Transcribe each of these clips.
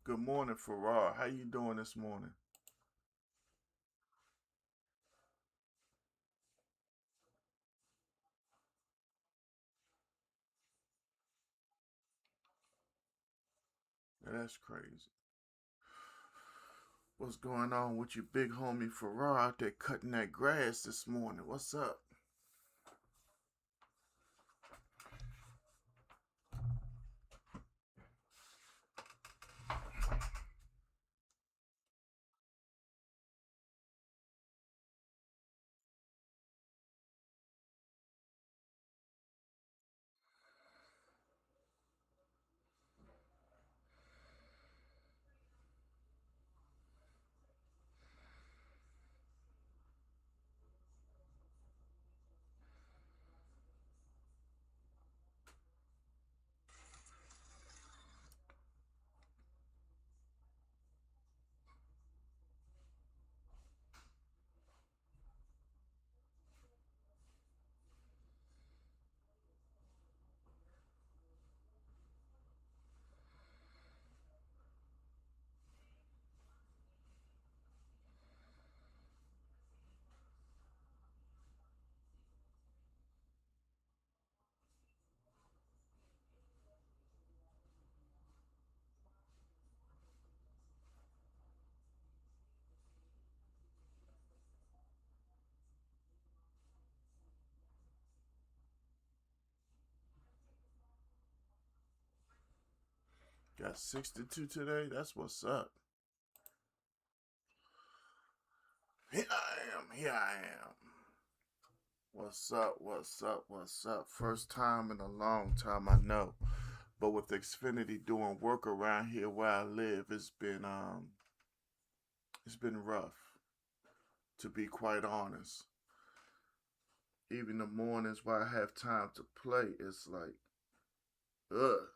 Good morning, Farrar. How you doing this morning? That's crazy. What's going on with your big homie Farrar out there cutting that grass this morning? What's up? Got 62 today? That's what's up. Here I am. Here I am. What's up? What's up? What's up? First time in a long time, I know. But with Xfinity doing work around here where I live, it's been rough, to be quite honest. Even the mornings where I have time to play, it's like, ugh.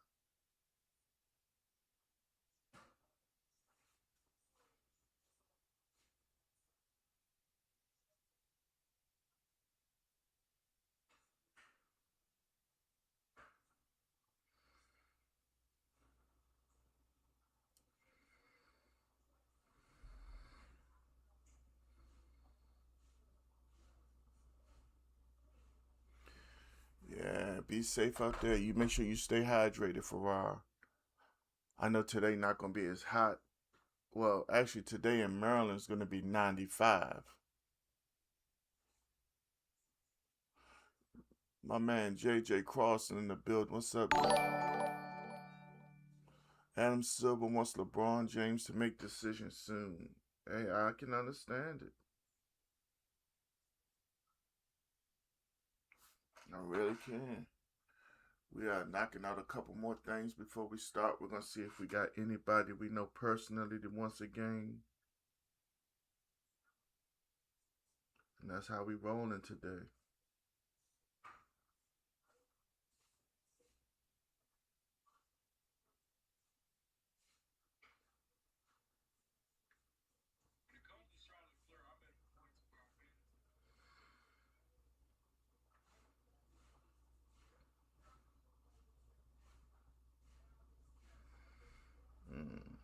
Yeah, be safe out there. You make sure you stay hydrated, Farrar. I know today not gonna be as hot. Well, actually, today in Maryland is gonna be 95. My man JJ Crossing in the building. What's up, man? Adam Silver wants LeBron James to make decisions soon. Hey, I can understand it. I really can. We are knocking out a couple more things before we start. We're gonna see if we got anybody we know personally that wants a game. And that's how we rolling today. Mm.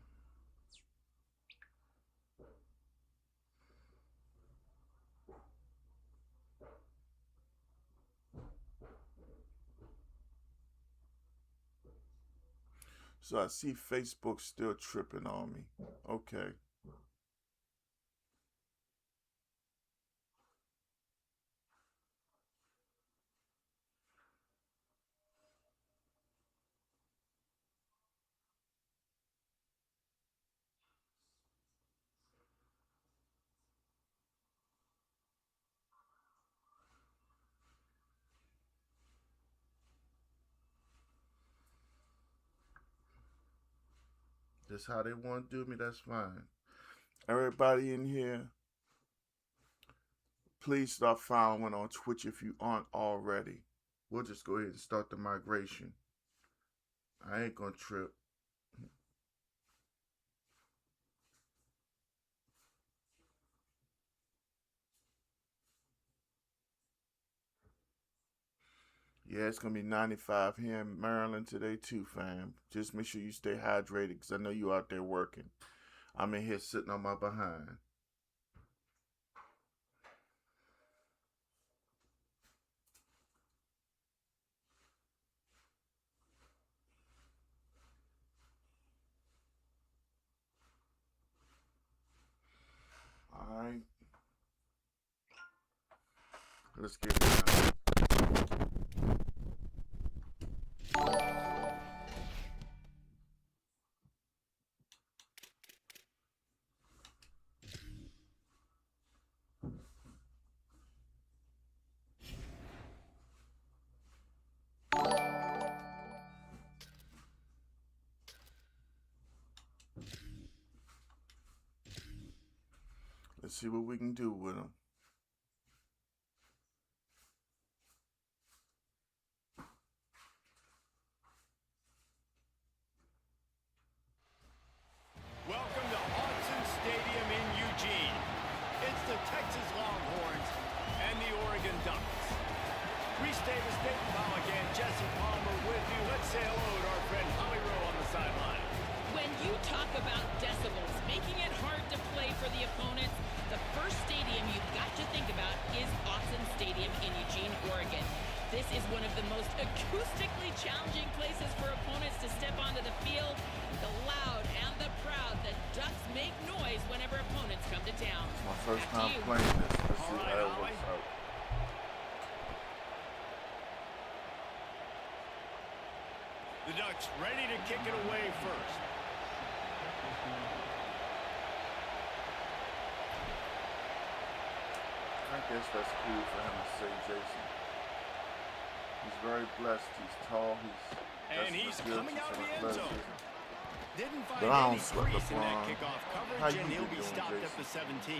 So I see Facebook still tripping on me. Okay. That's how they want to do me. That's fine. Everybody in here, please start following on Twitch if you aren't already. We'll just go ahead and start the migration. I ain't gonna trip. Yeah, it's gonna be 95 here in Maryland today too, fam. Just make sure you stay hydrated, because I know you out there working. I'm in here sitting on my behind. All right, let's get it done. Let's see what we can do with them. Welcome to Autzen Stadium in Eugene. It's the Texas Longhorns and the Oregon Ducks. Restate the state foul again. Jesse Palmer with you. Let's say hello to our friend Holly Rowe on the sideline. When you talk about decibels, making it hard to play for the opponents, the first stadium you've got to think about is Autzen Stadium in Eugene, Oregon. This is one of the most acoustically challenging places for opponents to step onto the field. The loud and the proud, the Ducks make noise whenever opponents come to town. It's my first time playing this. Let's see how it works out. The Ducks ready to kick it away first. I guess that's cool for him to say, Jason. He's very blessed. He's tall. He's coming out of the end zone. Didn't find But I don't any sweat the crease in that blind. kickoff How coverage, you and he'll been be doing, stopped at Jason? the 17.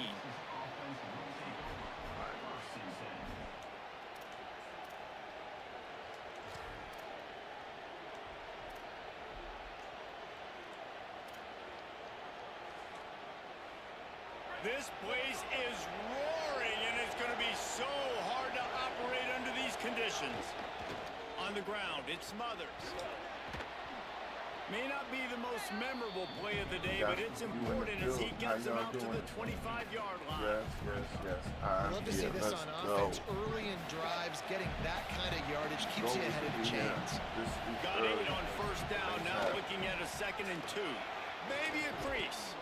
This place is roaring, and it's going to be so hard to operate under these conditions. On the ground, it's Smothers. May not be the most memorable play of the day, but it's important as he gets him out to the 25-yard line. Yes. I love to see this on offense. Early in drives, getting that kind of yardage keeps you ahead of the chains. Got 8 on first down, now looking at a 2nd and 2. Maybe a crease.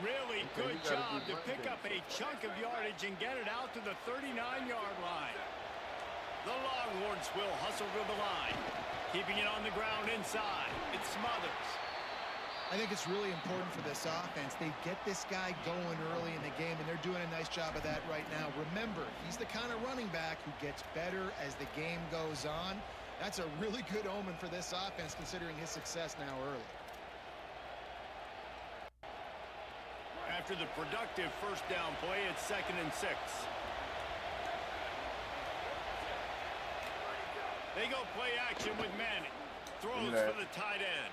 Really good job to pick up a chunk of yardage and get it out to the 39-yard line. The Longhorns will hustle to the line. Keeping it on the ground inside. It's Smothers. I think it's really important for this offense. They get this guy going early in the game, and they're doing a nice job of that right now. Remember, he's the kind of running back who gets better as the game goes on. That's a really good omen for this offense, considering his success now early. After the productive first down play, it's 2nd and 6. They go play action with Manning. Throws for the tight end.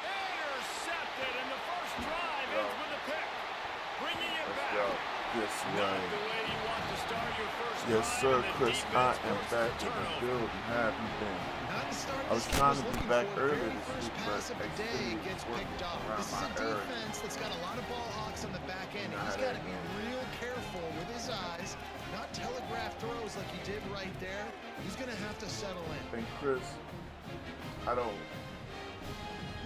Intercepted, and the first drive ends with a pick. Bringing it back. Yes, Not the way you want to start your first yes, drive, sir, and the Chris. I defense am forces back a in the turnover. building. How have you been? Not the start I was this team trying to be looking back for. earlier Very this first week, pass but of the day gets picked off. This is a defense that's got a lot of ball hawks on the back end, and he's got to be real careful with his eyes, not telegraph throws like he did right there. He's going to have to settle in. And Chris,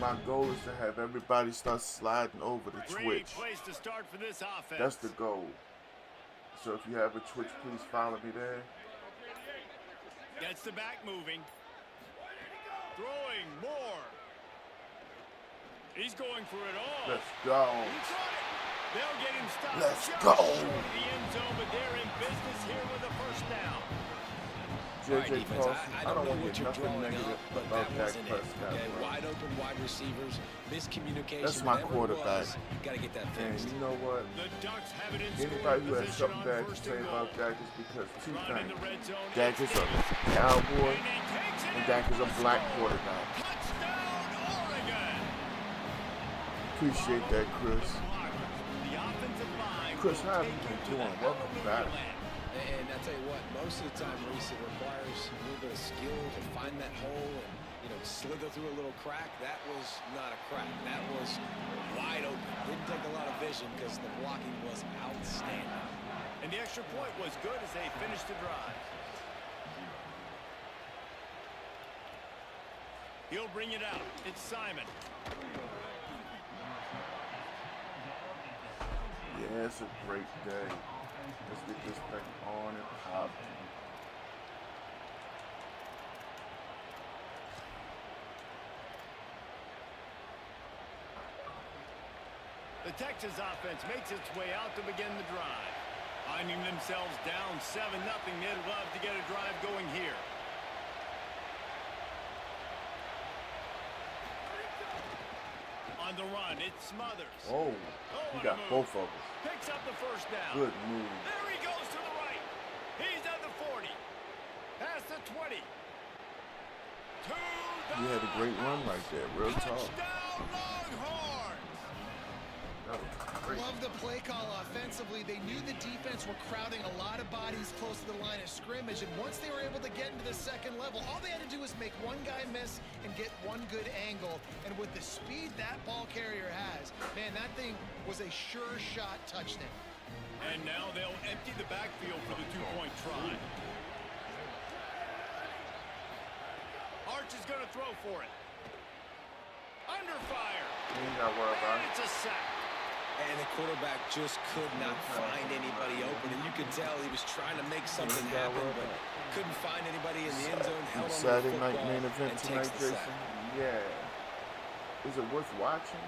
my goal is to have everybody start sliding over the Great Twitch. place to start for this offense. That's the goal. So if you have a Twitch, please follow me there. Gets the back moving. Throwing more. He's going for it all. Let's go. He tried it. They'll get him stopped. Let's just go. short of the end zone, but they're in business here with a first down. JJ defense, Carlson, I I don't don't know want what to you're get nothing drawing negative up, but about that Dak wasn't it. Prescott. Okay, bro. wide open wide receivers, miscommunication. That's my whatever it quarterback. was, Got to get that And fixed. you know what? The Ducks have it in Anybody scoring who has position something on bad to first say and goal. about Dak is because two Run in things. the red zone. Dak is a cowboy, And he takes it and in Dak is a for black score. quarterback. Touchdown, Oregon. Appreciate that, Chris. The offensive line Chris, how have will you take been to the doing? Welcome back. Hallelujah land. Hey, And I tell you what, most of the time, Reese, it requires a little bit of skill to find that hole and, you know, slither through a little crack. That was not a crack. That was wide open. Didn't take a lot of vision because the blocking was outstanding. And the extra point was good as they finished the drive. He'll bring it out. It's Simon. Yeah, it's a great day. Let's get this thing on and popping. The Texas offense makes its way out to begin the drive. Finding themselves down 7-0, they'd love to get a drive going here. On the run, it's Smothers. Oh, he got both of us. Picks up the first down. Good move. There he goes to the right. He's at the 40. Past the 20. To the He had a great run right there. Real tough. touchdown Longhorns. That was great. Love the play call offensively. They knew the defense were crowding a lot of bodies close to the line of scrimmage, and once they were able to get into the second level, all they had to do was make one guy miss and get one good angle. And with the speed that ball carrier has, man, that thing was a sure shot touchdown. And now they'll empty the backfield for the two-point try. Arch is going to throw for it. Under fire. He ain't got to worry about And it. it's a sack. And the quarterback just could not find anybody open. And you could tell he was trying to make something happen, but couldn't find anybody in the end zone. Held on to the Saturday night football main event and tonight, takes the Jason. sack. Yeah. Is it worth watching?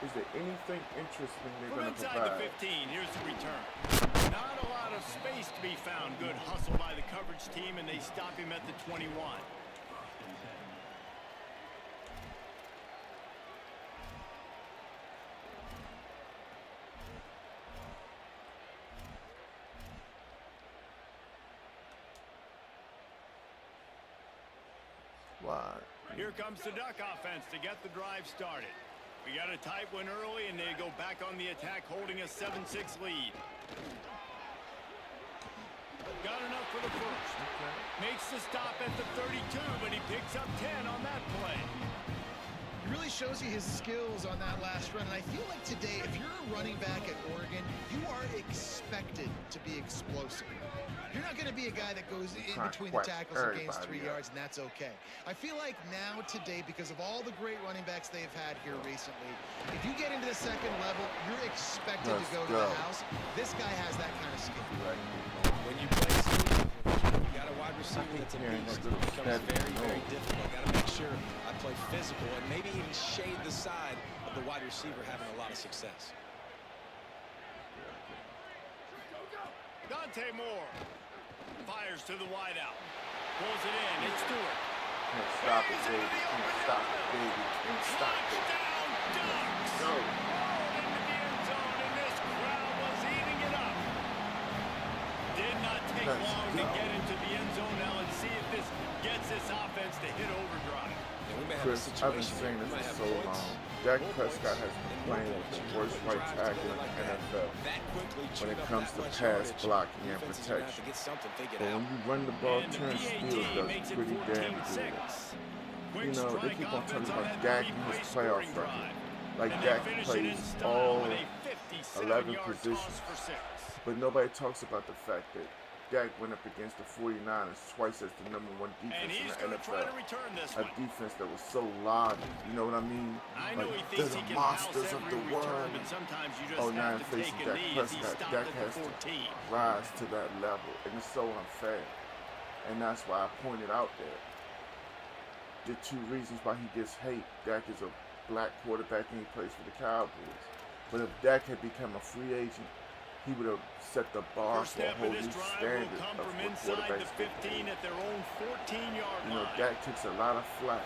Is there anything interesting they're From going to inside the provide? 15, here's the return. Not a lot of space to be found. Good hustle by the coverage team, and they stop him at the 21. Why? Here comes the Duck offense to get the drive started. We got a tight one early, and they go back on the attack, holding a 7-6 lead. Got enough for the first. Makes the stop at the 32, but he picks up 10 on that play. It really shows you his skills on that last run. And I feel like today, if you're a running back at Oregon, you are expected to be explosive. You're not going to be a guy that goes in between the tackles and gains 3 yards, and that's okay. I feel like now today, because of all the great running backs they've had here recently, if you get into the second level, you're expected to go to the house. This guy has that kind of skill. When you play speed, you got a wide receiver that's a beast. It becomes very, very difficult. Got to make sure I play physical and maybe even shade the side of the wide receiver having a lot of success. Dante Moore fires to the wideout. Pulls it in. It's Stewart. Can't stop it, baby. Can't stop it, baby. Can't stop it. Touchdown, Ducks! Go. Into the end zone, and this crowd was eating it up. Did not take Let's long to go. get into the end zone. Now let's see if this gets this offense to hit overdrive. Yeah, we may have a Chris, I've been situation saying here. We this might for have so points, long. Dak more Prescott points, has been and playing more with points. the You worst can right drive to tackle go in like the that. NFL That quickly, when chewing it up comes that to much pass yardage. blocking and Defense is gonna have to protection. get something figured But out. when you run the ball, And the Terrence PAT Steele does makes it pretty damn good. 14-6. You Quick know, they strike keep on talking offense on about that Dak and three-play his playoff scoring record. drive. Like And Dak they finish it in plays style all with a 11 57-yard positions. toss for 6. But nobody talks about the fact that Dak went up against the 49ers twice as the #1 And defense in he's the going to try NFL. to return this A one. defense that was so loud, you know what I mean? I know Like, he they're thinks the he can house monsters of every the return, world. but sometimes you just Oh, now have in to take facing a Dak knee as he Prescott, stopped Dak at has the to 14. rise to that level, and it's so unfair. And that's why I pointed out there the two reasons why he gets hate. Dak is a black quarterback and he plays for the Cowboys. But if Dak had become a free agent, he would have set the bar First for a snap whole of this new drive standard will come of from what inside the quarterbacks get 15 paid. at their own 14-yard You know, line. Dak takes a lot of flack,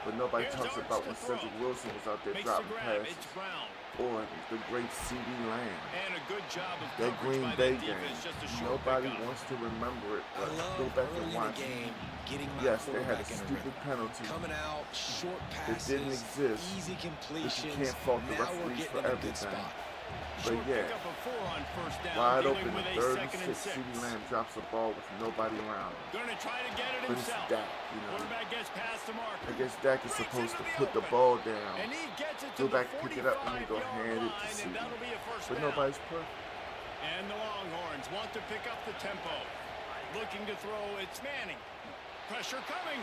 but nobody Here's talks Arch about to when throw. Cedric Wilson was out there Makes the dropping grab. passes, It's Brown. or the great C.D. Lamb. And a good job of That coverage Green by Bay that game, defense. Just a short nobody pickup. wants to remember it, I but love go back early and in the watch it. game getting my Yes, they had a quarterback in a stupid rhythm. penalty Coming out, short that passes, didn't exist, easy but you completions. can't fault the Now we're referees getting for in a good everything. spot. But yeah, Pick up a 4 on first down, wide dealing open, with a 3rd second and and 6. 6. CeeDee Lamb drops the ball with nobody around him. Gonna try to get it But it's himself. Dak, you know. Quarterback gets past the marker. I guess Dak is Breaks supposed to into put the open. ball down, And he gets it to go the back, pick it up, and then go 45-yard hand it to line, and CeeDee. that'll be a first But down. nobody's perfect. And the Longhorns want to pick up the tempo. Looking to throw, it's Manning. Pressure coming.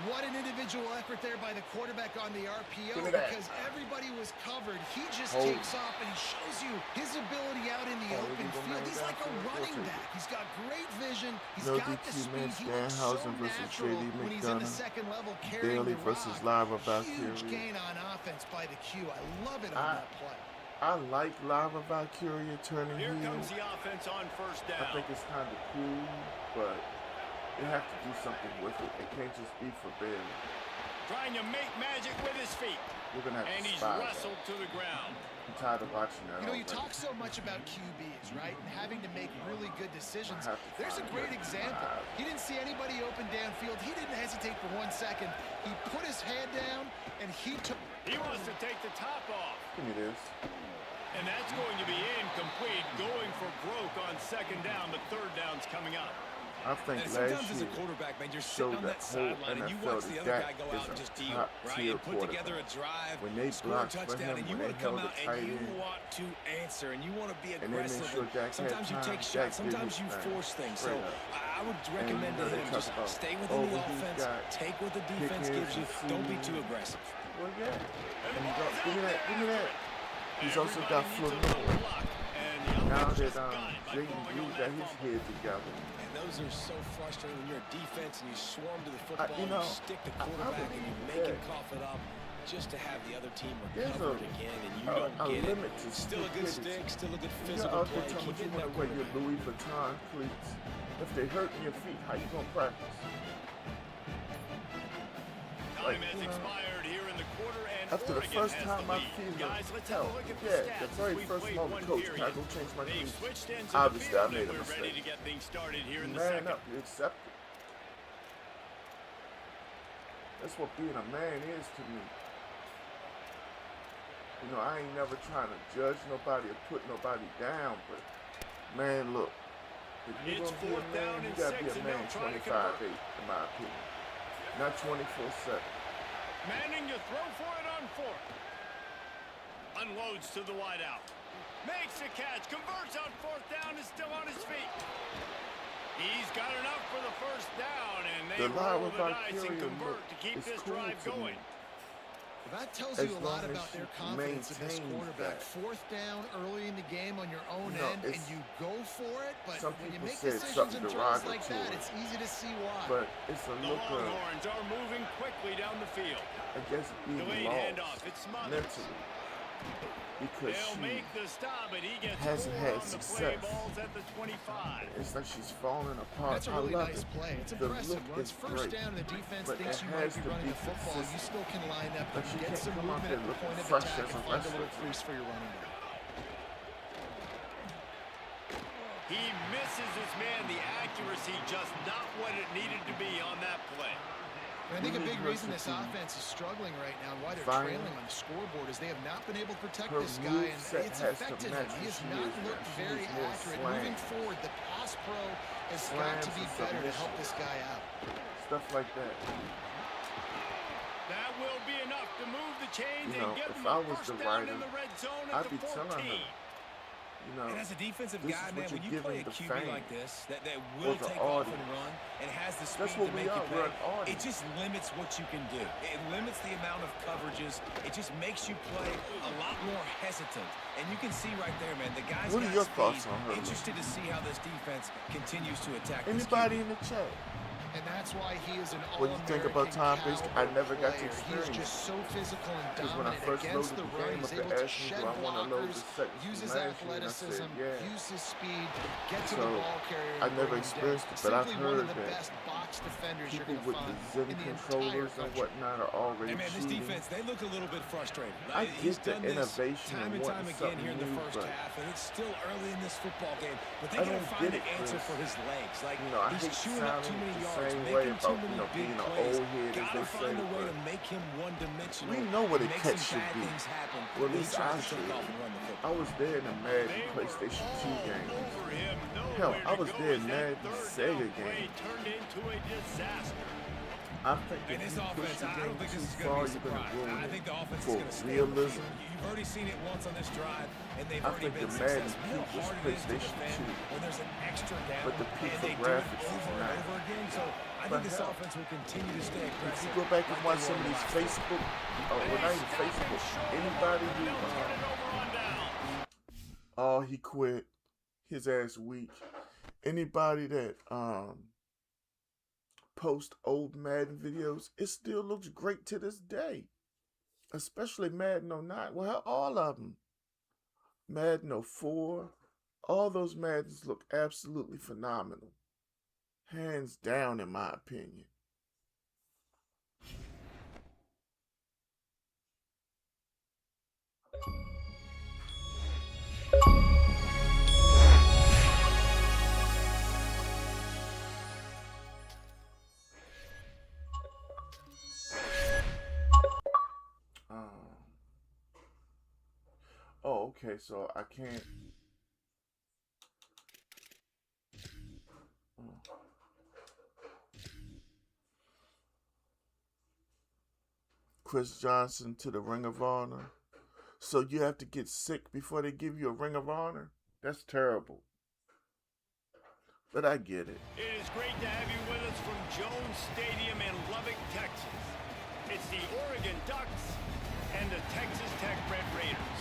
What an individual effort there by the quarterback on the RPO, Look at that. because everybody was covered. He just Hold. takes off and he shows you his ability out in the open illegal field. man He's like a downfield. running We'll take back. He's got great vision. He's No got the DQ speed. match, He looks so Danhausen versus natural J.D. when he's in the McDonough. second level carrying Daly the versus rock. Lava Huge Valkyria. gain on offense by the Q. I love it on that play. I like Lava Valkyria turning Here heel. comes the offense on first I down. think it's kind of cool, but they have to do something with it. It can't just be for Bailey. Trying to make magic with his feet. We're gonna have And to he's spy wrestled to the ground. I'm tired of watching that. You know, you already. talk so much about QBs, right? And having to make really good decisions. I have to There's a find great it. example. He didn't see anybody open downfield. He didn't hesitate for 1 second. He put his hand down, and he took... He wants to take the top off. Give me this. And that's going to be incomplete. Going for broke on second down. The third down's coming up. I think And last sometimes as year a quarterback, man, you're showed sitting on that that whole sideline and you NFL watch the that other guy Dak go is out and a just deal, top-tier right? And put quarterback. together a drive, When they score a blocked for touchdown, him, and you when want they to come held out the and tight you end, want to answer and you want to be and they made aggressive. sure Dak had Sometimes you time, take Dak shots, did sometimes his you thing. force things. So Straight up. I would recommend to him they just talk about, stay oh, within the but he's offense, got take what the defense kick gives you, ins and don't be see. too aggressive. Well, yeah. And he got, give me that, give me that. He's also got Flanor. Now that J.D. got his head together. And those are so frustrating when you're a defense and you swarm to the football, you know, you stick the I quarterback and you believe make him that cough it up just to have the other team There's recover it again and you don't a get it. limit to Still a good stupidity. stick, still a good You're physical out there play. telling me Keep you getting want that to wear your quarterback. Louis Vuitton cleats. If they hurting your feet, how you gonna practice? Time has expired here in the quarter, and After the Oregon first has time the I lead. feel Guys, let's have a look at the yeah, stats the as very we first played moment, one coach, can I period. go change my They've cleats? switched ends Obviously, of I the made field, a and we're ready mistake. to get things started here in the Man second. up, you accept it. That's what being a man is to me. You know, I ain't never trying to judge nobody or put nobody down, but man, look, if you're It's gonna be a fourth down man, you and gotta be 6, a and man they'll try to 25-8, in my opinion. Not 24/7. Manning to throw for it on fourth. Unloads to the wideout. Makes a catch. Converts on fourth down. Is still on his feet. He's got enough for the first down, and they The roll Lava the dice and Valkyria convert to keep is this cool drive to me. going. That tells As you a long lot as about their she confidence in this maintains quarterback. that. Fourth down early in the game on your own No, end, and it's- you go for it. But some when you people make said decisions something and throws like derogatory. that, it's easy to see why. But it's a The look of, Longhorns are moving quickly down the field. I guess, being Delayed handoff. lost It's smothered. mentally. Because They'll she, make the stop, but he gets hasn't 4 had on the play. success. Balls at the 25. it's like she's falling apart. That's a I really love nice it. play. It's The impressive. look When it's is first great, down and the defense but thinks it you might has be to running be the football, you consistent. still can line up Like and she get can't some come out movement there at the looking point of fresh attack as a and find a little wrestler. crease for your running back. He misses his man. The accuracy just not what it needed to be on that play. And I think a Really big reason this versatile. offense is struggling right now, why they're Fine. trailing on the scoreboard, is they have not been able to protect Her this guy, and moveset it's has to affected him. match He who has she not is now. looked She very needs more accurate. slang. Moving forward, the pass pro has got to Slams be and better to help submission. this guy out. Stuff like that. That will be enough to move the chains You know, and get if them I a was first the down writer, in the red zone I'd at be the 14. telling her, you know, And as a defensive this guy, is man, what when you're you play a giving the QB fans. like this, that will the take off audience. and run and has the That's speed what to we make you are. pay, We're an audience. it just limits what you can do. It limits the amount of coverages. It just makes you play a lot more hesitant. And you can see right there, man, the guy's What are got your speed. thoughts on her? Interested to see how this defense continues to attack this Anybody QB. in the chat? And that's why he is an What do you think about all-American time-based? caliber I never got to player. experience He's just so physical and Because when I dominant first against loaded the the run. game He's up, able they to asked me, shed do I want to load blockers, the second use his last year? And I athleticism, said, yeah. use his speed, get to So, the ball carrier. I and never bring him down. experienced it, but I've Simply one of heard the that best box defenders you're people going to with find the Zen in the entire controllers and country. whatnot are already Hey, man, this cheating. defense, they look a little bit frustrated. I He's get the done this innovation time and and time wanting again here in the something new, first but half, and it's still early in this football game. But they I got to don't find get an it, answer Chris. for his legs. Like, You know, I he's hate chewing up too sounding many the yards players same way making too about, many big being an plays. old head, as Gotta they find say, a way but to make him one-dimensional. we know what a make catch some should bad be. things happen. Well, at when he least tries I to take should. off and run the I football. was there in the Madden They were PlayStation 2 all games. over him. Hell, Nowhere I to was go there as in that Madden third Sega down play game. turned into a disaster. I think And if this you push offense, the I don't game think too this is going far, to be a you're going surprise. to ruin I think the it. offense is For going to stay on the realism, field. You've already seen it once on this drive, and they've I already think been the Madden successful. You know peak was how hard it is to PlayStation defend 2. when there's an extra down, But the peak and for they do it graphics is over and now. over again. So I But think this hell, offense will continue to stay if aggressive. you go back and like watch they some of were these last week. Facebook, well, not even Facebook, anybody who, he quit, his ass weak. Anybody that post old Madden videos, it still looks great to this day. Especially Madden 09. Well, all of them. Madden 04. All those Maddens look absolutely phenomenal. Hands down, in my opinion. Oh, okay, so I can't. Chris Johnson to the Ring of Honor. So you have to get sick before they give you a Ring of Honor? That's terrible. But I get it. It is great to have you with us from Jones Stadium in Lubbock, Texas. It's the Oregon Ducks and the Texas Tech Red Raiders.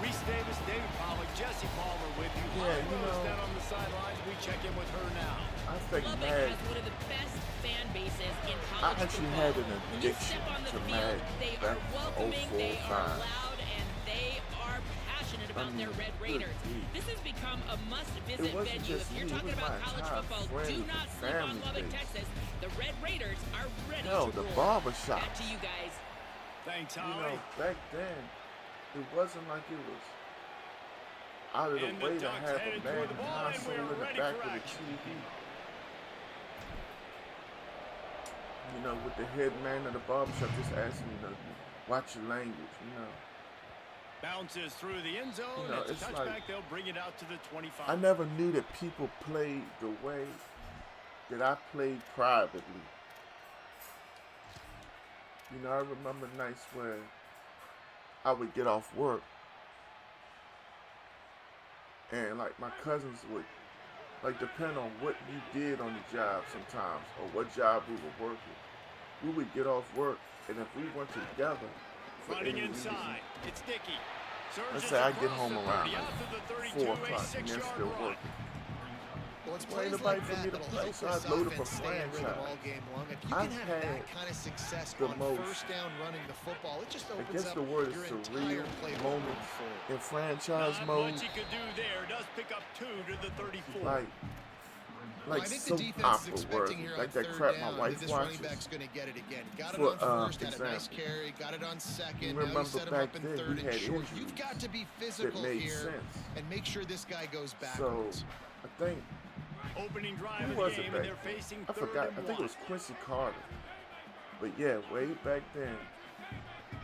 Reese Davis, David Pollack, Jesse Palmer with you. Yeah, Holly you Rose know, down on the sidelines. We check in with her now. I think Lubbock Madden, has one of the best fan bases in I college actually football. had an When you addiction step on the to field, Madden they back are in welcoming, 04, they are 05. loud, and they are passionate about their Red Raiders. This has become a must-visit wasn't venue. just If you're me, it talking was about my college entire football, friends do and not sleep on family Lubbock, base. Texas. The Red Raiders are ready Hell, to the roll. barbershop. Back to you guys. Thanks, You Holly. know, back then, it wasn't like it was out of the And the way to Ducks have a headed toward the Madden ball, and console we are in the ready back for of the action. TV. You know, with the head man of the barbershop just asking you to watch your language, you know. Bounces through the end zone. You know, it's a it's touchback. like- They'll bring it out to the 25. I never knew that people played the way that I played privately. You know, I remember nights where I would get off work and like my cousins would, like, depend on what you did on the job sometimes or what job we were working. We would get off work, and if we went together for Running any reason, inside. It's Dickey. let's Surges say I get across home the around 30, like out to the 32, 4 a o'clock and 6-yard they're still run. working. Well, it's Well, plays ain't like nobody for that me to that'll play, help so I this load up a offense stay in rhythm franchise. all game long. If you I've can have had that kind of success the on most- first down running the football, it just I opens guess up the word is your entire surreal playbook moments forward. in franchise Not mode. much he could do there. Does pick up 2 to the 34. Like Well, I think the soap defense is opera expecting worthy, here on like that third crap down my that wife this running watches. back's going to get it again. Got it For, on first, had a nice example. carry, got it on second. You Now you remember set him back up in then third we and had short. injuries You've got to be that physical made here sense. and make sure this guy goes So backwards. I think Opening drive who of the was game, it and back they're then? facing I 3rd forgot. and I think it 1. was Quincy Carter. But yeah, way back then,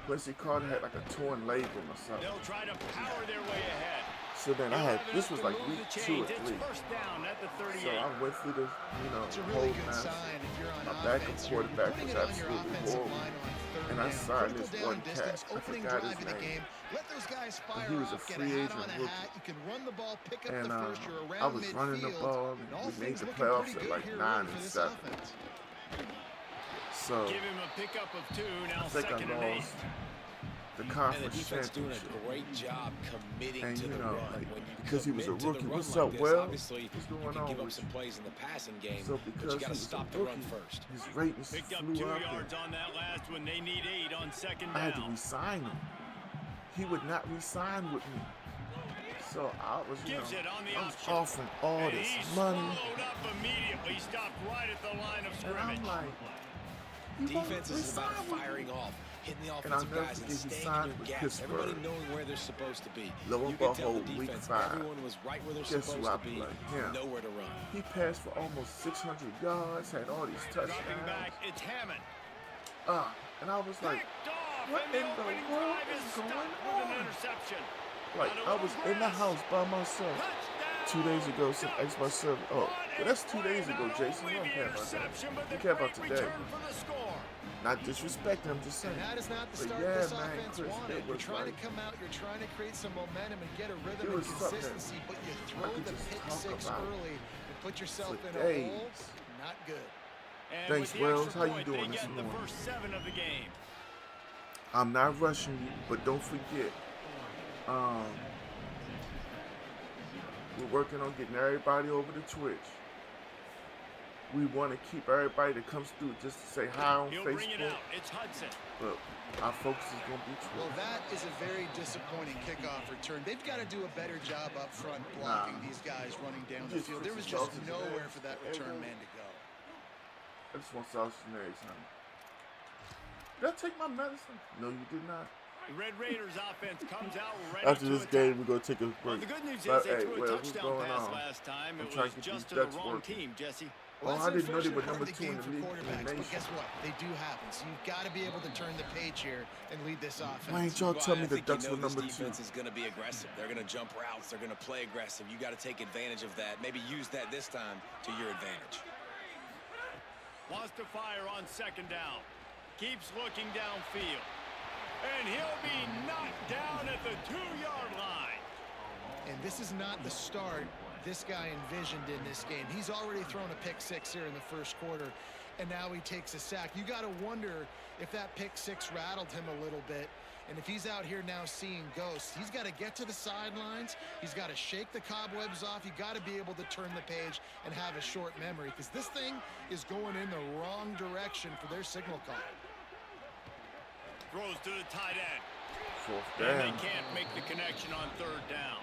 Quincy Carter had like a torn labrum or something. They'll try to power their way ahead. So then I had, this was like week 2 or It's 3. first down at the 38. So I went through the, It's a whole really good nonsense. sign if you're on My backup offense. You're quarterback putting was it on your absolutely offensive horrible. line on third And I down. signed Critical this down one distance, cat. I opening forgot drive his of the name. game. Let those guys fire he was a off, get a free hat agent on a rookie. hat. You can run the ball, pick up And the first. You're I around was running the midfield. ball. And all We made things the looking playoffs pretty at good like here 9 for and this 7. offense. So Give him a pickup of 2. Now I think I 2nd and 8. lost the And the conference defense doing championship. a great job committing And, to you the know, run. like, When you because he was a commit to the rookie. run What's like up, this, Will? obviously, What's you going can on give up with some plays in the passing game, So but because you got he to was stop a the run rookie, first. his ratings Picked up flew 2 up. yards on that last one. They need 8 on 2nd I had to down. resign him. He would not resign with me. So I was, Gives it on the I was option. offering all And this he money. swallowed up immediately. Stopped right at the line of And scrimmage. I'm like, you won't Defense is about resign with firing me. off hitting the And I'll offensive never guys and forget he staying signed in with your gaps. Everybody Pittsburgh. knowing where they're supposed to be. Lo You and could tell the behold, week defense, 5. everyone was right where they're Guess who supposed I to be, played? Him. nowhere to run. He passed for almost 600 yards, had all these Dropping touchdowns. back, it's Hammond. And I was like, Picked off, what and in the opening world drive is stopped going with an on? interception. Like, On a I was little in the grass. house by myself. Touchdown, 2 days ago, some Ducks. X myself. Oh, but that's 2 days ago, Not Jason. only You don't the care about that. interception, but You the care about great today. return for the score. Not disrespecting, I'm just saying. And that is not the But start yeah, this man, offense Chris, wanted. it You're was trying like, to come out, you're trying to create some momentum and get a it rhythm and was something consistency, but you I throw could the just pick talk 6 about early and put yourself for in a hole. days. Not good. And Thanks, with the Wells. extra How you point, doing they this get the morning? first 7 of the game. I'm not rushing you, but don't forget, we're working on getting everybody over to Twitch. We want to keep everybody that comes through just to say hi on He'll bring it Facebook, out. It's Hudson. but our focus is going to be Well, Twitch. that is a very disappointing kickoff return. They've got to do a better job up front blocking these guys running down the Just field. put There was some just sausage in nowhere there. for that There you return go. man to go. I just want sausage and eggs, honey. Did I take my medicine? No, you did not. The Red Raiders offense comes out ready After to this attack. game, we're going to take a Well, break. the good news is But, they hey, threw a Wells, what's touchdown going pass on? last time. I'm It trying was to get just these to the ducks wrong working. team, Jesse. Well, I that's didn't know they the were unfortunate part number of 2 in the for league in the quarterbacks, but nation. guess what? They do happen. So you've got to be able to turn the page here and lead this offense. Why ain't y'all tell me I the think Ducks you know were number this 2? defense is going to be aggressive. They're going to jump routes. They're going to play aggressive. You got to take advantage of that. Maybe use that this time to your advantage. Wants to fire on 2nd down. Keeps looking downfield. And he'll be knocked down at the 2-yard line. And this is not the start this guy envisioned in this game. He's already thrown a pick 6 here in the first quarter, and now he takes a sack. You got to wonder if that pick 6 rattled him a little bit. And if he's out here now seeing ghosts, he's got to get to the sidelines. He's got to shake the cobwebs off. You got to be able to turn the page and have a short memory, because this thing is going in the wrong direction for their signal call. Throws to the tight end. 4th And down. they can't make the connection on 3rd down.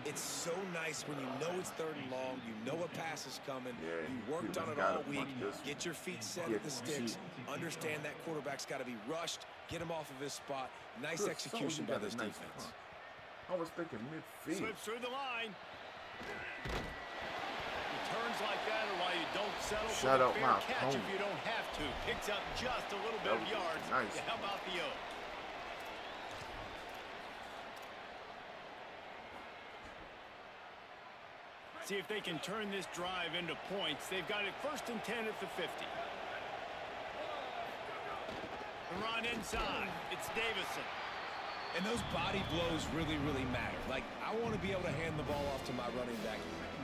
It's so nice when you know it's 3rd and long, you know a pass is coming, Yeah, you you worked on pretty it much all gotta week, punch this get your feet set Yeah, at the sticks, see. understand that quarterback's got to be rushed, get him off of his spot. Nice Good execution soul, you by got a this nice defense. punch. I was thinking midfield. Slips through the line. Returns like that are why you don't settle Shout for out the my fair catch if opponent. you don't have to. Picks up just a little bit That of was yards. nice. How about the O? See if they can turn this drive into points. They've got it 1st and 10 at the 50. The run inside. It's Davison. And those body blows really, really matter. Like, I want to be able to hand the ball off to my running back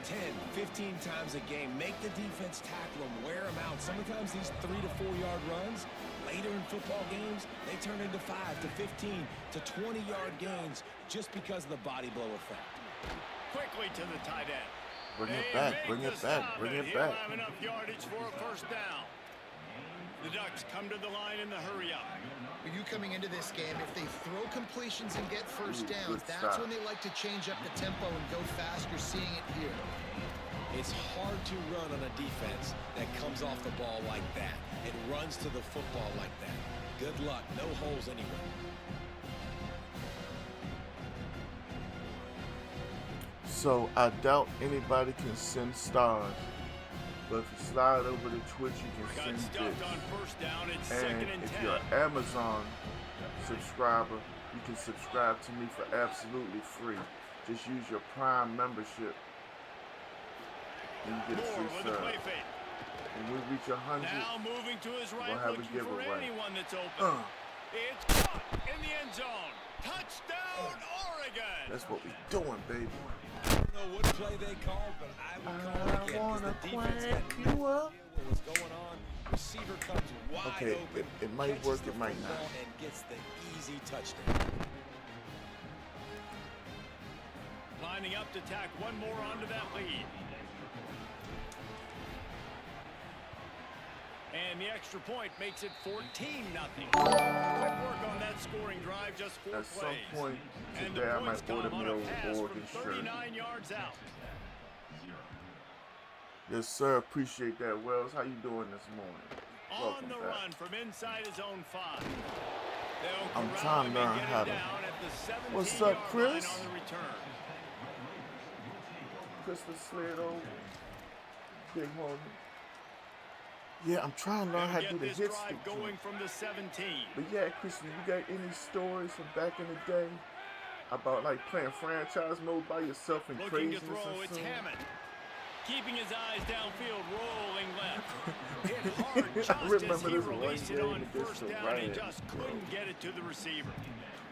10, 15 times a game. Make the defense tackle them, wear them out. Sometimes these 3 to 4 yard runs, later in football games, they turn into 5 to 15 to 20 yard gains just because of the body blow effect. Quickly to the tight end. Bring it They back, make bring the it back, stop, bring and it he'll back. have enough yardage for a 1st down. The Ducks come to the line in the hurry up. Are you coming into this game, if they throw completions and get first Ooh, downs, good that's stop. when they like to change up the tempo and go fast. You're seeing it here. It's hard to run on a defense that comes off the ball like that and runs to the football like that. Good luck. No holes anywhere. So I doubt anybody can send stars. But if you slide over to Twitch, you can Got send stuffed bits. on 1st down. It's And 2nd and if 10. you're an Amazon subscriber, you can subscribe to me for absolutely free. Just use your Prime membership and you get a Moore free with a sub. play fake. When we reach 100, Now moving to his right, have a looking for giveaway. anyone that's open. It's caught in the end zone. Touchdown, Oregon! that's what we doing, baby. I don't know what play they called, but I would call it again because the defense had quack no you up. idea what was going on. Receiver comes wide Okay, open. it might catches work, the it might football, not. And gets the easy touchdown. Lining up to tack one more onto that lead. And the extra point makes it 14-0. Quick work on that scoring drive, just 4 At some plays. point And today, the I points might order come on me a an pass Oregon from shirt. 39 yards out. Yes, sir. Appreciate that, Wells. How you doing this morning? On Welcome the back. run from inside his own 5. I'm trying to learn how to. What's up, Chris? Christmas slid over. Big homie. Yeah, I'm trying to learn how to do the hit stick going from the 17. But yeah, Christian, you got any stories from back in the day about like playing franchise mode by yourself and craziness to throw, and it's stuff? Hammond. Keeping his eyes downfield, rolling left. Hit hard just I remember as he this released one it game on against first the down. He Rams, just couldn't get it to the receiver.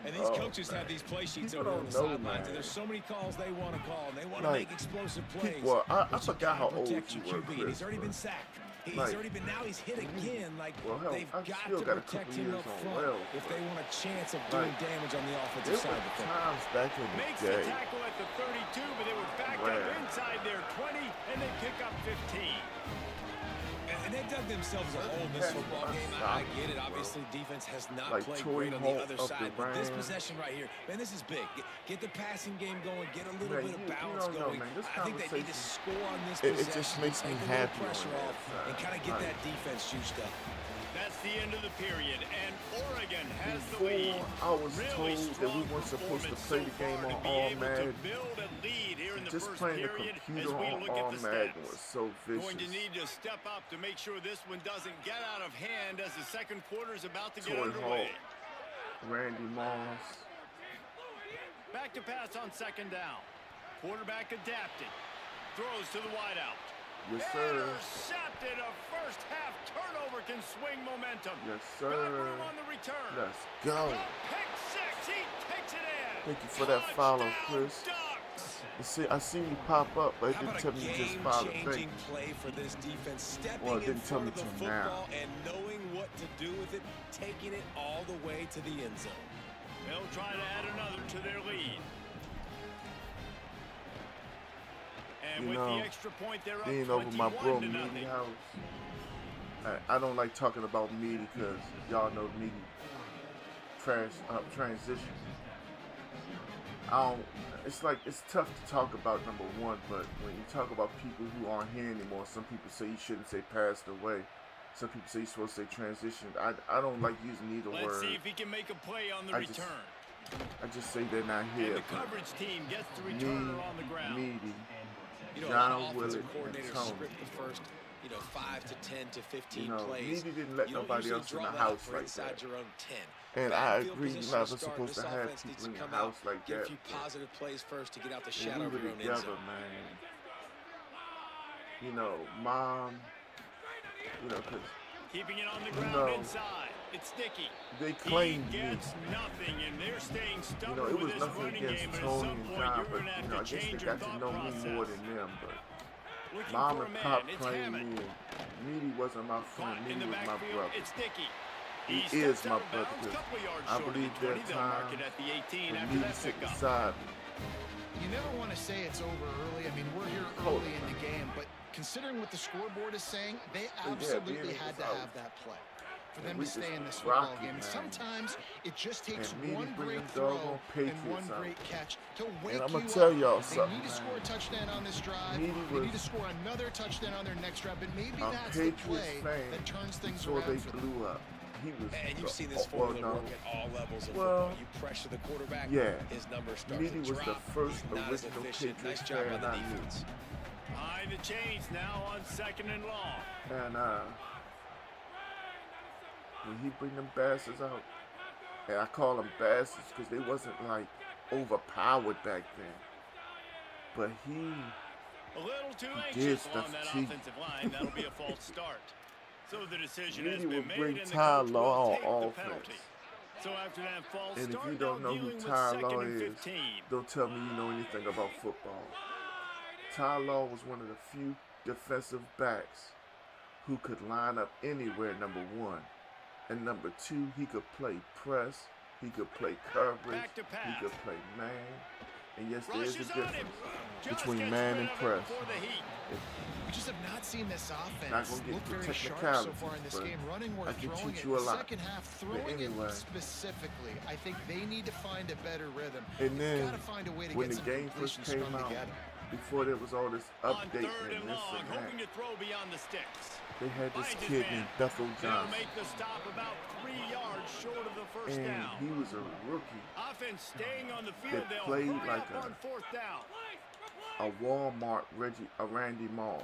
And these coaches have these play sheets over on the sidelines, and there's so many calls they want to call, and they want to make explosive plays. Well, I forgot how old you were, Chris. He's already been sacked. He's already been, now he's hit again. Like, they've got to protect him up front if they want a chance of doing damage on the offensive side of the football. Times back in the Makes day. the tackle at the 32, but they were backed up inside their 20, and they pick up 15. And they dug themselves a hole in this football game. I get it. Obviously, defense has not played great on the other side. But this possession right here, man, this is big. Get the passing game going. Get a little bit of balance going. I think they need to score on this possession. It just makes me take a happy. little pressure off and kind of get that defense juiced up. That's the end of the period, and Oregon has the Before lead. I was told that we weren't supposed to play the game on All Madden. Just playing the computer on All Madden was so vicious. Going to need to step up to make sure this one doesn't get out of hand as the second quarter is about to get underway. Randy Moss. Back to pass on second down. Quarterback adapted. Throws to the wideout. Yes, sir. Intercepted. A first half turnover can swing momentum. Yes, sir. Got room on the return. Let's go. Pick six. He takes it in. Thank you for that follow, Chris. I seen you pop up, but it didn't tell me you just follow. Thank you. Play for this defense, stepping Well, it in didn't tell front me of the till football now. and knowing what to do with it, taking it all the way to the end zone. They'll try to add another to their lead. And with the extra point, they're up 21 over my bro to nothing. Meaty house. I don't like talking about Meaty because y'all know Meaty transition. It's tough to talk about, number one, but when you talk about people who aren't here anymore, some people say you shouldn't say passed away. Some people say you're supposed to say transitioned. I don't like using either word. Let's see if he can make a play on the return. I just say they're not here. And the coverage team gets the returner on the ground. Meaty, John Willett, coordinators and Tony. script the first 5 to 10 to 15 plays. Meaty didn't let nobody else in the house like that. Your own 10. And I agree, you're not supposed to have people in your house like Get that. a few positive plays first to get out the And shadow we of were your own end together, zone. man. Mom, because keeping it on the ground inside. It's sticky. they claimed he me. gets nothing, and they're staying stubborn It was with this nothing running against game. But at Tony some and point, John, you're but going to have I to guess change they your got to thought know process. me more than them. But Looking Mom for a and man. Pop It's claimed Hammond. me. Meaty wasn't my friend. Caught in Meaty the was my backfield. brother. It's sticky. He steps is my out of brother. bounds, couple of yards I short of believe the 20. there They'll are mark it at the 18 for after me to that sit pickup. beside me. You never want to say it's over early. I mean, we're here early in the game, but considering what the scoreboard is saying, they absolutely had to have that play for them to stay in this football game. And sometimes it just takes one great throw and one great catch to wake you up. And I'm going to tell y'all They something, need to score a touchdown on this drive. Meaty They need to score another touchdown on their next drive. But maybe that's the play that turns things before around they for them. blew up. He was And you've seen this formula work at all levels of football. You pressure the quarterback, his numbers start Meaty to was drop. the first He's not as original efficient. Patriots Nice job by fan the I knew. defense. Behind the chains now on 2nd and long. And when he bring them bastards out, and I call them bastards because they wasn't like overpowered back then, but he A little too did anxious stuff along that cheap. offensive line. That'll be a false start. So the decision has Meaty been will made, bring and the Ty coach Law will take on the offense. penalty. So after that false And if start, you don't now know who dealing with Ty 2nd Law and is, 15. don't tell me you know anything about football. Ty Law was one of the few defensive backs who could line up anywhere, number one. And number two, he could play press, he could play coverage, Back to pass. he could play man. And yes, there is a Rushes on him. difference Just between gets man rid and of it press. before the heat. We just have not seen this Not offense gonna get look to very sharp so technicalities, far in this but game. Running or I can throwing teach it. you a The lot. second half, throwing anyway. it specifically, I think they need to find a better rhythm. And then, Gotta find a way to when get the some game first completions came strung out, together. before there was all this On update 3rd and and this long, and hoping that, to throw beyond the sticks. They had this Finds his kid man. named Bethel They'll Johnson, make the stop about 3 yards short of the first and down. he was a rookie Offense staying on the field. that They'll played hurry like up on 4th down. a Walmart Randy Moss.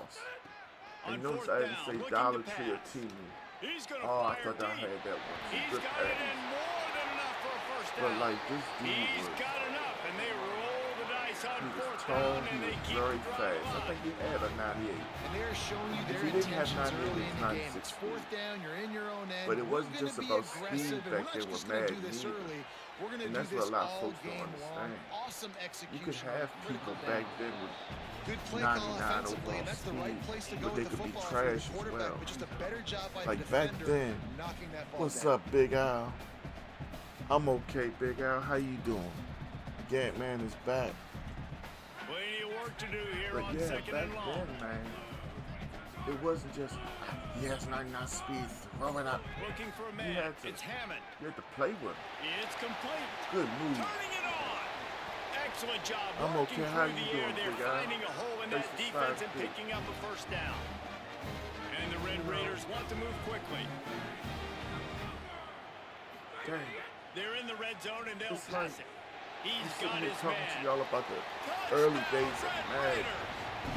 On And notice 4th I down, didn't say looking Dollar to Tree or pass. Team. He's going to Oh, I fire thought I deep. had that one. He's Good got pass. it in more than enough for a first down. But like this dude He's was, got enough, and they roll the dice on he was 4th tall, down, he and they was keep very the drive fast. I alive. think he had a 98. And they're showing you If their he didn't have intentions 98, early it's in the game. 96 It's 4th down, you're in your own end. But it wasn't We're just gonna be about aggressive, speed and we're back not then just with going to do Madden this either. early. We're going to And do that's this what a lot of all folks don't game long. understand. Awesome execution. You could on have critical people back down. then with Good play call 99 offensively, overall and that's the right speed, place to go but with they the could be football for trash the as quarterback, well. but just a better job by Like the back defender then, knocking that ball what's down. up, Big Al? I'm okay, Big Al. How you doing? Ganttman is back. Plenty of work to do here But on yeah, 2nd back and long. then, man, it wasn't just, he has 99 speed, throw it up. Looking for a You man. had to- It's Hammond. You had to play with him. It's complete. Good move. Turning it on. Excellent job I'm working okay. How through you the air. doing, They're big guy? finding a hole in Thanks that for defense and sliding picking up a first down. And the Red Raiders want to move quickly. Dang. They're in the red zone and they'll It's pass like- it. He's I'm got sitting here his talking to man. y'all about the Touchdown, early days of Red Madden. Raiders.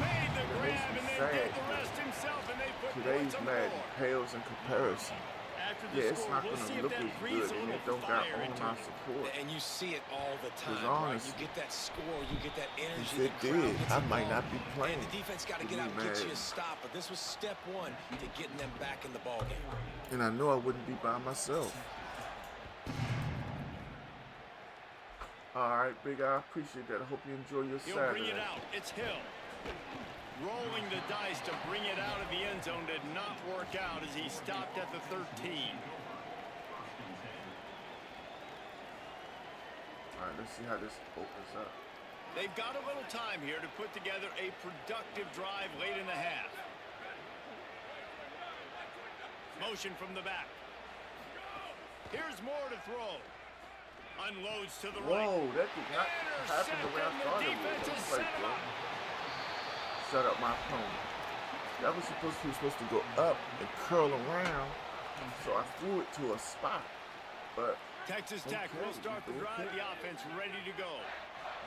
Made the It makes grab me and then sad. did the rest himself, and they put Today's points on the Madden board. pales in comparison. After the Yeah, it's score, not we'll going see to if look that as breathes good, a and little it don't got fire all into my it. support. And you see it all the time, It's right? honest. You get that score, you get that energy. If it the crowd did, gets I might involved, not be playing And the defense got to to get be out and get you mad. a stop. But this was step one to getting them back in the ballgame. And I know I wouldn't be by myself. All right, Big Al, I appreciate that. I hope you enjoy your He'll bring it Saturday. out. It's Hill. Rolling the dice to bring it out of the end zone did not work out as he stopped at the 13. All right, let's see how this opens up. They've got a little time here to put together a productive drive late in the half. Motion from the back. Here's more to throw. Unloads to the right. Whoa, that did not happen the way I Intercepted. thought The it would. defense That has was like, set him up. shut up my opponent. That was supposed to go up and curl around, so I threw it to a spot. But Texas Tech okay, will start the drive. The offense ready to go.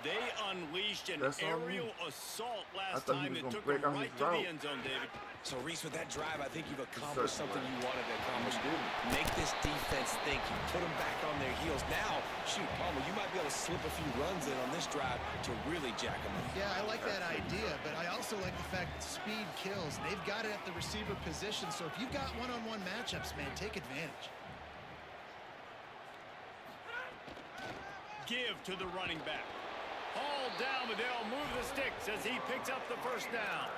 They unleashed an That's on aerial me. assault I last thought he time was that gonna took break them out right his to route. the end zone, David. So, Reese, with that drive, I think you've accomplished something Certainly. you wanted to accomplish. You didn't. Make this defense think. You put them back on their heels. Now, shoot, Palmer, you might be able to slip a few runs in on this drive to really jack them up. Yeah, I like that idea, but I also like the fact that speed kills. They've got it at the receiver position, so if you've got one-on-one matchups, man, take advantage. Give to the running back. Hauled down, but they'll move the sticks as he picks up the first down.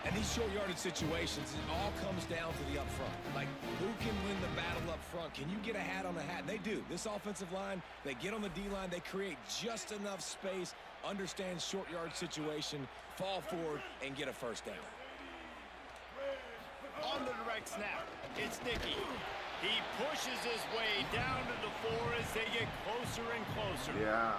And these short yardage situations, it all comes down to the up front. Like, who can win the battle up front? Can you get a hat on the hat? They do. This offensive line, they get on the D-line, they create just enough space, understand short yard situation, fall forward, and get a first down. On the direct snap, it's Nicky. He pushes his way down to the 4 as they get closer and closer. yeah,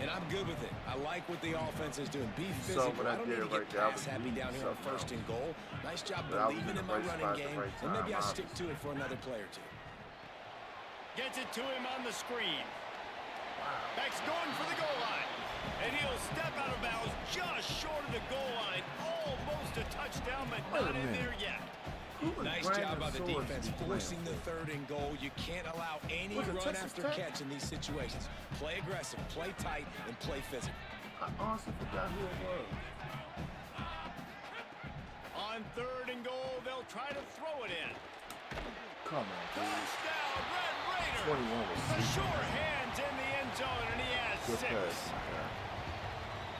And I'm good with it. I like what the offense is doing. Be saw physical. what I I don't need did to right get there. I pass was happy leading down here on something first else. and goal. Nice job But I was believing in in the my right running spot at the game. right And maybe I time, stick to it for another play or two. Gets it to him on the screen. Beck's going for the goal line. And he'll step out of bounds just short of the goal line. Almost a touchdown, but Wait a not in minute. there yet. Who was Nice Brandon job by the Swords defense playing forcing the for? 3rd and goal. You can't allow any Was it run Texas after Tech? catch in these situations. Play aggressive, play tight, and play physical. I honestly forgot who it was. On 3rd and goal, they'll try to throw it in. Come on, dude. Touchdown, Red Raiders. 21 was The super. sure hands in the end zone, and he has Good 6. pass.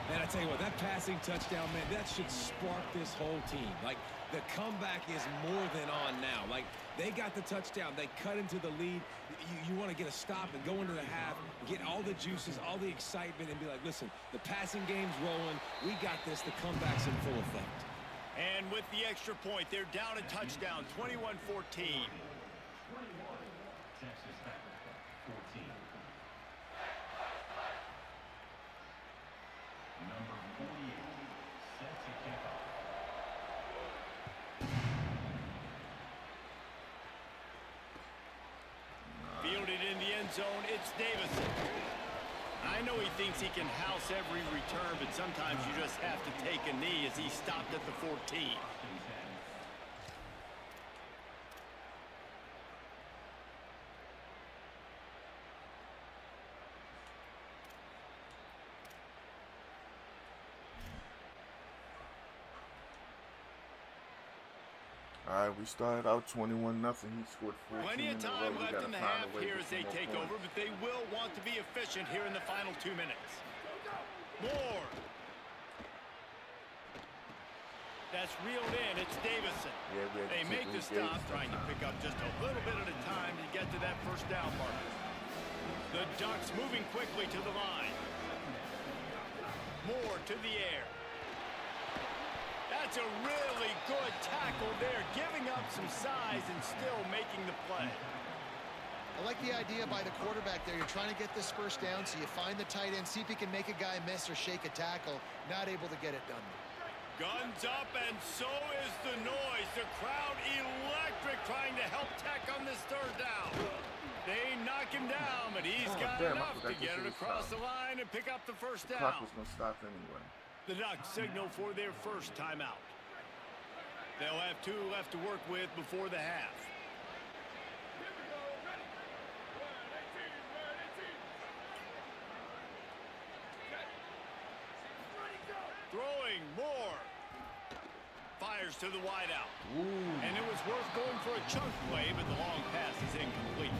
And I tell you what, that passing touchdown, man, that should spark this whole team. Like, the comeback is more than on now. Like, they got the touchdown. They cut into the lead. You want to get a stop and go into the half, get all the juices, all the excitement, and be like, listen, the passing game's rolling. We got this. The comeback's in full effect. And with the extra point, they're down a touchdown, 21-14. zone, it's Davison. I know he thinks he can house every return, but sometimes you just have to take a knee as he stopped at the 14. All right, we started out 21-0. He scored 14. Plenty of in a time row. We left gotta in the find half a way here to as get they some take more over, points. but they will want to be efficient here in the final 2 minutes. Moore. That's reeled in. It's Davison. Yeah, we had to They take make the these gates stop, trying to sometime. pick up just a little bit at a time to get to that first down marker. The Ducks moving quickly to the line. Moore to the air. That's a really good tackle there, giving up some size and still making the play. I like the idea by the quarterback there. You're trying to get this first down, so you find the tight end, see if he can make a guy miss or shake a tackle. Not able to get it done. Guns up, and so is the noise. The crowd electric, trying to help Tech on this third down. They knock him down, but he's got damn, I enough to forgot to get see it the across clock. the line and pick up the first The clock down. was gonna stop anyway. The Ducks signal for their first timeout. They'll have 2 left to work with before the half. Throwing Moore. Fires to the wideout. And it was worth going for a chunk play, but the long pass is incomplete.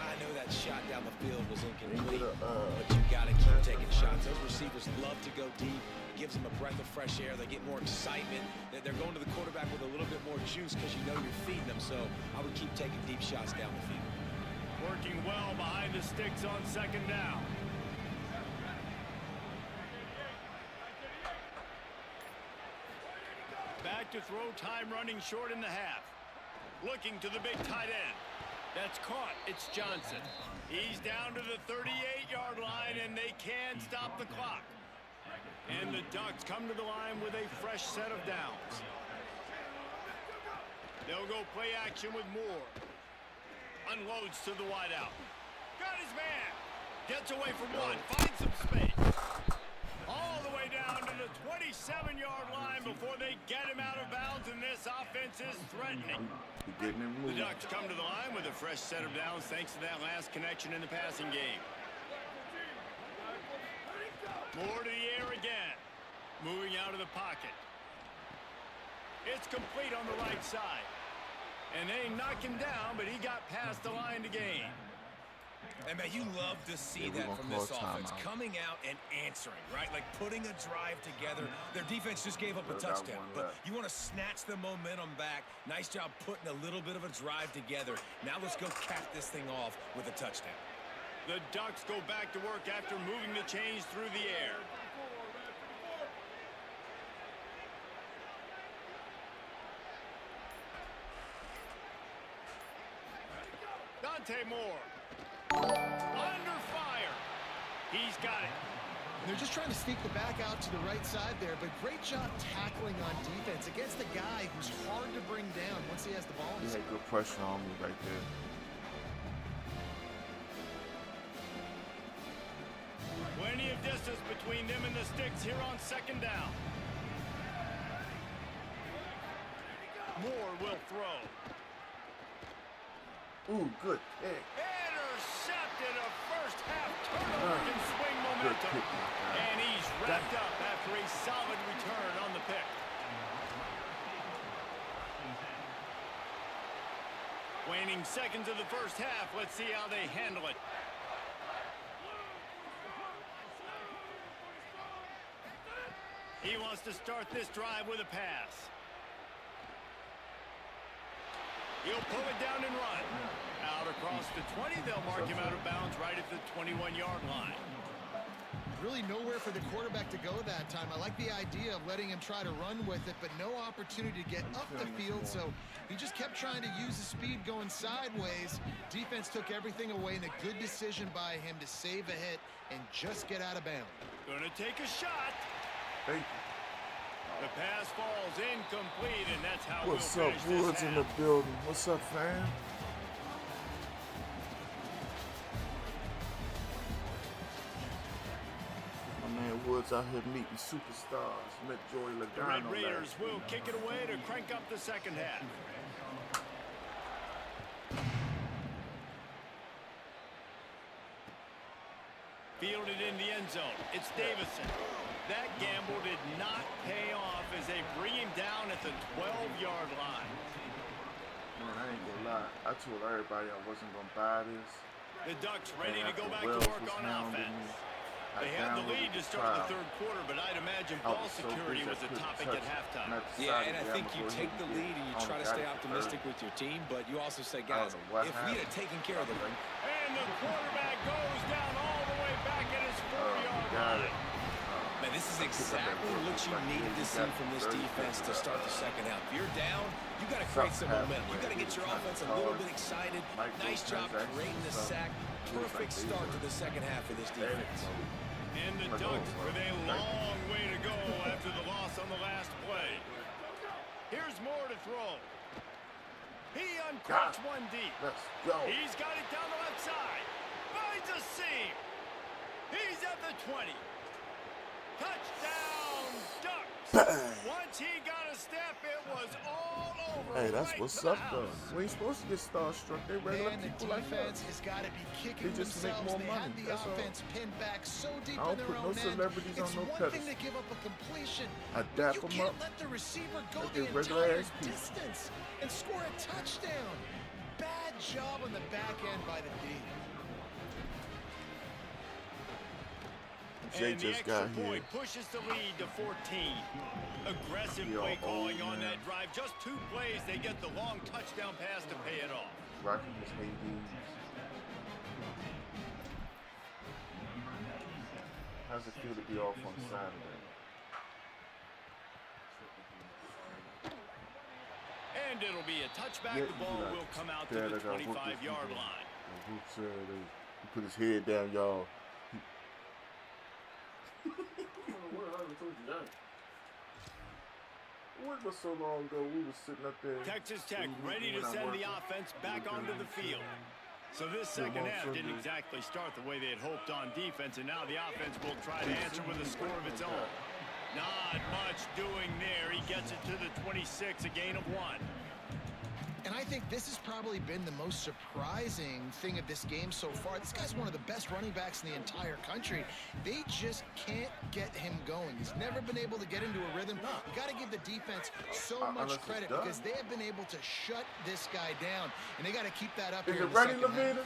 I know that shot down the field was incomplete, They would've, but you got to keep taking shots. Those receivers love to go deep. Gives them a breath of fresh air. They get more excitement. They're going to the quarterback with a little bit more juice because you know you're feeding them. So I would keep taking deep shots down the field. Working well behind the sticks on second down. Back to throw, time running short in the half. Looking to the big tight end. That's caught. It's Johnson. He's down to the 38-yard line, and they can stop the clock. And the Ducks come to the line with a fresh set of downs. They'll go play action with Moore. Unloads to the wideout. Got his man. Gets away from one. Finds some space. All the way down to the 27-yard line before they get him out of bounds, and this offense is threatening. Getting it The moving. Ducks come to the line with a fresh set of downs thanks to that last connection in the passing game. Moore to the air again. Moving out of the pocket. It's complete on the right side. And they knock him down, but he got past the line to gain. And man, you love to see Yeah, we're that gonna from call this offense. timeout. Coming out and answering, right? Like putting a drive together. Their defense just gave up a Still got touchdown. one But left. you want to snatch the momentum back. Nice job putting a little bit of a drive together. Now let's go cap this thing off with a touchdown. The Ducks go back to work after moving the chains through the air. Dante Moore. Under fire. He's got it. They're just trying to sneak the back out to the right side there, but great job tackling on defense against a guy who's hard to bring down once he has the ball in He his had good pressure on me right there. Plenty of distance between them and the sticks here on second down. Moore will throw. Ooh, good pick. Intercepted. A first half turnover can swing Good momentum. pick, my guy. And he's wrapped up after a solid return on the pick. Waning seconds of the first half. Let's see how they handle it. He wants to start this drive with a pass. He'll pull it down and run. Out across the 20, they'll mark him out of bounds right at the 21-yard line. Really nowhere for the quarterback to go that time. I like the idea of letting him try to run with it, but no opportunity to get up the field, so he just kept trying to use the speed going sideways. Defense took everything away, and a good decision by him to save a hit and just get out of bounds. Gonna take a shot. Thank you. The pass falls incomplete, and that's how What's we'll up, finish this Woods in half. the building? What's up, fam? Dudes out here meeting superstars. Met Joey The Logano. Red Raiders will kick it away to crank up the second half. Fielded in the end zone. It's Davison. That gamble did not pay off as they bring him down at the 12-yard line. Man, I ain't gonna lie. I told everybody I wasn't gonna buy this. The Ducks ready to And go after back to Wells work was on hounding offense. me, They I had the lead downloaded to start the trial. third quarter, but I'd imagine I ball was so security busy I was a couldn't topic touch at it. halftime. And I Yeah, and I decided, think I'm you gonna take go the ahead lead and you and try to get stay it for optimistic 30. with your team, but you also say, I guys, don't know what if we had happened. taken care of the And the quarterback goes down all the way back at his Oh, 4-yard got line. it. Man, this is exactly what you needed to see from this defense to start the second half. If you're down, you got to create some momentum. You got to get your offense a little bit excited. Nice job creating the sack. Perfect start to the second half of this defense. And the Ducks with a long way to go after the loss on the last play. Here's more to throw. He uncorks one deep. Let's go. He's got it down the left side. Finds a seam. He's at the 20. Touchdown, Ducks. Bang. Once he got a step, it was all over. Hey, that's right what's to the up, though. house. We ain't supposed to get starstruck. They regular Man, the people like defense us. has got to be kicking They just make themselves. more They money, had the that's all. offense pinned back so deep I don't in their put no own end. celebrities on It's no one pedestal. thing to give up a completion. I dap You 'em can't up let the receiver go like the they regular entire ass people. distance and score a touchdown. Bad job on the back end by the D. Jay And the just extra got here. point pushes the lead to 14. Aggressive Yo, play calling on man. that drive. Just 2 plays, they get the long touchdown pass to pay it off. Rocky was Hades. How's it feel to be off on Saturday? And it'll be a touchback. Yeah, The ball you will come out to Dad, the I got whooped this 25-yard weekend. line. The hoop Saturday. He put his head down, y'all. What was so long ago? We was sitting up there. Texas Tech ready to send the offense back onto the field. So this second half didn't exactly start the way they had hoped on defense, and now the offense will try to answer with a score of its own. Not much doing there. He gets it to the 26, a gain of 1. And I think this has probably been the most surprising thing of this game so far. This guy's one of the best running backs in the entire country. They just can't get him going. He's never been able to get into a rhythm. You got to give the defense so much credit because they have been able to shut this guy down. And they got to keep that up Is here it in the ready, second half. Lavina?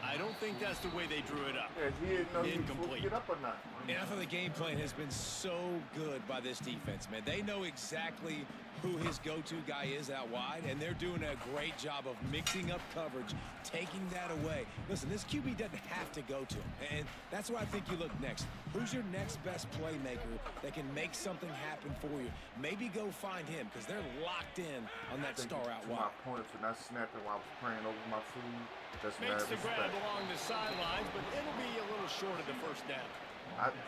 I don't think that's the way they drew it up. Yeah, he didn't know he was supposed to Incomplete. get up or not. And I thought the game plan has been so good by this defense, man. They know exactly who his go-to guy is out wide, and they're doing a great job of mixing up coverage, taking that away. Listen, this QB doesn't have to go to him, and that's where I think you look next. Who's your next best playmaker that can make something happen for you? Maybe go find him, because they're locked in on that star out My wide. opponent for not snapping while I was praying over my food. That's Makes mad the grab respect. along the sidelines, but it'll be a little short of the first down.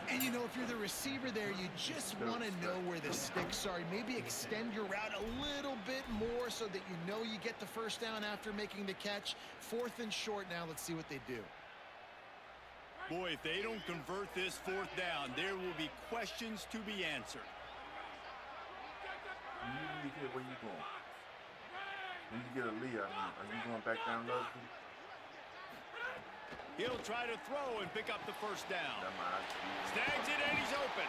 And you know, if you're the receiver there, you just want to know where the sticks are. Maybe extend your route a little bit more so that you know you get the first down after making the catch. 4th and short now. Let's see what they do. Boy, if they don't convert this 4th down, there will be questions to be answered. You here, where you going? When you get a lead, are you going back down Leslie? He'll try to throw and pick up the first down. That might Snags it and he's open.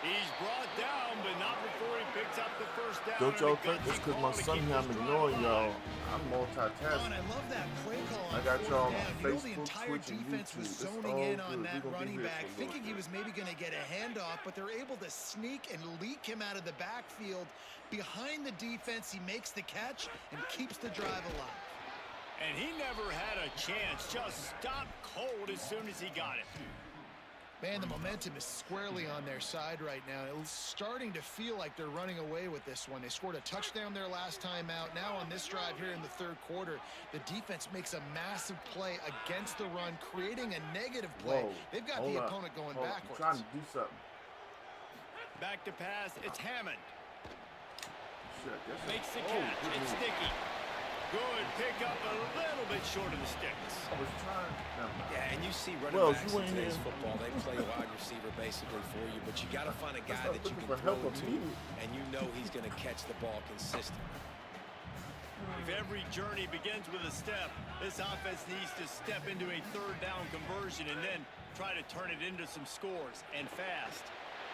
He's brought down, but not before he picks up the first down. Don't y'all And a think it's gutsy because my call to son keep here I'm this drive ignoring y'all? alive. I'm Oh, and multitasking. I love that play call on I got 4th y'all on down. You know, the Facebook, entire Twitch, and defense was YouTube. It's zoning all in on good. We that gonna be running here back, for a thinking he little was maybe going to get a handoff, but they're able to sneak and leak him out of the backfield. Behind the defense, he makes the catch and keeps the drive alive. And he never had a chance. Just stopped cold as soon as he got it. Man, the momentum is squarely on their side right now. It's starting to feel like they're running away with this one. They scored a touchdown their last time out. Now on this drive here in the 3rd quarter, the defense makes a massive play against the run, creating a negative play. Whoa, They've got hold the up, opponent going hold up. backwards. I'm trying to do something. Back to pass. It's Hammond. Shit, Makes the catch. It's Sticky. Good pick up a little bit short of the sticks. I was trying. Yeah, and you see running Well, backs you in ain't today's here. football, they play wide receiver basically for you, but you got to find a guy not that you looking can for throw help to, immediately. and you know he's going to catch the ball consistently. If every journey begins with a step, this offense needs to step into a third down conversion and then try to turn it into some scores, and fast.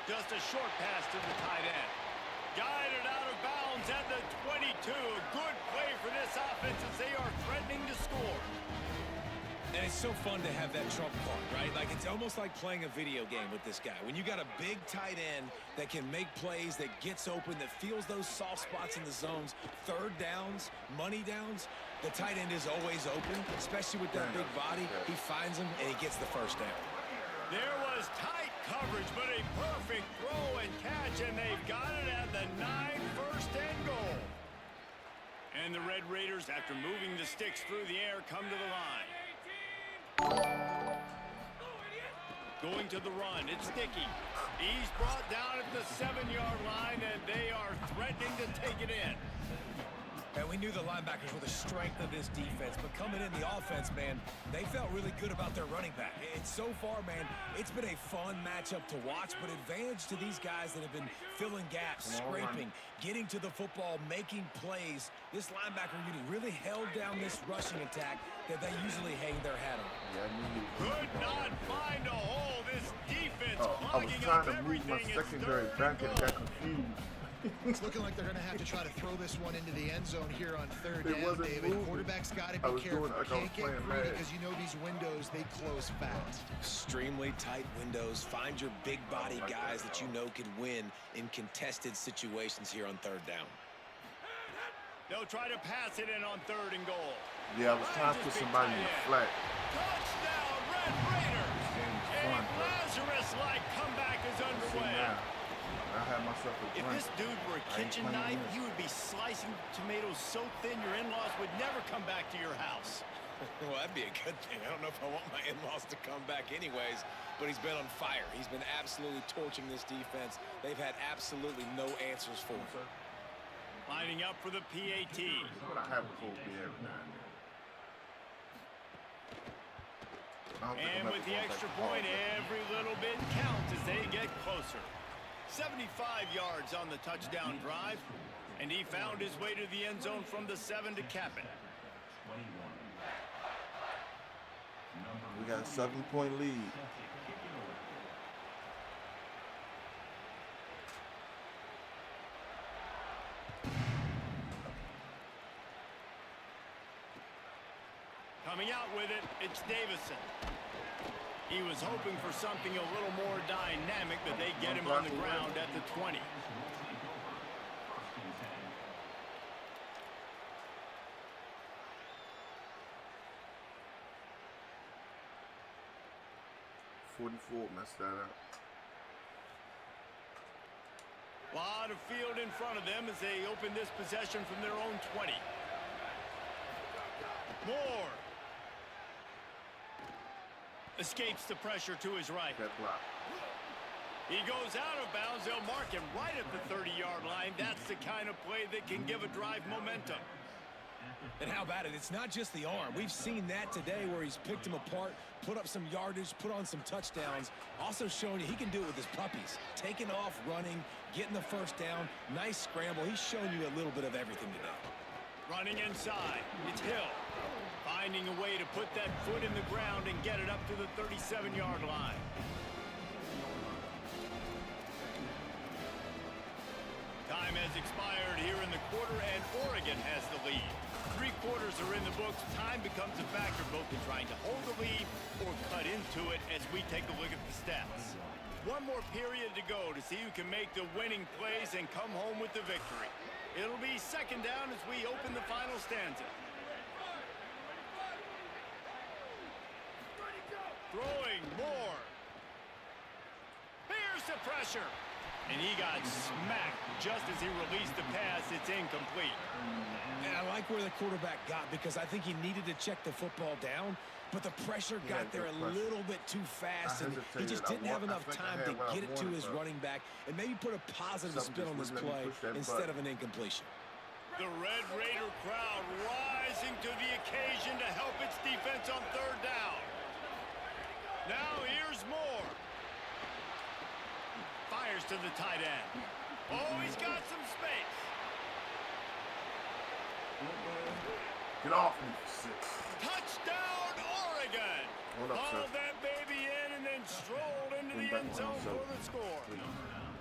Just a short pass to the tight end. Guided out of bounds at the 22. A good play for this offense as they are threatening to score. And it's so fun to have that trump card, right? Like, it's almost like playing a video game with this guy. When you got a big tight end that can make plays, that gets open, that feels those soft spots in the zones, third downs, money downs, the tight end is always open, especially with that big body. He finds him, and he gets the first down. There was tight coverage, but a perfect throw and catch, and they've got it at the 9 first and goal. And the Red Raiders, after moving the sticks through the air, come to the line. Going to the run, it's Sticky. He's brought down at the 7-yard line, and they are threatening to take it in. And we knew the linebackers were the strength of this defense, but coming in the offense, man, they felt really good about their running back. And so far, man, it's been a fun matchup to watch, but advantage to these guys that have been filling gaps, scraping, getting to the football, making plays. This linebacker unit really held down this rushing attack that they usually hang their hat on. Could not find a hole. This defense I was clogging trying up to move everything. my It's secondary third back and and got goal. confused. It's looking like they're going to have to try to throw this one into the end zone here on third It down, wasn't David. moving. Quarterback's got to I be was careful. doing like I was Can't get playing greedy bad. because you know these windows, they close fast. Extremely tight windows. Find your big body guys that you know can win in contested situations here on third down. They'll try to pass it in on third and goal. Yeah, I was trying to put somebody in the flat. Touchdown, Red Raiders! Game's A fun, bro. Lazarus-like comeback is See underway. now, I had myself a If drink. this dude were a I ain't kitchen playing knife, this. you would be slicing tomatoes so thin your in-laws would never come back to your house. Well, that'd be a good thing. I don't know if I want my in-laws to come back anyways, but he's been on fire. He's been absolutely torching this defense. They've had absolutely no answers for him. Lining up for the PAT. But I have a full beer every now and then. I don't think And I'm with ever the going back extra to point, college. every little bit counts as they get closer. 75 yards on the touchdown drive, and he found his way to the end zone from the 7 to cap it. We got a 7-point lead. Coming out with it, it's Davison. He was hoping for something a little more dynamic, but they get him on the ground at the 20. Messed that up. Lot of field in front of them as they open this possession from their own 20. Moore escapes the pressure to his right. That block. He goes out of bounds. They'll mark him right at the 30-yard line. That's the kind of play that can give a drive momentum. And how about it? It's not just the arm. We've seen that today where he's picked him apart, put up some yardage, put on some touchdowns. Also showing you he can do it with his puppies. Taking off, running, getting the first down. Nice scramble. He's shown you a little bit of everything today. Running inside. It's Hill. Finding a way to put that foot in the ground and get it up to the 37-yard line. Time has expired here in the quarter, and Oregon has the lead. 3 quarters are in the books. Time becomes a factor both in trying to hold the lead or cut into it as we take a look at the stats. One more period to go to see who can make the winning plays and come home with the victory. It'll be second down as we open the final stanza. Throwing more. Here's the pressure. And he got smacked just as he released the pass. It's incomplete. And I like where the quarterback got because I think he needed to check the football down, but the pressure got there a little bit too fast, and he just didn't have enough time to get it to his running back and maybe put a positive spin on this play instead of an incompletion. The Red Raider crowd rising to to the tight end. Oh, he's got some space. Get off me for 6. Touchdown, Oregon. Hold up, sir. Followed that baby in and then strolled into the end zone for the score.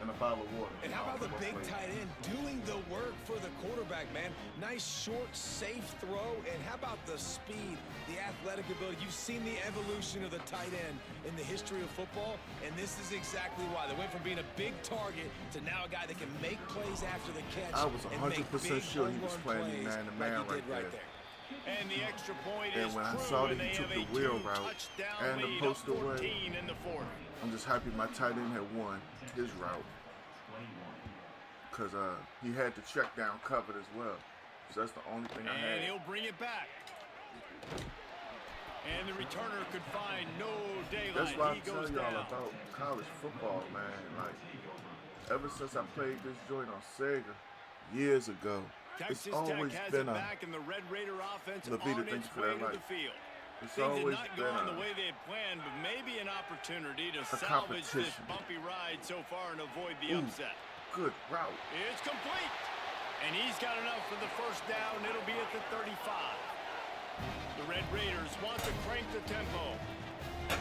And a bottle of water. And how about the big tight end doing the work for the quarterback, man? Nice, short, safe throw. And how about the speed, the athletic ability? You've seen the evolution of the tight end in the history of football, and this is exactly why. They went from being a big target to now a guy that can make plays after the catch. I was 100% sure he was playing man-to-man right there. And the extra point And is when I true, saw that and he they took have the a wheel 2 route touchdown and the lead, post up away, 14 in the fourth. I'm just happy my tight end had won his route. Because he had the check down covered as well. So that's the only thing I had. And he'll bring it back. And the returner could find no daylight. That's why He I tell goes y'all down. about college football, man. Like, ever since I played this joint on Sega years ago, Texas it's always Tech has been it a back, and the Red Raider offense Levita, on thank its you for way that to light. the field. It's Things always have not been gone the way they had planned, but maybe an opportunity to salvage this competition. bumpy ride so far and avoid the upset. good route. It's complete. And he's got enough for the first down. It'll be at the 35. The Red Raiders want to crank the tempo.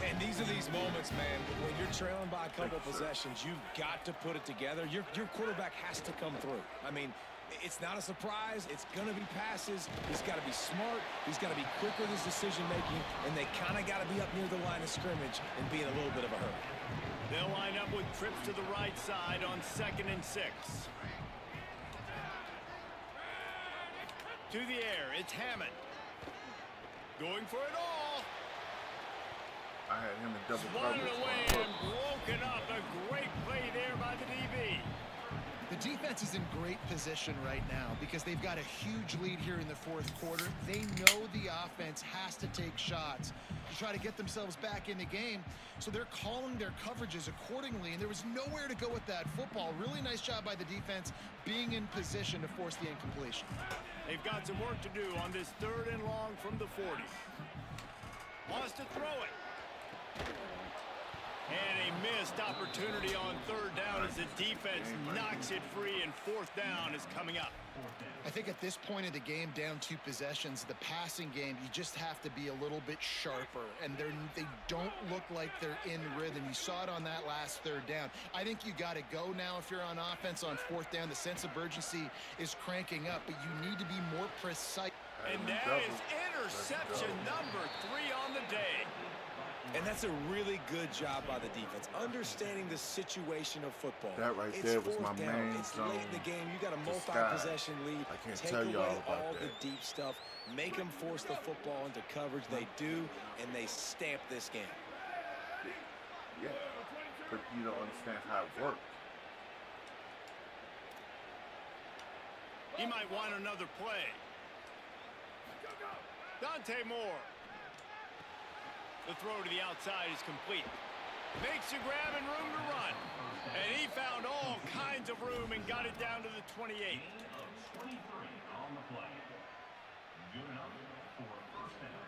And these are these moments, man, when you're trailing by a couple possessions, you've got to put it together. Your quarterback has to come through. I mean, it's not a surprise. It's going to be passes. He's got to be smart. He's got to be quick with his decision-making, and they kind of got to be up near the line of scrimmage and be in a little bit of a hurry. They'll line up with trips to the right side on 2nd and 6. To the air, it's Hammond. Going for it all. I had him in double Swatted coverage. away and broken up. A great play there by the DB. The defense is in great position right now because they've got a huge lead here in the fourth quarter. They know the offense has to take shots to try to get themselves back in the game. So they're calling their coverages accordingly, and there was nowhere to go with that football. Really nice job by the defense being in position to force the incompletion. They've got some work to do on this 3rd and long from the 40. Wants to throw it. And a missed opportunity on 3rd down as the defense knocks it free, and 4th down is coming up. I think at this point of the game, down 2 possessions, the passing game, you just have to be a little bit sharper. And they don't look like they're in rhythm. You saw it on that last 3rd down. I think you got to go now if you're on offense on 4th down. The sense of urgency is cranking up, but you need to be more precise. And that is interception number 3 on the day. And that's a really good job by the defense, understanding the situation of football. That right it's there was my 4th down. main It's zone. late in the game. You got a The multi-possession lead. I can't Take tell away y'all about all that. the deep stuff. Make them force the football into coverage. They do, and they stamp this game. Yeah, but you don't understand how it works. He might want another play. Dante Moore. The throw to the outside is complete. Makes a grab and room to run. And he found all kinds of room and got it down to the 28. 23 on the play. Good enough for a first down.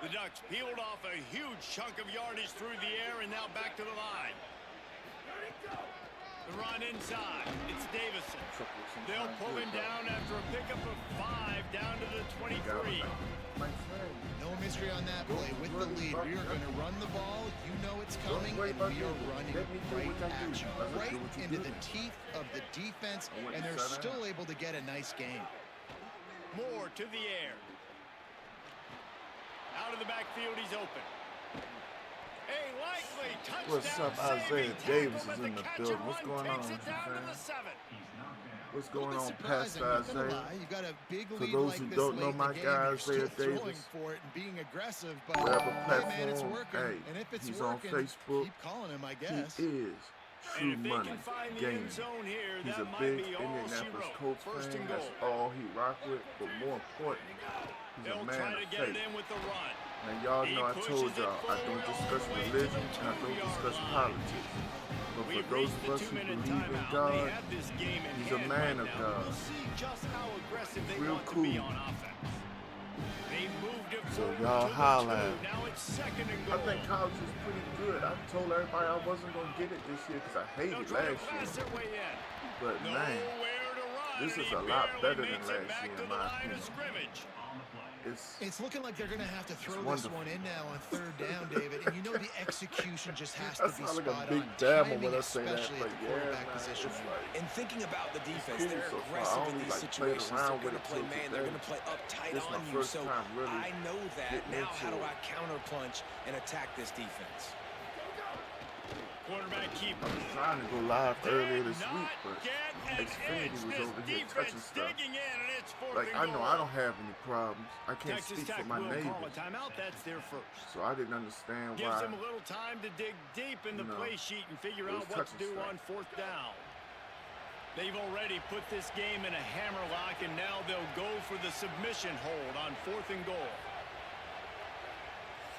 The Ducks peeled off a huge chunk of yardage through the air and now back to the line. The run inside. It's Davison. They'll pull him down after a pickup of 5 down to the 23. No mystery on that play. With the lead, we are going to run the ball. You know it's coming, and we are running right at you. Right into the teeth of the defense, and they're still able to get a nice game. Moore to the air. Out of the backfield, he's open. A likely touchdown. What's up, Isaiah Davis is in the building. What's going on, Takes it down to fam? the 7. What's A going little on, bit Pastor surprising, not gonna Isaiah? lie. You got a big For lead those like who this don't late know in my the game, guy, you're still Isaiah throwing Davis. for it and being aggressive, but Whatever hey, man, it's platform, working. hey, And if it's he's working, on Facebook. keep calling him, I He guess. is And True if they Money can find the Gaming. end zone here, He's that a might big be all she Indianapolis wrote. Colts First fan. and That's goal. all he rock with. But more importantly, he's They'll a man try to of get it faith. in with the run. Now y'all He know I pushes told it y'all I don't forward discuss all the way to religion the and I don't 2-yard discuss line. politics. But We've for those reached of the us who 2-minute believe in timeout. God, They have this game in he's a hand man right of now. God. We'll see just how aggressive they Real want to be cool. on offense. They moved it So forward y'all to the holla. 2. Now it's 2nd and I goal. think college is pretty good. I told everybody I wasn't going to get it this year because I They'll hated try to last blast year. their way in. But man, Nowhere to run, this and is he a lot barely better than makes it last back year to in the my line of opinion. scrimmage. It's looking like they're going to have to throw this wonderful. one in now on 3rd down, David. And you know the execution just has I to be sound like a spot big on. babble Timing, when I say that, especially but at the yeah, quarterback man, position. it's like And thinking about the defense, cool they're so far. I aggressive in only these like played situations. around They're with going to it play till man. They're today. going to play up tight This is my on you. first So time really I know that. getting Now, how do into I counterpunch and attack this defense? Quarterback keeper. I was trying to go live earlier Did this not week, but get an Xfinity inch. was This over here defense touching stuff. digging in, and it's 4th Like, and I know goal. I don't have any problems. I can't Texas speak Tech for my will call a neighbors. timeout. That's their first. So I didn't understand Gives why. them a little time to dig deep in the play sheet and figure it out was what to touching do stuff. on 4th down. They've already put this game in a hammerlock, and now they'll go for the submission hold on 4th and goal.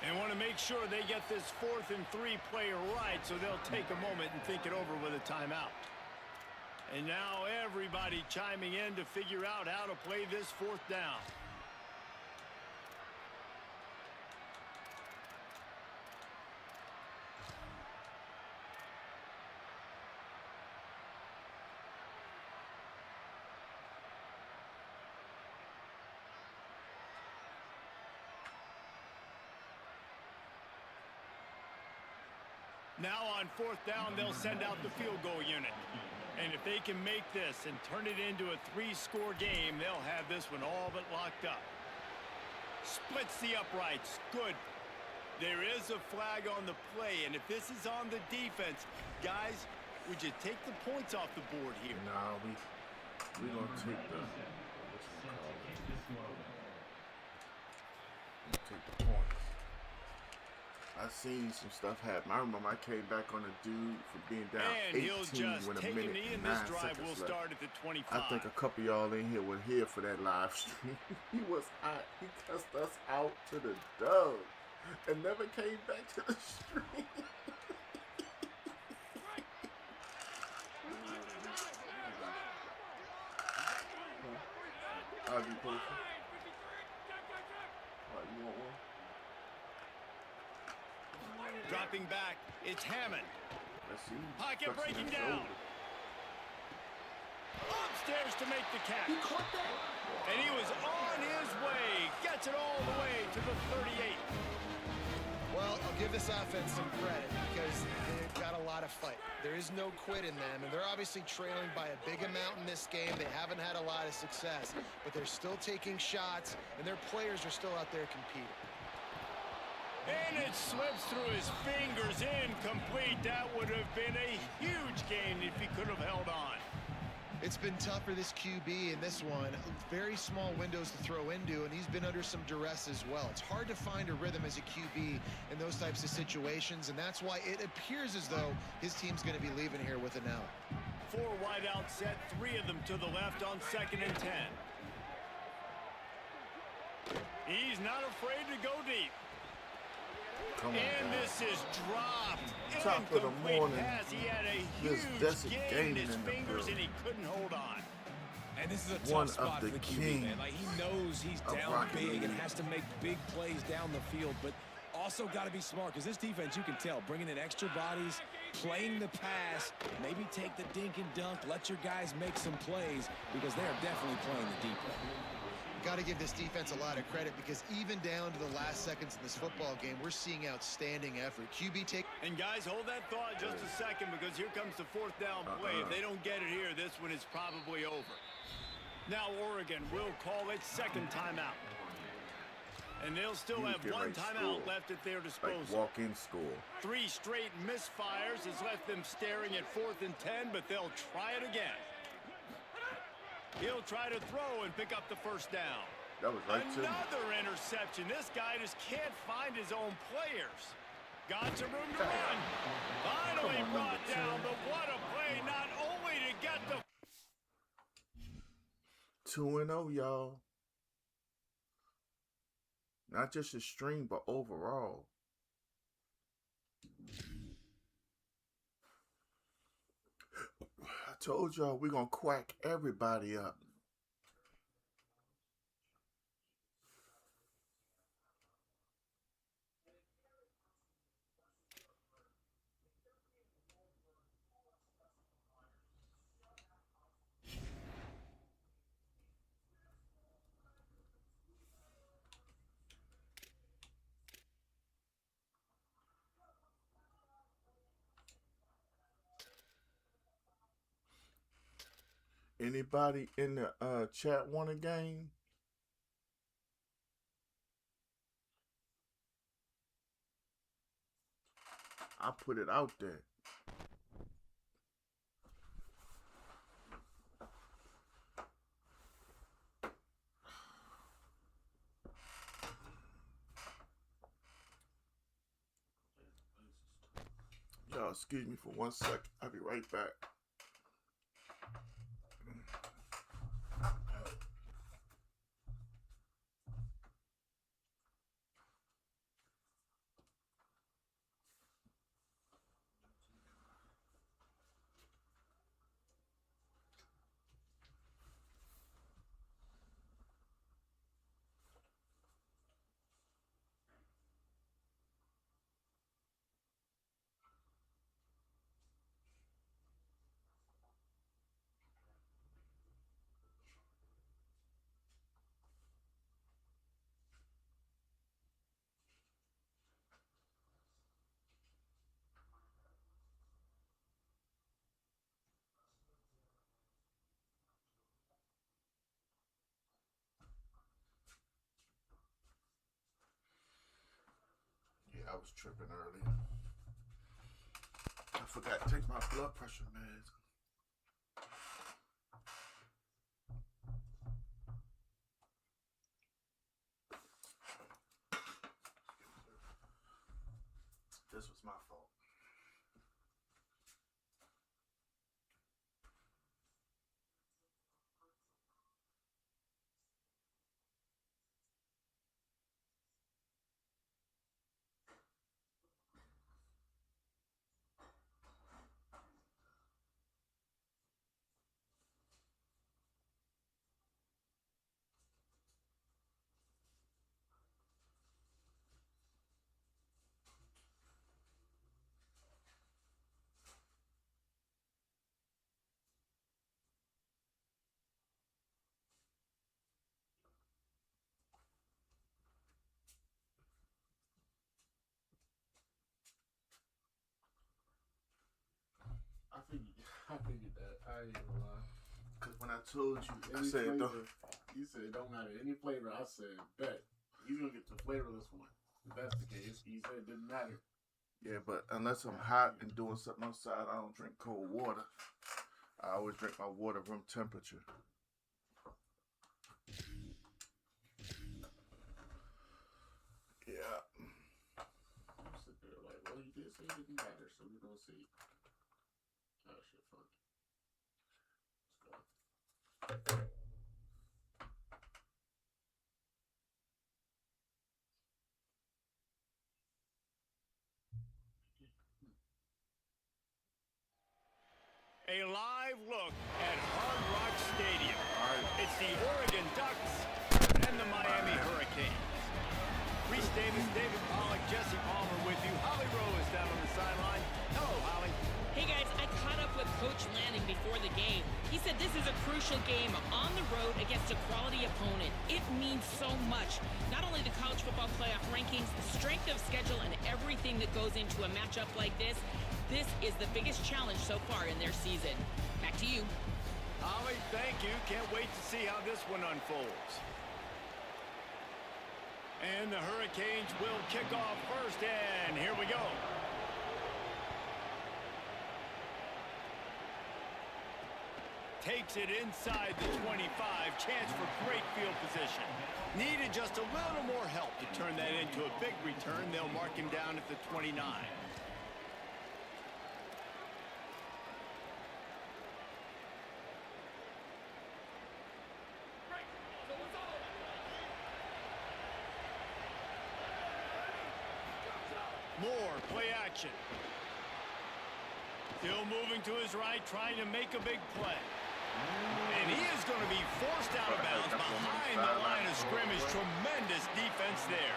They want to make sure they get this 4th and 3 play right, so they'll take a moment and think it over with a timeout. And now everybody chiming in to figure out how to play this 4th down. Now on 4th down, they'll send out the field goal unit. And if they can make this and turn it into a 3-score game, they'll have this one all but locked up. Splits the uprights. Good. There is a flag on the play, and if this is on the defense, guys, would you take the points off the board here? Nah, we gonna take the take the points. I seen some stuff happen. I remember I came back on a dude for being down And he'll 18 just with a take a minute knee, and and this 9 drive will seconds left. start at the 25. I think a couple y'all in here were here for that live stream. He was hot. He cussed us out to the dog and never came back to the stream. How'd you post it? What, you want one? Dropping back, it's Hammond. Let's see. Pocket Touching breaking that down. shoulder. Upstairs to make the catch. He caught that? And he was on his way. Gets it all the way to the 38. Well, I'll give this offense some credit because they've got a lot of fight. There is no quit in them, and they're obviously trailing by a big amount in this game. They haven't had a lot of success, but they're still taking shots, and their players are still out there competing. And it slips through his fingers, incomplete. That would have been a huge gain if he could have held on. It's been tough for this QB in this one. Very small windows to throw into, and he's been under some duress as well. It's hard to find a rhythm as a QB in those types of situations, and that's why it appears as though his team's going to be leaving here with an L. 4 wide out set, 3 of them to the left on 2nd and 10. He's not afraid to go deep. Come on, And guys. this is dropped. Top of the Incomplete morning. pass. He had a This huge Desert gain in Gaming his in the fingers, building. and he couldn't hold on. And this is a One tough of spot the for the QB, kings man. Like, he knows he's of down Rocket big and League. has to make big plays down the field, but also got to be smart because this defense, you can tell, bringing in extra bodies, playing the pass, maybe take the dink and dunk, let your guys make some plays because they are definitely playing the deep end. Got to give this defense a lot of credit because even down to the last seconds in this football game, we're seeing outstanding effort. QB take. And guys, hold that thought just a second because here comes the 4th down play. If they don't get it here, this one is probably over. Now Oregon will call its 2nd timeout. And they'll still You have get 1 right timeout score. left at their Like disposal. walk-in school. 3 straight misfires has left them staring at 4th and 10, but they'll try it again. He'll try to throw and pick up the 1st down. That was right to me. Another interception. This guy just can't find his own players. Got some room to run. Finally Come on, brought number down, 10. but what a play, not only to get the 2-0, y'all. Not just a stream, but overall. I told y'all we're going to quack everybody up. Anybody in the chat want a game? I put it out there. Y'all, excuse me for 1 second. I'll be right back. I was tripping earlier. I forgot to take my blood pressure meds. This was my fault. I figured that. I ain't gonna lie. Cause when I told you, I Any said, flavor, you said it don't matter. Any flavor, I said, bet. He's gonna get the flavorless one. If that's the case, he said it didn't matter. yeah, but unless I'm hot and doing something outside, I don't drink cold water. I always drink my water room temperature. Yeah. I'm sitting there like, well, he did say it didn't matter, so we're gonna see. Oh shit, fuck. Let's go. A live look at Hard Rock Stadium. It's the Oregon Ducks and the Miami Hurricanes. Reese Davis, David Pollack, Jesse Palmer with you. Holly Rowe is down on the sideline. Hello, Holly. Hey guys, I caught up with Coach Lanning before the game. He said this is a crucial game on the road against a quality opponent. It means so much. Not only the college football playoff rankings, strength of schedule, and everything that goes into a matchup like this. This is the biggest challenge so far in their season. Back to you. Holly, thank you. Can't wait to see how this one unfolds. And the Hurricanes will kick off first, and here we go. Takes it inside the 25. Chance for great field position. Needed just a little more help to turn that into a big return. They'll mark him down at the 29. Moore, play action. Still moving to his right, trying to make a big play. And he is going to be forced out of bounds behind the line of scrimmage. Tremendous defense there.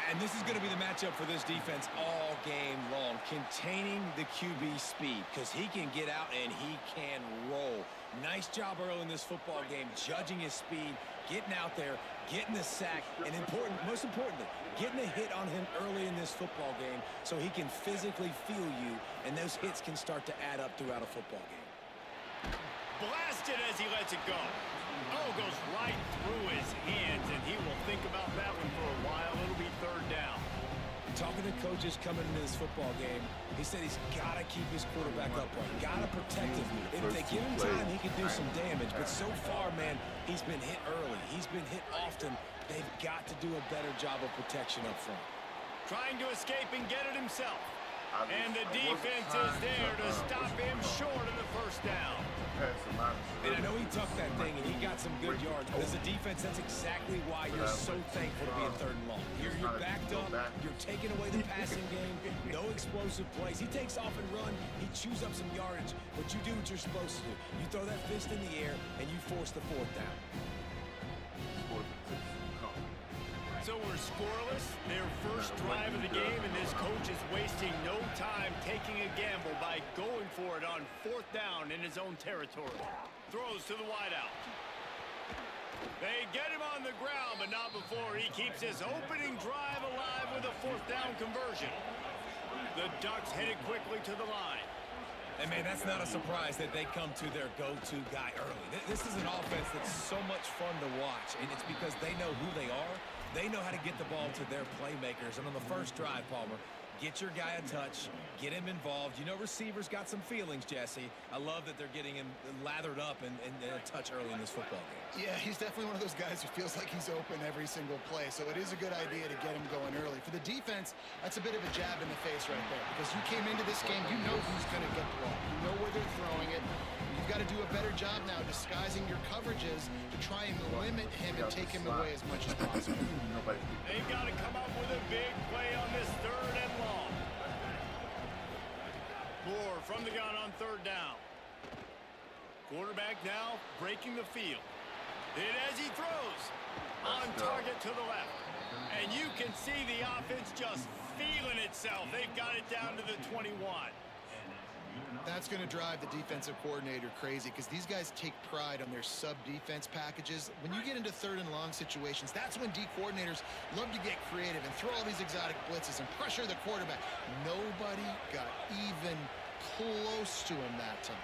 And this is going to be the matchup for this defense all game long. Containing the QB speed, because he can get out and he can roll. Nice job early in this football game, judging his speed, getting out there, getting the sack, and most importantly, getting a hit on him early in this football game so he can physically feel you, and those hits can start to add up throughout a football game. blasted as he lets it go. Oh, goes right through his hands, and he will think about that one for a while. It'll be third down. Talking to coaches coming into this football game, he said he's got to keep his quarterback upright, got to protect him. If they give him time, he can do some damage. But so far, man, he's been hit early. He's been hit often. They've got to do a better job of protection up front. Trying to escape and get it himself. And the defense is there to stop him short of the first down. And I know he tucked that thing and he got some good yards, but as a defense, that's exactly why you're so thankful to be in third and long. You're backed up, you're taking away the passing game, no explosive plays. He takes off and run, he chews up some yardage, but you do what you're supposed to do. You throw that fist in the air and you force the fourth down. So we're scoreless, their first drive of the game, and this coach is wasting no time taking a gamble by going for it on fourth down in his own territory. Throws to the wideout. They get him on the ground, but not before he keeps his opening drive alive with a fourth down conversion. The Ducks headed quickly to the line. And, man, that's not a surprise that they come to their go-to guy early. This is an offense that's so much fun to watch, and it's because they know who they are. They know how to get the ball to their playmakers. And on the first drive, Palmer, get your guy a touch, get him involved. You know receivers got some feelings, Jesse. I love that they're getting him lathered up and a touch early in this football game. Yeah, he's definitely one of those guys who feels like he's open every single play, so it is a good idea to get him going early. For the defense, that's a bit of a jab in the face right there, because you came into this game, you know who's going to get the ball. You know where they're throwing it. You've got to do a better job now disguising your coverages to try and limit him and take him away as much as possible. They've got to come up with a big play on this third and long. Moore from the gun on third down. Quarterback now breaking the field. And as he throws, on target to the left. And you can see the offense just feeling itself. They've got it down to the 21. That's going to drive the defensive coordinator crazy, because these guys take pride on their sub-defense packages. When you get into third and long situations, that's when D coordinators love to get creative and throw all these exotic blitzes and pressure the quarterback. Nobody got even close to him that time.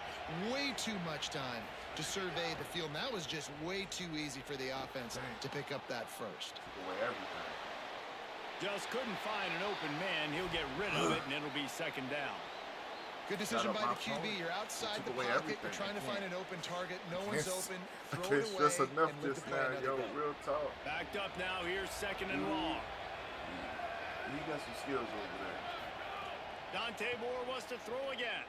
Way too much time to survey the field. And that was just way too easy for the offense to pick up that first. Just couldn't find an open man. He'll get rid of it, and it'll be second down. Good decision by the QB. You're outside the pocket. You're trying to find an open target. No one's open. Throw it away. Just enough and just now, yo. Real talk. Backed up now. Here's second and long. He got some skills over there. Dante Moore wants to throw again.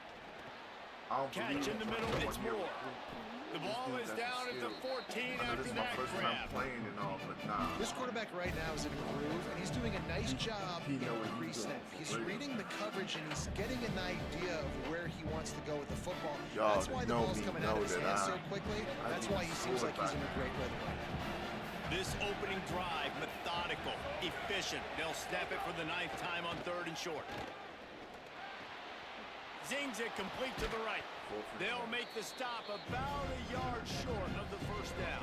Catch in the middle. It's Moore. The ball is down at the 14 after that grab. This quarterback right now is in a groove, and he's doing a nice job in pre-snap. He's reading the coverage, and he's getting an idea of where he wants to go with the football. That's why the ball's coming out of his hands so quickly. That's why he seems like he's in a great rhythm right now. This opening drive, methodical, efficient. They'll snap it for the 9th time on third and short. Zings it complete to the right. They'll make the stop about a yard short of the first down.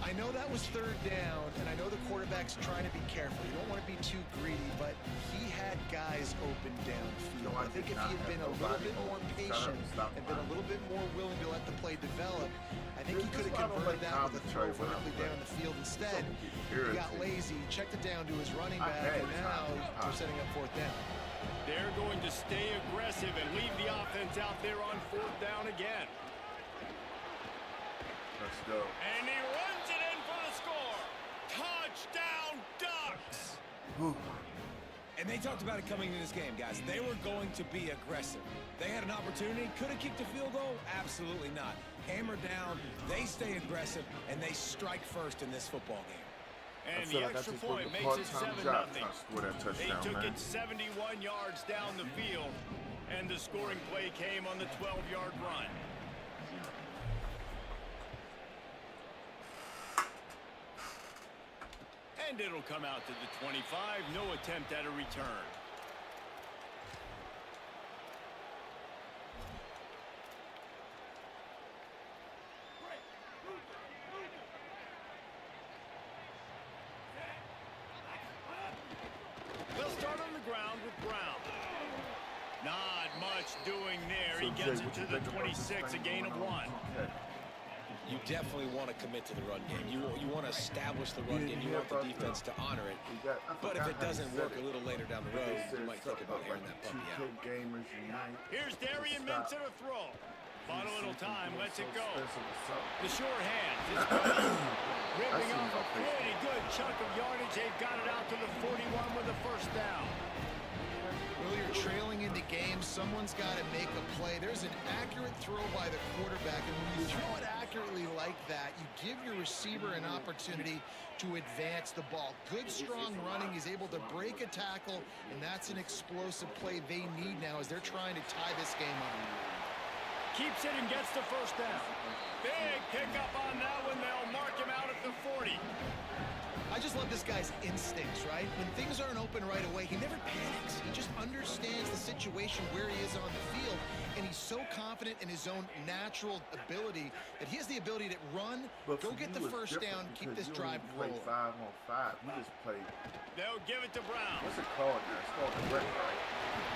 I know that was third down, and I know the quarterback's trying to be careful. You don't want to be too greedy, but he had guys open downfield. I think if he had been a little bit more patient and been a little bit more willing to let the play develop, I think he could have converted that with a throw vertically down the field. Instead, he got lazy, checked it down to his running back, and now we're setting up fourth down. They're going to stay aggressive and leave the offense out there on fourth down again. Let's go. And he runs it in for the score. Touchdown, Ducks! And they talked about it coming into this game, guys. They were going to be aggressive. They had an opportunity. Could have kicked a field goal? Absolutely not. Hammer down. They stay aggressive, and they strike first in this football game. And the extra point makes it 7-0. They took it 71 yards down the field, and the scoring play came on the 12-yard run. And it'll come out to the 25. No attempt at a return. They'll start on the ground with Brown. Not much much doing there. So, He gets Jay, it to what the you think about this 26, a thing gain of going on 1. with 2K? You definitely want to commit to the run game. You want to establish the run game. You want the defense to honor it. But if it doesn't work a little later down the road, you might think about airing that puppy out. 2K gamers unite. Here's Darian Mintz at a throw. Bought a little time, lets it go. The The sure hand is ripping off a pretty good chunk of yardage. They've got it out to the 41 with a first down. Well, you're trailing in the game. Someone's got to make a play. There's an accurate throw by the quarterback, and when you throw it accurately like that, you give your receiver an opportunity to advance the ball. Good, strong running. He's able to break a tackle, and that's an explosive play they need now as they're trying to tie this game up. Keeps it and gets the first down. Big pickup on that one. They'll mark him out at the 40. I just love this guy's instincts, right? When things aren't open right away, he never panics. He just understands the situation where he is on the field, and he's so confident in his own natural ability that he has the ability to run, go get the first down, keep this drive rolling. 5 on 5. You just played. They'll give it to Brown. What's it called now? It's called the red, right?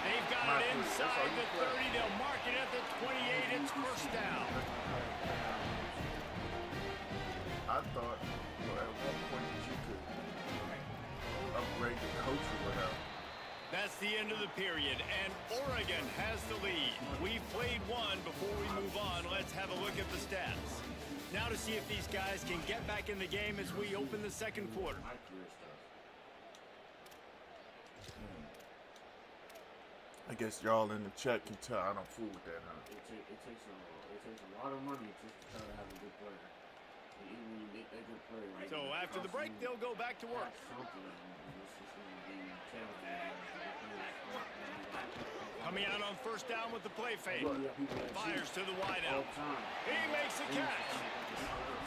They've got it inside the 30. They'll mark it at the 28. It's first down. I thought, at one point that you could upgrade the coach or whatever. That's the end of the period, and Oregon has the lead. We've played one. Before we move on, let's have a look at the stats. Now to see if these guys can get back in the game as we open the second quarter. I guess y'all in the chat can tell I don't fool with that, huh? It takes a lot of money just to try to have a good player. And even when you make that good player, right? So after the break, they'll go back to work. Coming out on first down with the play fake. Fires to the wideout. He makes the catch.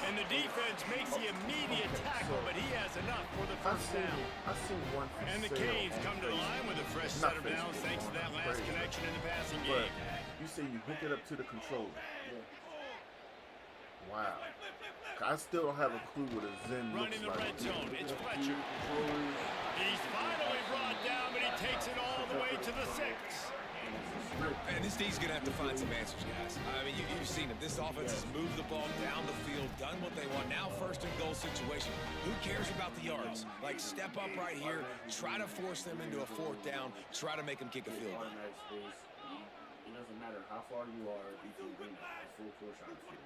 And the defense makes the immediate tackle, but he has enough for the first down. I seen one for And the sale Canes on come to the Facebook. line with a fresh Not set of downs Facebook, thanks to that last crazy. connection in the passing But game. you say you hook it up to the controller. Wow. I still don't have a clue what a Zen looks Running the like. red zone, it's Fletcher. He's finally brought down, but he takes it all the way to the 6. And this D's going to have to find some answers, guys. I mean, you've seen it. This offense has moved the ball down the field, done what they want. Now first and goal situation. Who cares about the yards? Like, step up right here, try to force them into a fourth down, try to make them kick a field goal. It doesn't matter how far you are, you can bring a full court shot field.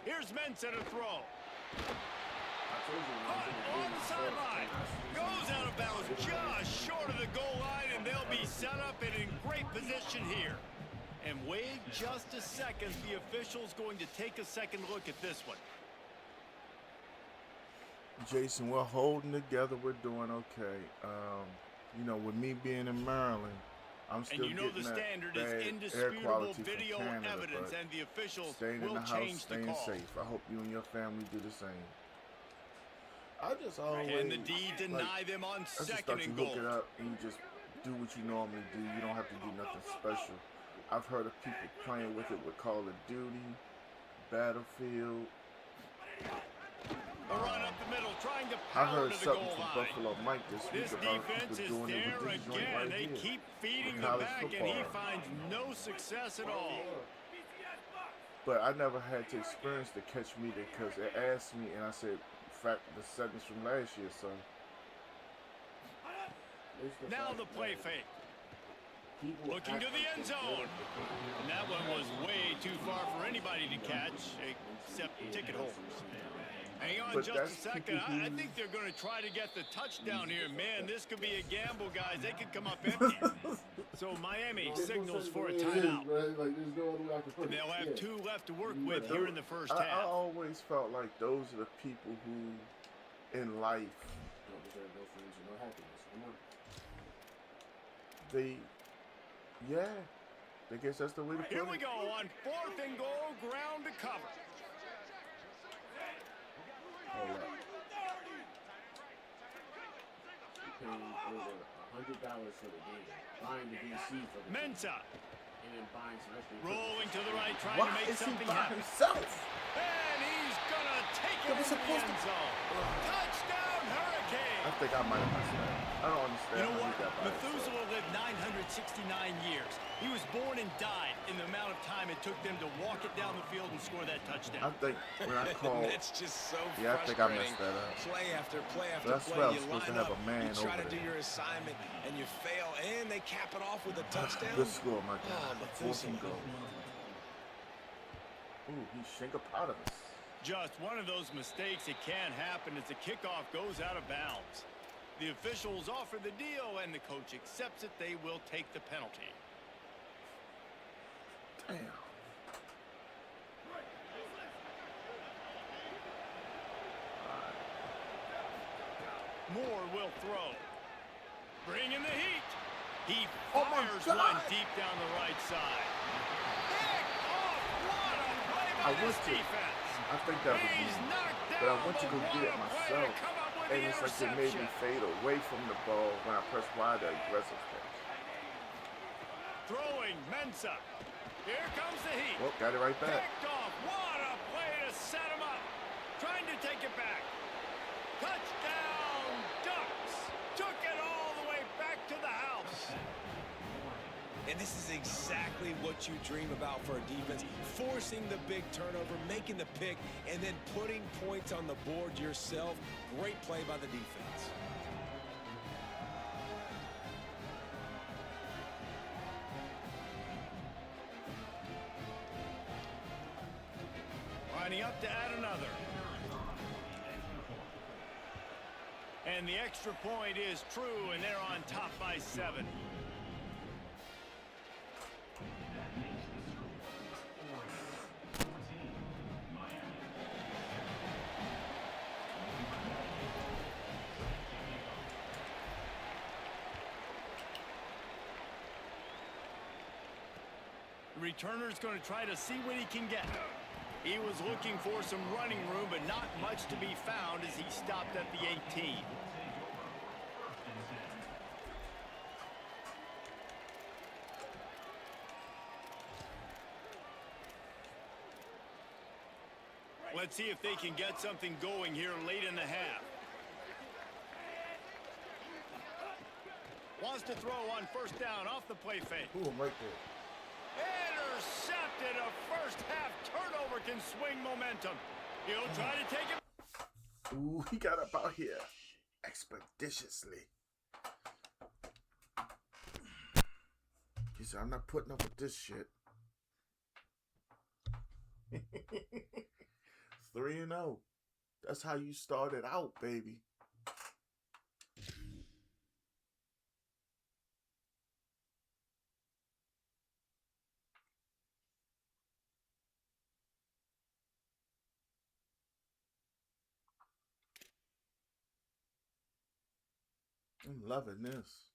Here's Mintz at a throw. I told you, On the sideline. Goes out of bounds just short of the goal line, and they'll be set up and in great position here. And wait just a second. The official's going to take a second look at this one. Jason, we're holding together. We're doing okay. You know, with me being in Maryland, I'm still And you know getting the that standard bad is air indisputable quality video from Canada, evidence, but and the officials staying in will the house, change the staying call. safe. I hope you and your family do the same. I just always And the D deny them on I just second thought you and hook goal. it up and you just do what you normally do. You don't have to do nothing special. I've heard of people playing with it with Call of Duty, Battlefield. A run up the middle, trying to I power heard to the something goal from line. Buffalo Mike this week This about defense people is doing it there with this joint again. right They here. keep feeding With the college back, and he football. finds no success at all. But I never had to experience the catch me because it asked me, and I said, in fact, the sentence from last year. So Now the play fake. Looking to the end zone. And that one was way too far for anybody to catch, except ticket holders. Hang on But just a that's second. people I think they're going to try to get the touchdown here. Man, this could be a gamble, guys. They could come up empty. So Miami signals for a timeout. And they'll have 2 left to work with here in the first I half. always felt like those are the people who, in life, I guess that's the way to put it. Here we go on 4th and goal, ground to cover. Hold up. Paying over $100 for the game, buying the VC for the game, Mensah and then buying some extra. rolling to the right, trying Why to make is he something by happen. himself? And he's gonna take It it was into the supposed end to- zone. Touchdown, Hurricane. I think I might have messed that up. I don't understand You know how what? he got by himself. Methuselah lived 969 years. He was born and died in the amount of time it took them to walk it down the field and score that I touchdown. think when I called, That's just so yeah, I think I frustrating. messed that up. Play after play after That's play. why I was You supposed to line have up, a man you try over to do there. your assignment, and you fail, and they cap it off with a touchdown. Good score, my Oh, guy. Fourth and Methuselah. goal. Ooh, he's Shinkapotamus. Just one of those mistakes. It can happen as the kickoff goes out of bounds. The officials offer the deal, and the coach accepts it. They will take the penalty. Damn. Moore will throw. Bringing the heat. He Oh, my fires God. one deep down the right side. Pick off. What a play by I this went to- defense. I think that was He's easy. knocked down. But I went to go but get it what a play to myself. come up with And the it's like they made me interception. fade away from the ball when I pressed Y, the aggressive catch. Throwing Mensah. Here comes the heat. Well, got it right back. Picked off. What a play to set him up. Trying to take it back. Touchdown, Ducks. Took it all the way back to the house. And this is exactly what you dream about for a defense. Forcing the big turnover, making the pick, and then putting points on the board yourself. Great play by the defense. Lining up to add another. And the extra point is true, and they're on top by 7. The returner's going to try to see what he can get. He was looking for some running room, but not much to be found as he stopped at the 18. Let's see if they can get something going here late in the half. Wants to throw on first down off the play fake. Ooh, I'm right there. Intercepted. A first half turnover can swing momentum. He'll try to take it. Ooh, he got up out here expeditiously. He said, I'm not putting up with this shit. 3-0. That's how you started out, baby. I'm loving this.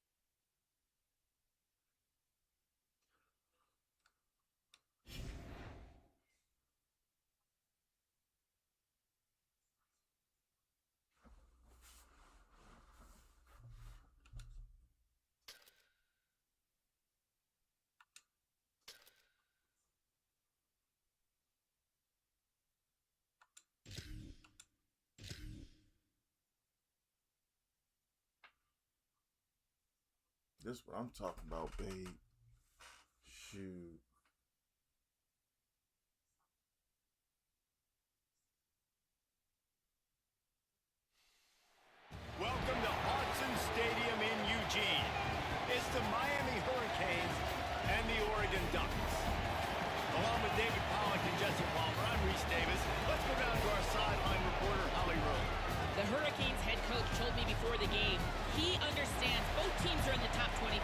This is what I'm talking about, babe. Shoot. Welcome to Autzen Stadium in Eugene. It's the Miami Hurricanes and the Oregon Ducks. Along with David Pollack and Jesse Palmer, I'm Reese Davis. Let's go down to our sideline reporter, Holly Rowe. The Hurricanes head coach told me before the game he understands both teams are in the top 25.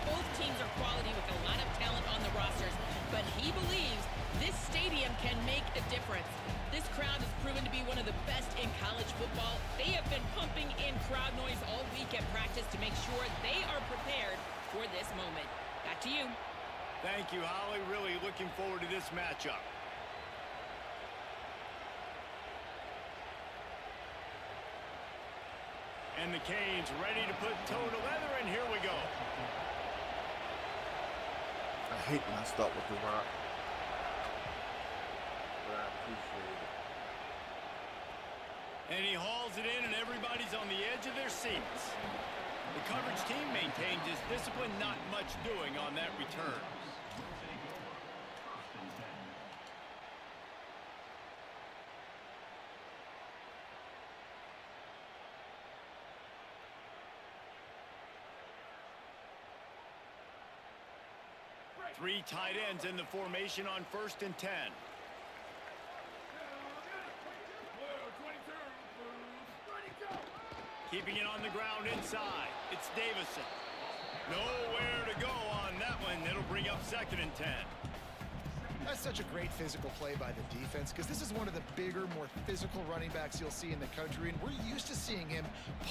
Both teams are quality with a lot of talent on the rosters. But he believes this stadium can make a difference. This crowd has proven to be one of the best in college football. They have been pumping in crowd noise all week at practice to make sure they are prepared for this moment. Back to you. Thank you, Holly. Really looking forward to this matchup. And the Canes ready to put toe to leather, and here we go. I hate when I start with the rock. But I appreciate it. And he hauls it in, and everybody's on the edge of their seats. The coverage team maintains his discipline, not much doing on that return. Three tight ends in the formation on 1st and 10. Keeping it on the ground inside. It's Davison. Nowhere to go on that one. It'll bring up 2nd and 10. That's such a great physical play by the defense because this is one of the bigger, more physical running backs you'll see in the country, and we're used to seeing him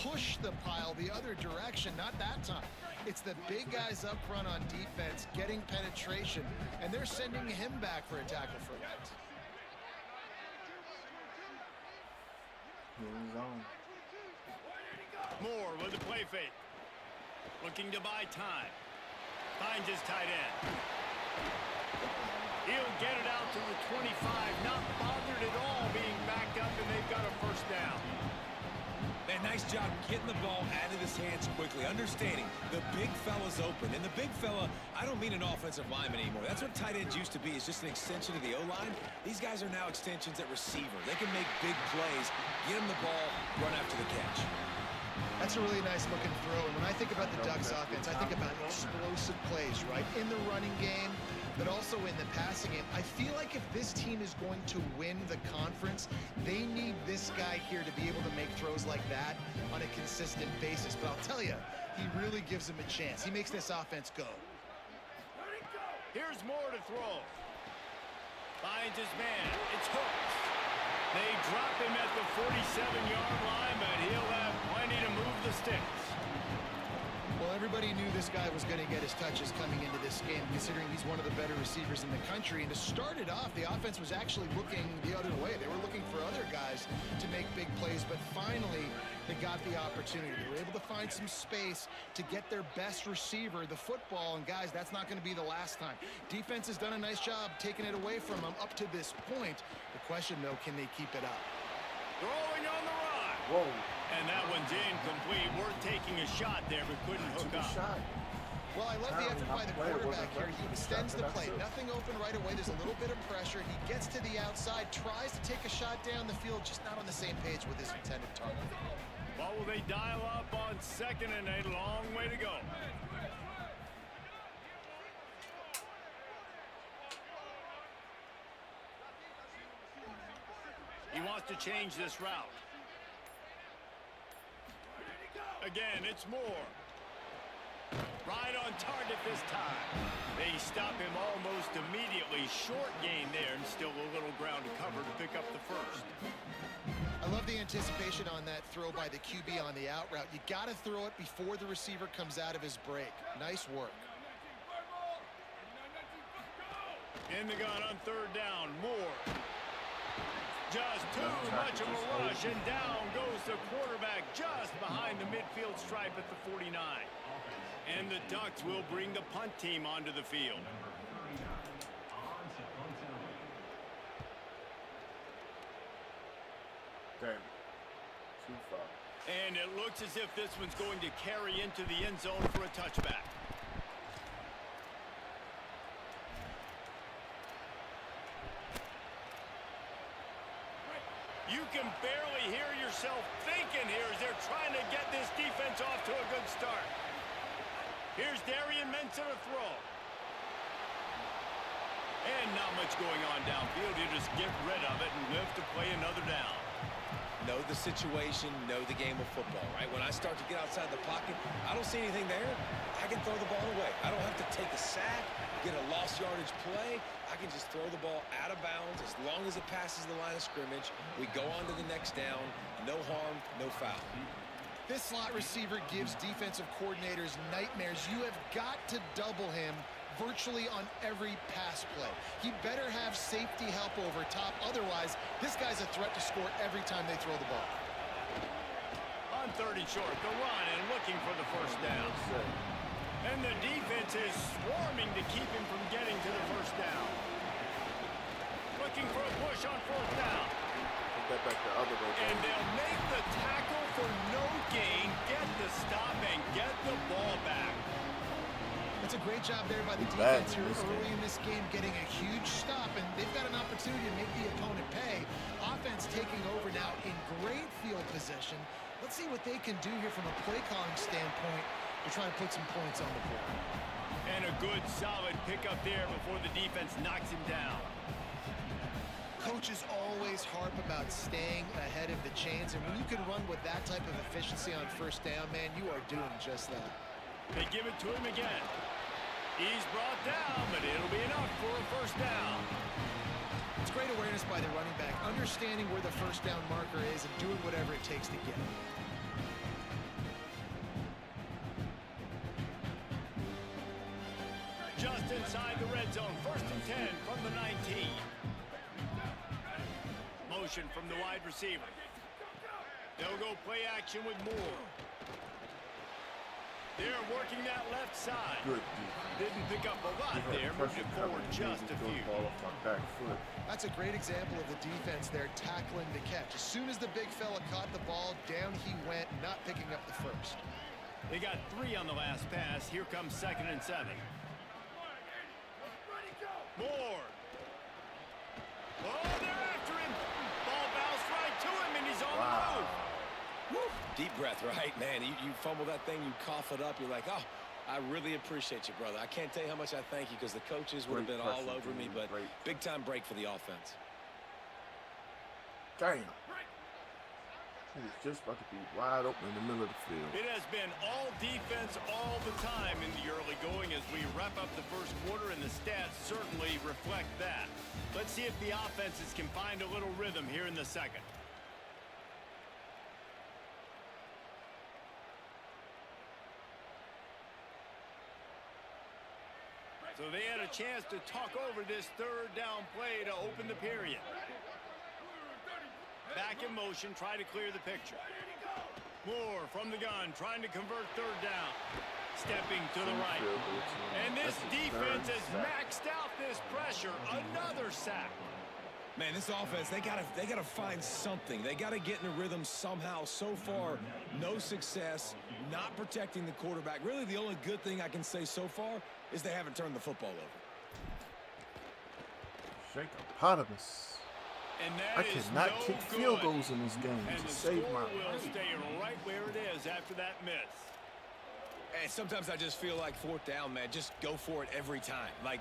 push the pile the other direction. Not that time. It's the big guys up front on defense getting penetration, and they're sending him back for a tackle for a loss. Moore with the play fake. Looking to buy time. Finds his tight end. He'll get it out to the 25. Not bothered at all being backed up, and they've got a 1st down. Man, nice job getting the ball out of his hands quickly, understanding the big fella's open. And the big fella, I don't mean an offensive lineman anymore. That's what tight ends used to be, is just an extension of the O-line. These guys are now extensions at receiver. They can make big plays, get him the ball, run after the catch. That's a really nice looking throw. And when I think about the Ducks offense, I think about explosive plays, right? In the running game, but also in the passing game. I feel like if this team is going to win the conference, they need this guy here to be able to make throws like that on a consistent basis. But I'll tell you, he really gives them a chance. He makes this offense go. Here's Moore to throw. Finds his man. It's Hooks. They drop him at the 47-yard line, but he'll have plenty to move the sticks. Well, everybody knew this guy was going to get his touches coming into this game, considering he's one of the better receivers in the country. And to start it off, the offense was actually looking the other way. They were looking for other guys to make big plays, but finally they got the opportunity. They were able to find some space to get their best receiver the football. And guys, that's not going to be the last time. Defense has done a nice job taking it away from them up to this point. The question, though, can they keep it up? Throwing on the run. Whoa. And that one's incomplete. Worth taking a shot there, but couldn't hook up. Well, I love the effort by the quarterback here. He extends the play. Nothing open right away. There's a little bit of pressure. He gets to the outside, tries to take a shot down the field, just not on the same page with his intended target. What will they dial up on 2nd and 8? Long way to go. He wants to change this route. Again, it's Moore. Right on target this time. They stop him almost immediately. Short gain there, and still a little ground to cover to pick up the 1st. I love the anticipation on that throw by the QB on the out route. You got to throw it before the receiver comes out of his break. Nice work. In the gun on 3rd down, Moore. Just too much of a rush, and down goes the quarterback just behind the midfield stripe at the 49. And the Ducks will bring the punt team onto the field. Damn. Too far. And it looks as if this one's going to carry into the end zone for a touchback. You can barely hear yourself thinking here as they're trying to get this defense off to a good start. Here's Darian Mensa to throw. And not much going on downfield. You just get rid of it and live to play another down. Know the situation, know the game of football, right? When I start to get outside the pocket, I don't see anything there. I can throw the ball away. I don't have to take a sack, get a lost yardage play. I can just throw the ball out of bounds as long as it passes the line of scrimmage. We go on to the next down. No harm, no foul. This slot receiver gives defensive coordinators nightmares. You have got to double him virtually on every pass play. He better have safety help over top. Otherwise, this guy's a threat to score every time they throw the ball. On 3rd and short, the run and looking for the 1st down. And the defense is swarming to keep him from getting to the 1st down. Looking for a push on 4th down. that back the other way. And they'll make the tackle for no gain, get the stop, and get the ball back. That's a great job there by the defense here early in this game, getting a huge stop, and they've got an opportunity to make the opponent pay. Offense taking over now in great field position. Let's see what they can do here from a play calling standpoint to try to put some points on the board. And a good, solid pickup there before the defense knocks him down. Coaches always harp about staying ahead of the chains, and when you can run with that type of efficiency on first down, man, you are doing just that. They give it to him again. He's brought down, but it'll be enough for a first down. It's great awareness by the running back, understanding where the first down marker is and doing whatever it takes to get it. Just inside the red zone, 1st and 10 from the 19. Motion from the wide receiver. They'll go play action with Moore. They're working that left side. Good. Didn't pick up a lot there, moved it forward just a few. Ball off my back foot. That's a great example of the defense there tackling the catch. As soon as the big fella caught the ball, down he went, not picking up the first. They got 3 on the last pass. Here comes 2nd and 7. Moore. Oh, they're after him. Ball bounced right to him, and he's on the move. Woo. Deep breath, right, man? You fumble that thing, you cough it up, you're like, oh, I really appreciate you, brother. I can't tell you how much I thank you because the coaches would have been all over me, but big-time break for the offense. Damn. He was just about to be wide open in the middle of the field. It has been all defense all the time in the early going as we wrap up the first quarter, and the stats certainly reflect that. Let's see if the offenses can find a little rhythm here in the second. So they had a chance to talk over this 3rd down play to open the period. Back in motion, try to clear the picture. Moore from the gun, trying to convert 3rd down. Stepping to the right. And this defense has maxed out this pressure. Another sack. Man, this offense, they gotta find something. They gotta get in a rhythm somehow. So far, no success, not protecting the quarterback. Really, the only good thing I can say so far is they haven't turned the football over. Shakeopotamus. And that I cannot kick field goals in this game and to the save score my will life. stay right where it is after that miss. And sometimes I just feel like 4th down, man, just go for it every time. Like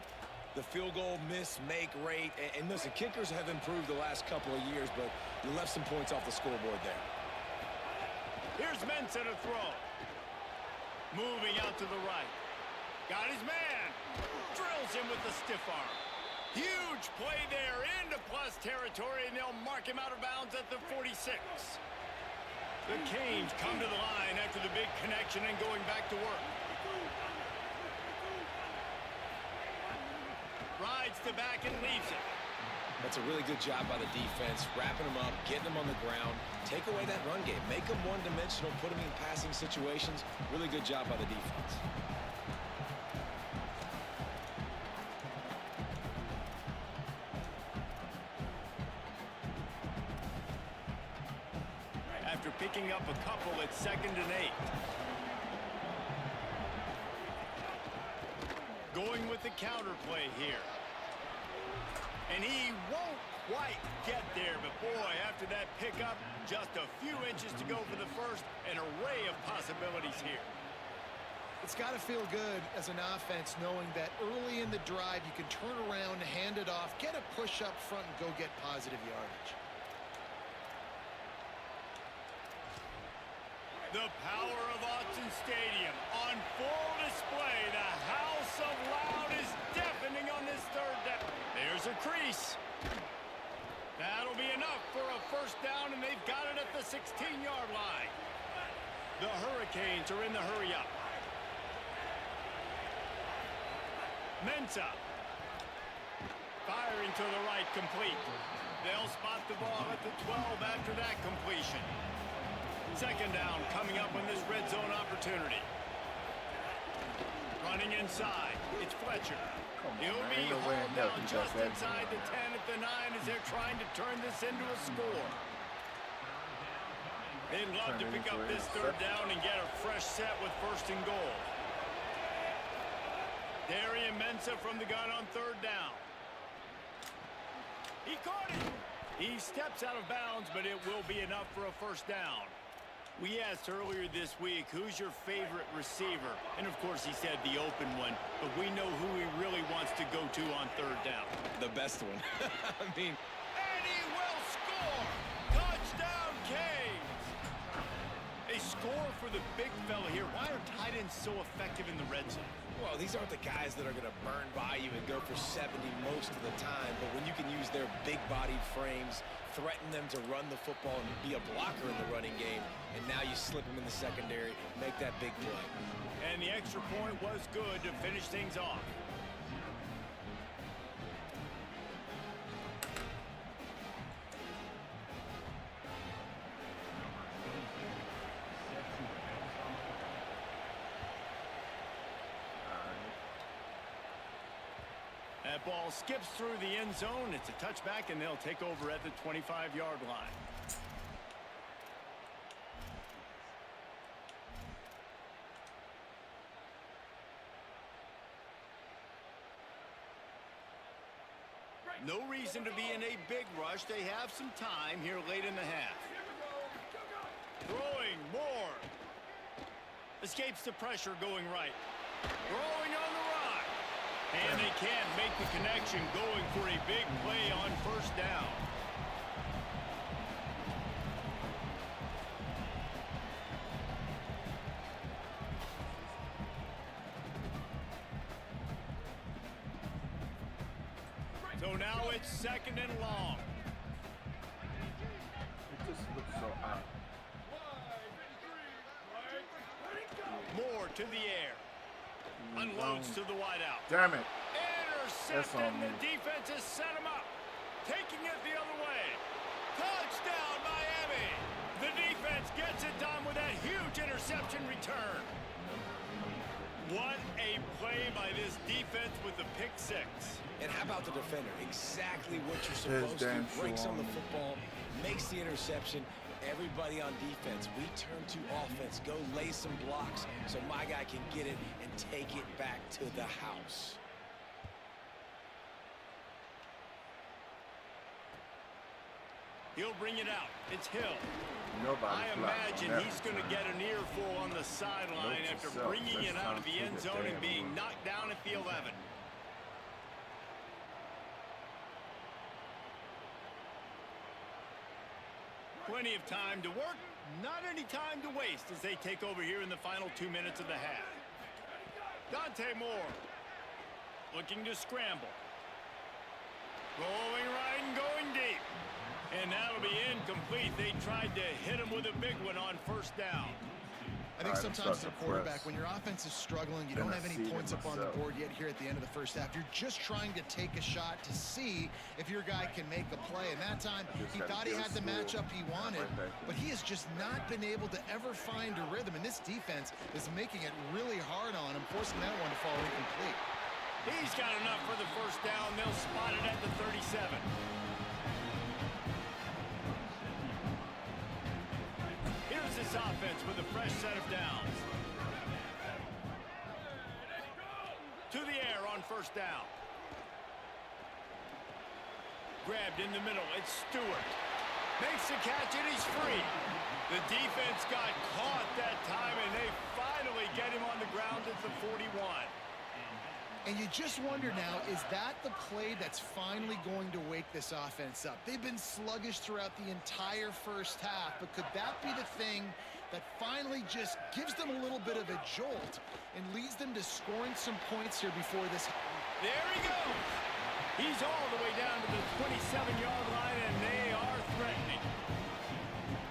the field goal miss, make rate. And listen, kickers have improved the last couple of years, but you left some points off the scoreboard there. Here's Mensah to throw. Moving out to the right. Got his man. Drills him with the stiff arm. Huge play there into plus territory, and they'll mark him out of bounds at the 46. The Canes come to the line after the big connection and going back to work. Rides the back and leaves it. That's a really good job by the defense, wrapping them up, getting them on the ground, take away that run game, make them one-dimensional, put them in passing situations. Really good job by the defense. After picking up a couple, it's 2nd and 8. Going with the counter play here. And he won't quite get there, but boy, after that pickup, just a few inches to go for the first. An array of possibilities here. It's got to feel good as an offense knowing that early in the drive you can turn around, hand it off, get a push up front, and go get positive yardage. The power of Autzen Stadium on full display. The house of loud is deafening on this 3rd down. There's a crease. That'll be enough for a first down, and they've got it at the 16-yard line. The Hurricanes are in the hurry-up. Mensah. Firing to the right, complete. They'll spot the ball at the 12 after that completion. 2nd down coming up on this red zone opportunity. Running inside. It's Fletcher. He'll be hauled down just inside the 10 at the 9 as they're trying to turn this into a score. They'd love to pick up this third down and get a fresh set with 1st and goal. Darian Mensah from the gun on 3rd down. He caught it. He steps out of bounds, but it will be enough for a 1st down. We asked earlier this week, who's your favorite receiver? And, of course, he said the open one, but we know who he really wants to go to on 3rd down. The best one. I mean... And he will score! Touchdown, Canes! A score for the big fella here. Why are tight ends so effective in the red zone? Well, these aren't the guys that are going to burn by you and go for 70 most of the time, but when you can use their big-bodied frames, threaten them to run the football and be a blocker in the running game, and now you slip them in the secondary, make that big play. And the extra point was good to finish things off. That ball skips through the end zone. It's a touchback, and they'll take over at the 25-yard line. No reason to be in a big rush. They have some time here late in the half. Throwing more. Escapes the pressure going right. Throwing on the run. And they can't make the connection, going for a big play on 1st down. So now it's 2nd and long. It just looks so odd. More to the air. Unloads to the wideout. Damn it. Intercepted. The defense has set him up. Taking it the other way. Touchdown, Miami. The defense gets it done with that huge interception return. What a play by this defense with the pick 6. And how about the defender? Exactly what you're supposed to. Breaks on the football, makes the interception. Everybody on defense, we turn to offense. Go lay some blocks so my guy can get it and take it back to the house. He'll bring it out. It's Hill. Nobody's I imagine he's going to get an earful on the sideline after bringing it out of the end zone and being knocked down at the 11. Plenty of time to work, not any time to waste as they take over here in the final 2 minutes of the half. Dante Moore looking to scramble. Rolling right and going deep. And that'll be incomplete. They tried to hit him with a big one on 1st down. I think sometimes as a quarterback, when your offense is struggling, you don't have any points up on the board yet here at the end of the 1st half. You're just trying to take a shot to see if your guy can make a play. And that time, he thought he had the matchup he wanted, but he has just not been able to ever find a rhythm. And this defense is making it really hard on him, forcing that one to fall incomplete. He's got enough for the 1st down. They'll spot it at the 37. Here's this offense with a fresh set of downs. To the air on 1st down. Grabbed in the middle. It's Stewart. Makes the catch and he's free. The defense got caught that time and they finally get him on the ground at the 41. And you just wonder now, is that the play that's finally going to wake this offense up? They've been sluggish throughout the entire 1st half, but could that be the thing that finally just gives them a little bit of a jolt and leads them to scoring some points here before this? There he goes. He's all the way down to the 27-yard line, and they are threatening.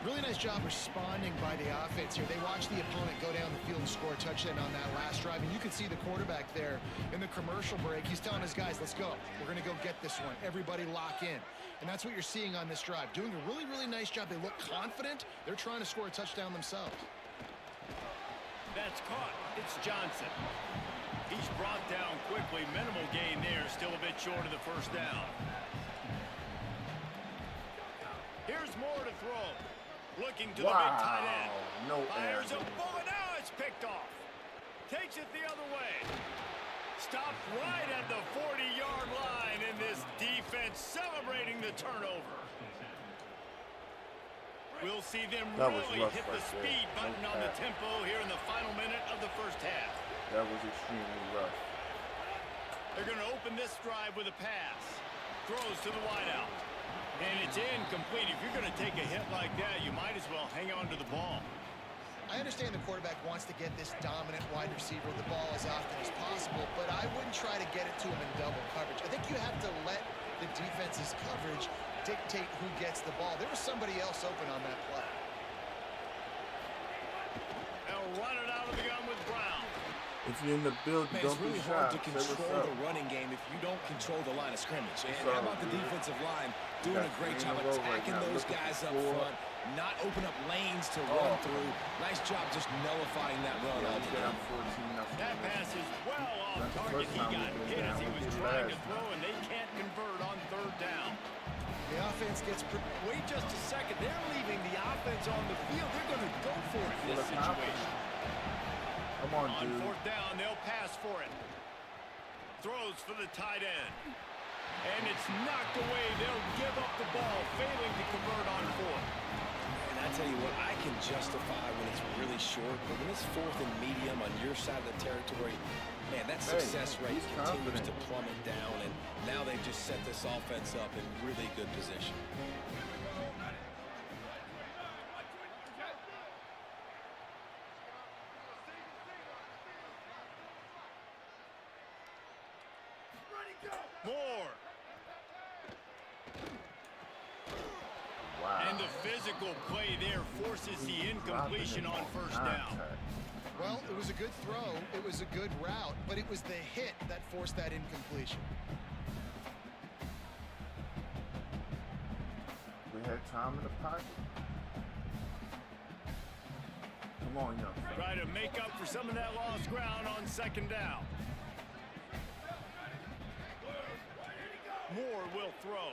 Really nice job responding by the offense here. They watched the opponent go down the field and score a touchdown on that last drive. And you can see the quarterback there in the commercial break. He's telling his guys, let's go. We're going to go get this one. Everybody lock in. And that's what you're seeing on this drive. Doing a really, really nice job. They look confident. They're trying to score a touchdown themselves. That's caught. It's Johnson. He's brought down quickly. Minimal gain there. Still a bit short of the 1st down. Here's Moore to throw. Looking to the big tight end. No Fires a air. bullet. Now it's picked off. Takes it the other way. Stopped right at the 40-yard line, and this defense celebrating the turnover. We'll see them really hit the speed button on the tempo here in the final minute of the first half. That was extremely rough. They're going to open this drive with a pass. Throws to the wideout. And it's incomplete. If you're going to take a hit like that, you might as well hang on to the ball. I understand the quarterback wants to get this dominant wide receiver the ball as often as possible, but I wouldn't try to get it to him in double coverage. I think you have to let the defense's coverage dictate who gets the ball. There was somebody else open on that play. They'll run it out of the gun with Brown. If you're in the building, Man, don't it's really be hard shy. to control the running game if you don't control the line of scrimmage. And how about the defensive line doing a great job attacking those guys up front, not open up lanes to run through. Nice job just nullifying that run altogether. That pass is well off target. He got hit as he was trying to throw, and they can't convert on third down. The offense gets... Wait just a second. They're leaving the offense on the field. They're going to go for it in this situation. Come on, dude. On fourth down, they'll pass for it. Throws for the tight end. And it's knocked away. They'll give up the ball, failing to convert on fourth. And I tell you what, I can justify when it's really short, but when it's fourth and medium on your side of the territory, man, that success rate continues to plummet down, and now they've just set this offense up in really good position. More. Wow. And the physical play there forces the incompletion on first down. Well, it was a good throw. It was a good route, but it was the hit that forced that incompletion. We had time in the pocket. Come on, young fella. Try to make up for some of that lost ground on second down. Moore will throw.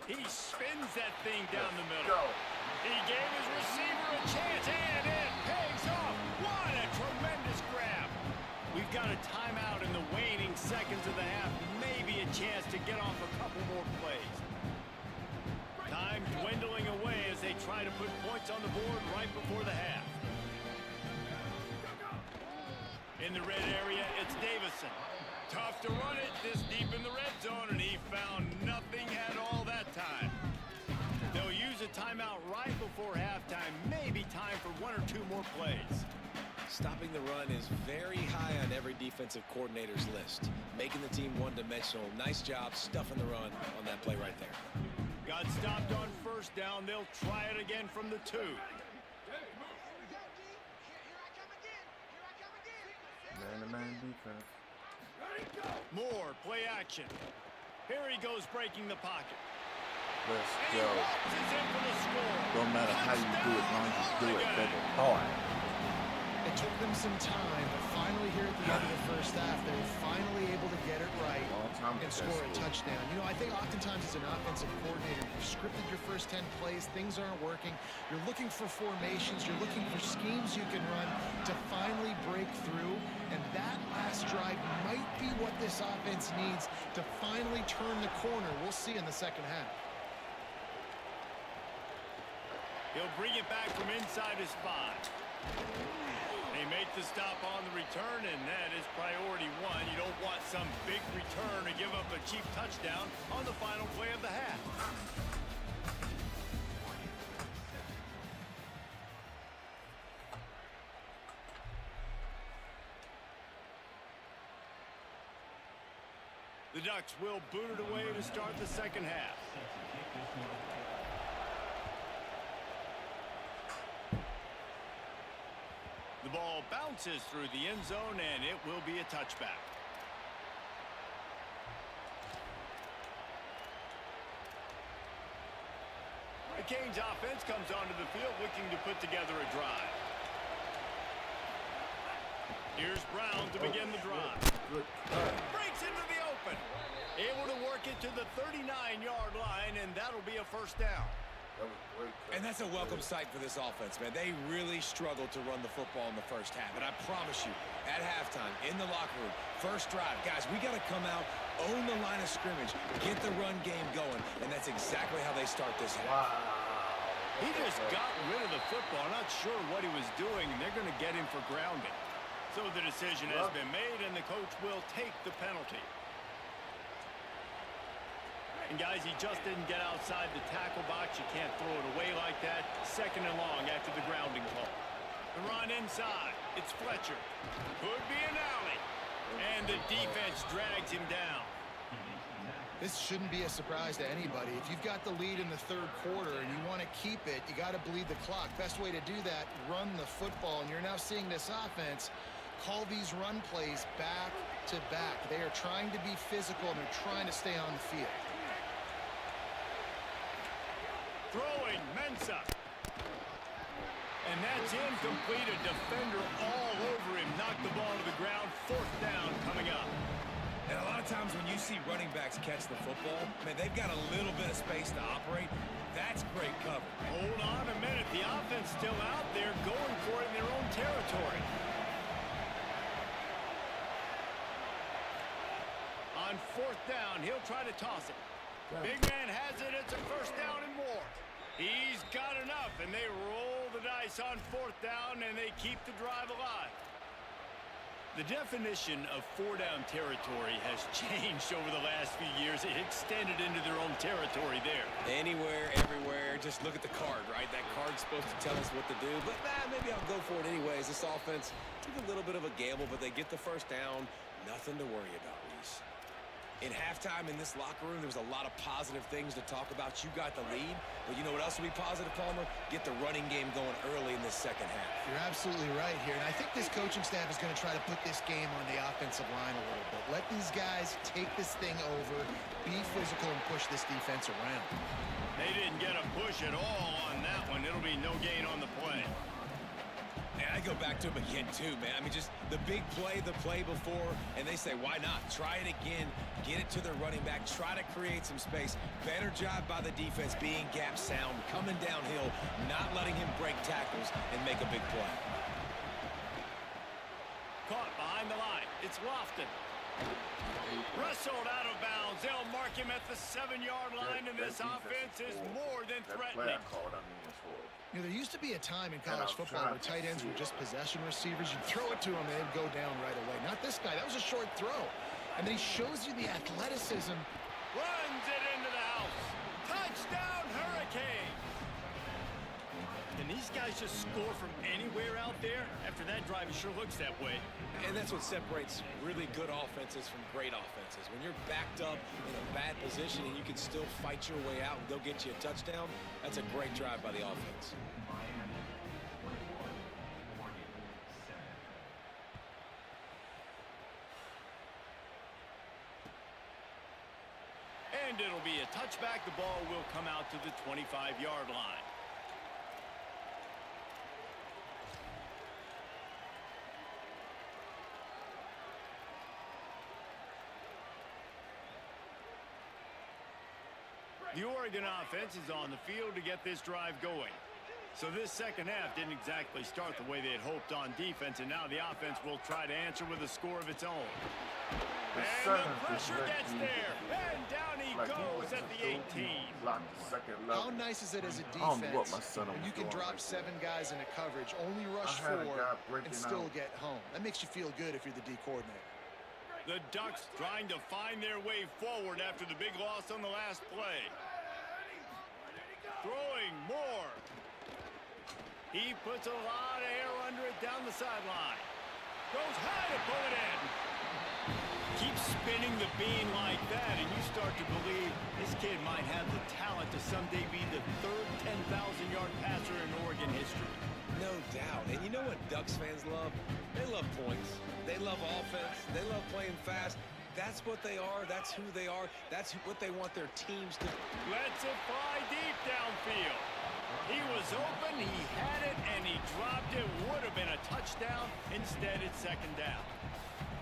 He spins that thing down the middle. Go. He gave his receiver a chance, and it pays off. What a tremendous grab. We've got a timeout in the waning seconds of the half. Maybe a chance to get off a couple more plays. Time dwindling away as they try to put points on the board right before the half. In the red area, it's Davison. Tough to run it this deep in the red zone, and he found nothing at all that time. They'll use a timeout right before halftime. Maybe time for one or two more plays. Stopping the run is very high on every defensive coordinator's list. Making the team one-dimensional. Nice job stuffing the run on that play right there. Got stopped on first down. They'll try it again from the 2. Man-to-man defense. More play action. Here he goes breaking the pocket. Let's And he go. waltzes in for the score. Don't matter how you do it, long as you do it, baby. Hard. It took them some time, but finally here at the end of the first half, they were finally able to get it right and score a touchdown. You know, I think oftentimes as an offensive coordinator, you've scripted your first 10 plays, things aren't working. You're looking for formations, you're looking for schemes you can run to finally break through, and that last drive might be what this offense needs to finally turn the corner. We'll see in the second half. He'll bring it back from inside his 5. They make the stop on the return, and that is priority 1. You don't want some big return to give up a cheap touchdown on the final play of the half. The Ducks will boot it away to start the second half. The ball bounces through the end zone, and it will be a touchback. The Canes offense comes onto the field looking to put together a drive. Here's Brown to begin the drive. Breaks into the open. Able to work it to the 39-yard line, and that'll be a first down. That was great. And that's a welcome sight for this offense, man. They really struggled to run the football in the first half. And I promise you, at halftime, in the locker room, first drive, guys, we got to come out, own the line of scrimmage, get the run game going. And that's exactly how they start this half. Wow. He just got rid of the football. Not sure what he was doing, and they're going to get him for grounding. So the decision has been made, and the coach will take the penalty. And guys, he just didn't get outside the tackle box. You can't throw it away like that. Second and long after the grounding call. The run inside. It's Fletcher. Could be an alley. And the defense drags him down. This shouldn't be a surprise to anybody. If you've got the lead in the third quarter and you want to keep it, you got to bleed the clock. Best way to do that, run the football. And you're now seeing this offense call these run plays back to back. They are trying to be physical, and they're trying to stay on the field. Throwing, Mensah. And that's incomplete. A defender all over him. Knocked the ball to the ground. Fourth down coming up. And a lot of times when you see running backs catch the football, man, they've got a little bit of space to operate. That's great cover. Hold on a minute. The offense still out there going for it in their own territory. On fourth down, he'll try to toss it. Big man has it. It's a first down and more. He's got enough, and they roll the dice on fourth down, and they keep the drive alive. The definition of four-down territory has changed over the last few years. It extended into their own territory there. Anywhere, everywhere, just look at the card, right? That card's supposed to tell us what to do, but maybe I'll go for it anyways. This offense took a little bit of a gamble, but they get the first down. Nothing to worry about, Reese. In halftime in this locker room, there was a lot of positive things to talk about. You got the lead, but you know what else will be positive, Palmer? Get the running game going early in this second half. You're absolutely right here, and I think this coaching staff is going to try to put this game on the offensive line a little bit. Let these guys take this thing over, be physical, and push this defense around. They didn't get a push at all on that one. It'll be no gain on the play. And I go back to him again, too, man. I mean, just the big play, the play before, and they say, why not? Try it again. Get it to their running back. Try to create some space. Better job by the defense being gap sound, coming downhill, not letting him break tackles and make a big play. Caught behind the line. It's Lofton. Wrestled out of bounds. They'll mark him at the 7-yard line, and this offense is more than threatening. You know, there used to be a time in college football where tight ends were just possession receivers. You'd throw it to them, and they'd go down right away. Not this guy. That was a short throw. And then he shows you the athleticism. Runs it into the house. Touchdown, Hurricane. Can these guys just score from anywhere out there? After that drive, it sure looks that way. And that's what separates really good offenses from great offenses. When you're backed up in a bad position and you can still fight your way out and they'll get you a touchdown, that's a great drive by the offense. And it'll be a touchback. The ball will come out to the 25-yard line. The Oregon offense is on the field to get this drive going. So this second half didn't exactly start the way they had hoped on defense, and now the offense will try to answer with a score of its own. And the pressure gets there, and down he goes at the 18. How nice is it as a defense when you can drop 7 guys into coverage, only rush 4, and still get home? That makes you feel good if you're the D coordinator. The Ducks trying to find their way forward after the big loss on the last play. Throwing more. He puts a lot of air under it down the sideline. Goes high to pull it in. Keep spinning the bean like that, and you start to believe this kid might have the talent to someday be the third 10,000-yard passer in Oregon history. No doubt. And you know what Ducks fans love? They love points. They love offense. They love playing fast. That's what they are. That's who they are. That's what they want their teams to. Lets it fly deep downfield. He was open, he had it, and he dropped it. Would have been a touchdown. Instead, it's second down.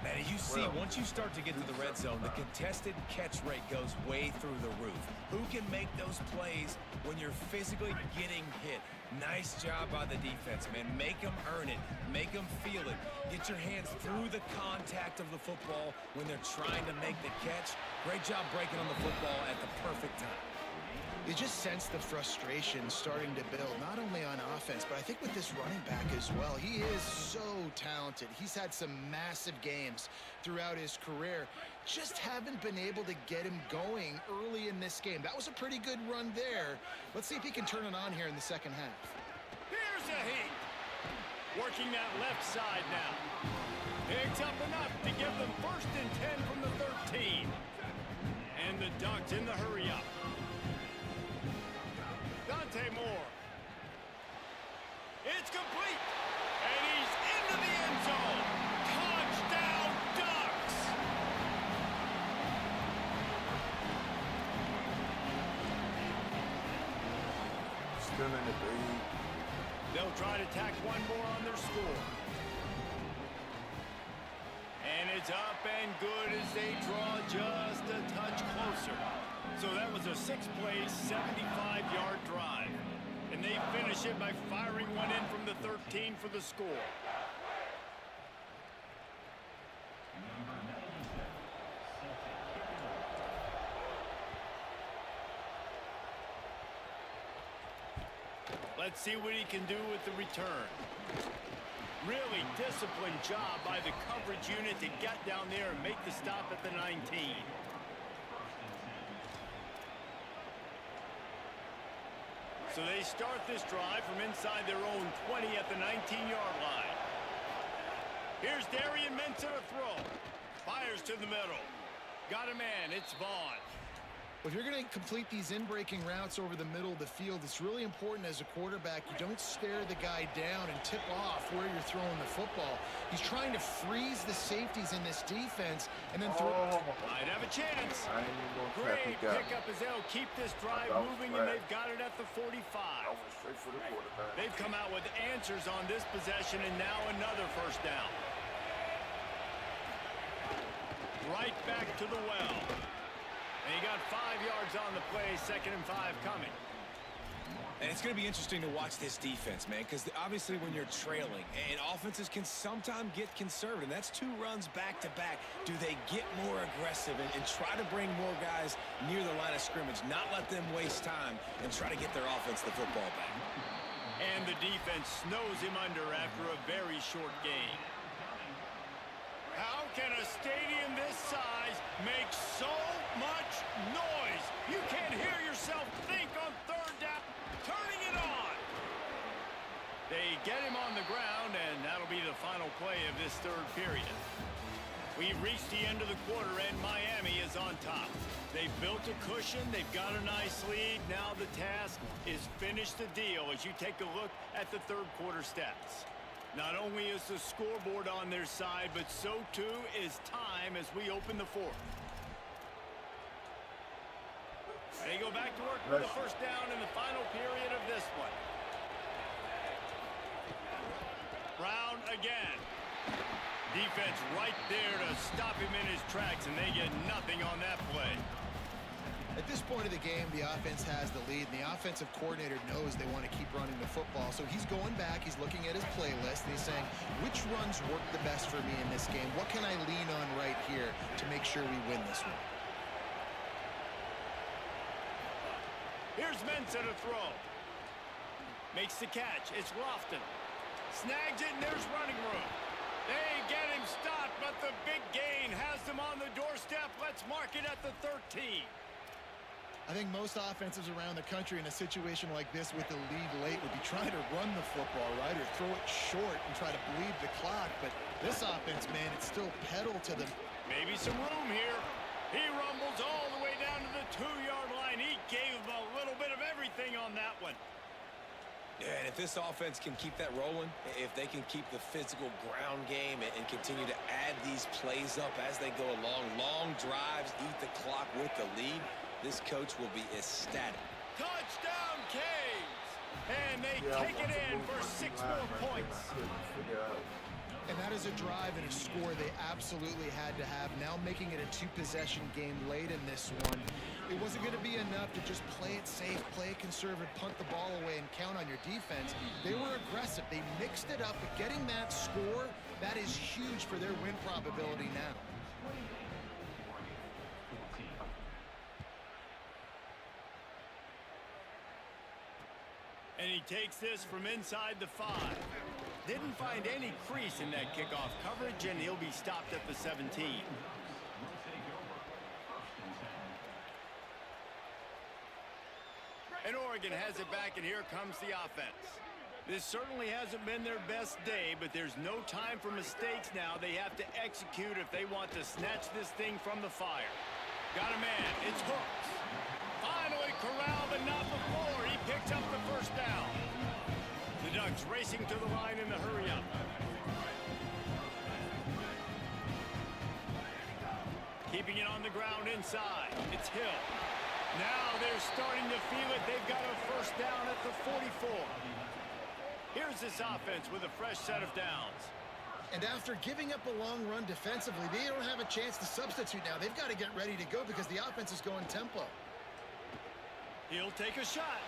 Man, as you see, once you start to get to the red zone, the contested catch rate goes way through the roof. Who can make those plays when you're physically getting hit? Nice job by the defense, man. Make them earn it. Make them feel it. Get your hands through the contact of the football when they're trying to make the catch. Great job breaking on the football at the perfect time. You just sense the frustration starting to build, not only on offense, but I think with this running back as well. He is so talented. He's had some massive games throughout his career. Just haven't been able to get him going early in this game. That was a pretty good run there. Let's see if he can turn it on here in the second half. Here's a heat. Working that left side now. Picks up enough to give them 1st and 10 from the 13. And the Ducks in the hurry-up. Moore. It's complete. And he's into the end zone. Touchdown, Ducks. Still in the lead. They'll try to tack one more on their score. And it's up and good as they draw just a touch closer. So that was a 6-play, 75-yard drive. And they finish it by firing one in from the 13 for the score. Let's see what he can do with the return. Really disciplined job by the coverage unit to get down there and make the stop at the 19. So they start this drive from inside their own 20 at the 19-yard line. Here's Darian Mensah to throw. Fires to the middle. Got a man. It's Vaughn. Well, if you're going to complete these in-breaking routes over the middle of the field, it's really important as a quarterback you don't stare the guy down and tip off where you're throwing the football. He's trying to freeze the safeties in this defense and then throw. Might have a chance. I ain't even gonna Great pickup as they'll keep this drive moving, and they've got it at the 45. Straight for the quarterback. They've come out with answers on this possession, and now another 1st down. Right back to the well. And he got 5 yards on the play, 2nd and 5 coming. And it's going to be interesting to watch this defense, man, because obviously when you're trailing, and offenses can sometimes get conservative, and that's 2 runs back-to-back. Do they get more aggressive and try to bring more guys near the line of scrimmage, not let them waste time, and try to get their offense the football back? And the defense snows him under after a very short game. How can a stadium this size make so much noise? You can't hear yourself think on 3rd down. Turning it on. They get him on the ground, and that'll be the final play of this 3rd period. We've reached the end of the quarter, and Miami is on top. They've built a cushion. They've got a nice lead. Now the task is finish the deal as you take a look at the 3rd quarter stats. Not only is the scoreboard on their side, but so too is time as we open the 4th. They go back to work for the 1st down in the final period of this one. Brown again. Defense right there to stop him in his tracks, and they get nothing on that play. At this point of the game, the offense has the lead, and the offensive coordinator knows they want to keep running the football. So he's going back, he's looking at his playlist, and he's saying, which runs work the best for me in this game? What can I lean on right here to make sure we win this one? Here's Mensah to throw. Makes the catch. It's Lofton. Snags it, and there's running room. They get him stopped, but the big gain has them on the doorstep. Let's mark it at the 13. I think most offenses around the country in a situation like this with the lead late would be trying to run the football, right, or throw it short and try to bleed the clock. But this offense, man, it's still pedal to the... Maybe some room here. He rumbles all the way down to the 2-yard line. He gave him a little bit of everything on that one. Yeah, and if this offense can keep that rolling, if they can keep the physical ground game and continue to add these plays up as they go along, long drives, eat the clock with the lead, this coach will be ecstatic. Touchdown, Canes! And they take it in for 6 more points. And that is a drive and a score they absolutely had to have. Now making it a two-possession game late in this one. It wasn't going to be enough to just play it safe, play it conservative, punt the ball away, and count on your defense. They were aggressive. They mixed it up, but getting that score, that is huge for their win probability now. And he takes this from inside the 5. Didn't find any crease in that kickoff coverage, and he'll be stopped at the 17. And Oregon has it back, and here comes the offense. This certainly hasn't been their best day, but there's no time for mistakes now. They have to execute if they want to snatch this thing from the fire. Got a man. It's Hooks. Finally corralled, but not before. He picks up the first down. The Ducks racing to the line in the hurry-up. Keeping it on the ground inside. It's Hill. Now they're starting to feel it. They've got a first down at the 44. Here's this offense with a fresh set of downs. And after giving up a long run defensively, they don't have a chance to substitute now. They've got to get ready to go because the offense is going tempo. He'll take a shot.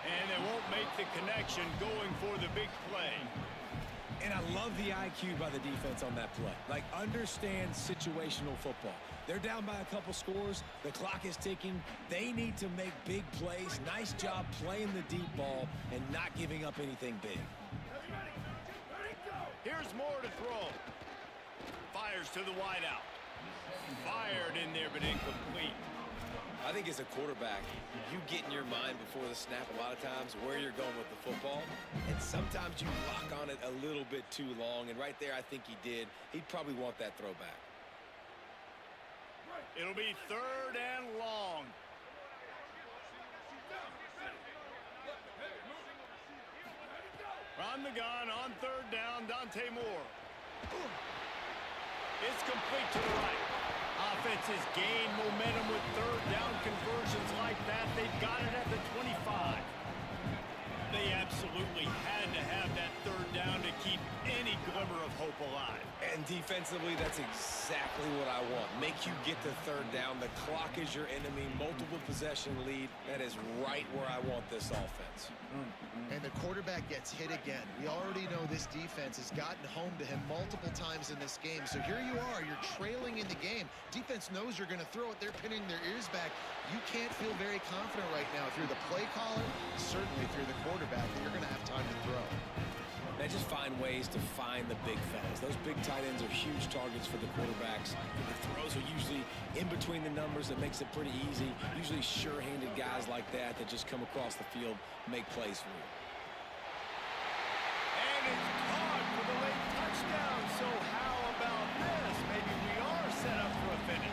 And they won't make the connection going for the big play. And I love the IQ by the defense on that play. Like, understand situational football. They're down by a couple scores. The clock is ticking. They need to make big plays. Nice job playing the deep ball and not giving up anything big. Here's more to throw. Fires to the wideout. Fired in there, but incomplete. I think as a quarterback, you get in your mind before the snap a lot of times where you're going with the football, and sometimes you lock on it a little bit too long, and right there I think he did. He'd probably want that throwback. It'll be 3rd and long. From the gun on 3rd down, Dante Moore. It's complete to the right. Offenses gain momentum with 3rd down conversions like that. They've got it at the 25. They absolutely had to have that 3rd down to keep any glimmer of hope alive. And defensively, that's exactly what I want. Make you get to 3rd down. The clock is your enemy. Multiple possession lead. That is right where I want this offense. And the quarterback gets hit again. We already know this defense has gotten home to him multiple times in this game. So here you are. You're trailing in the game. Defense knows you're going to throw it. They're pinning their ears back. You can't feel very confident right now. If you're the play caller, certainly if you're the quarterback, that you're going to have time to throw. They just find ways to find the big fellas. Those big tight ends are huge targets for the quarterbacks. The throws are usually in between the numbers. That makes it pretty easy. Usually sure-handed guys like that just come across the field, make plays for you. And it's caught for the late touchdown. So how about this? Maybe we are set up for a finish.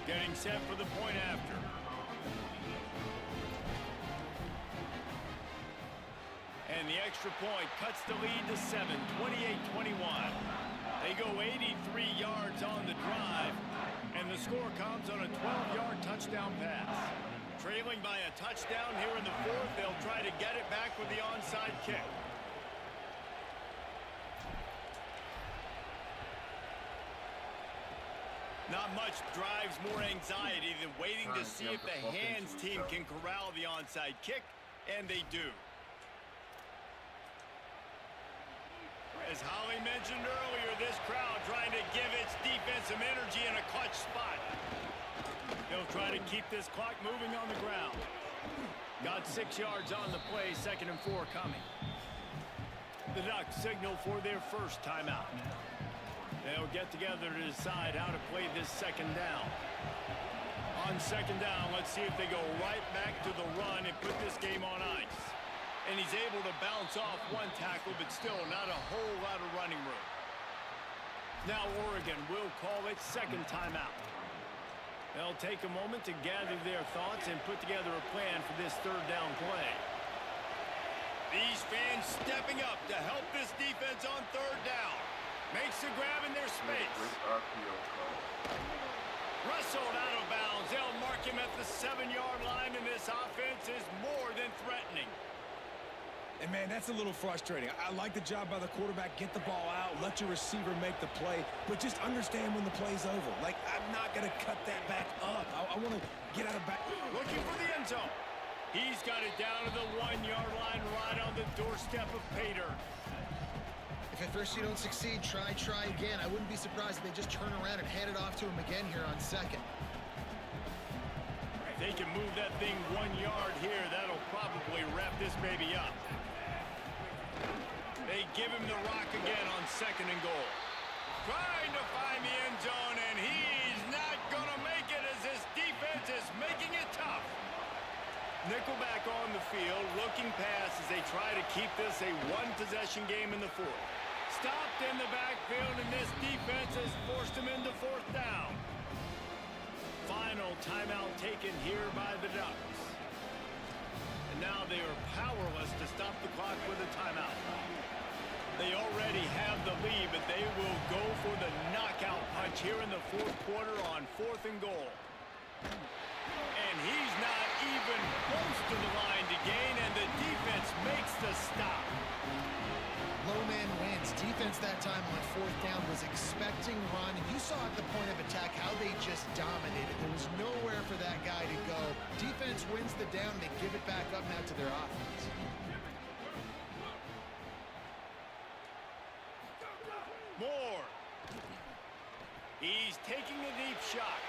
Getting set for the point after. And the extra point cuts the lead to 7, 28-21. They go 83 yards on the drive, and the score comes on a 12-yard touchdown pass. Trailing by a touchdown here in the 4th, they'll try to get it back with the onside kick. Not much drives more anxiety than waiting to see if the hands team can corral the onside kick, and they do. As Holly mentioned earlier, this crowd trying to give its defense some energy in a clutch spot. They'll try to keep this clock moving on the ground. Got 6 yards on the play, 2nd and 4 coming. The Ducks signal for their first timeout. They'll get together to decide how to play this 2nd down. On 2nd down, let's see if they go right back to the run and put this game on ice. And he's able to bounce off one tackle, but still not a whole lot of running room. Now Oregon will call its 2nd timeout. They'll take a moment to gather their thoughts and put together a plan for this 3rd down play. These fans stepping up to help this defense on 3rd down. Makes the grab in their space. Great RPO call. Wrestled out of bounds. They'll mark him at the 7-yard line, and this offense is more than threatening. And, man, that's a little frustrating. I like the job by the quarterback. Get the ball out. Let your receiver make the play. But just understand when the play's over. Like, I'm not going to cut that back up. I want to get out of back. Looking for the end zone. He's got it down to the 1-yard line right on the doorstep of Pater. If at first you don't succeed, try again. I wouldn't be surprised if they just turn around and hand it off to him again here on second. If they can move that thing 1 yard here, that'll probably wrap this baby up. They give him the rock again on 2nd and goal. Trying to find the end zone, and he's not going to make it as this defense is making it tough. Nickelback on the field, looking pass as they try to keep this a one-possession game in the 4th. Stopped in the backfield, and this defense has forced him into 4th down. Final timeout taken here by the Ducks. And now they are powerless to stop the clock with a timeout. They already have the lead, but they will go for the knockout punch here in the 4th quarter on 4th and goal. And he's not even close to the line to gain, and the defense makes the stop. Low man wins. Defense that time on 4th down was expecting run. You saw at the point of attack how they just dominated. There was nowhere for that guy to go. Defense wins the down. They give it back up now to their offense. Moore. He's taking a deep shot.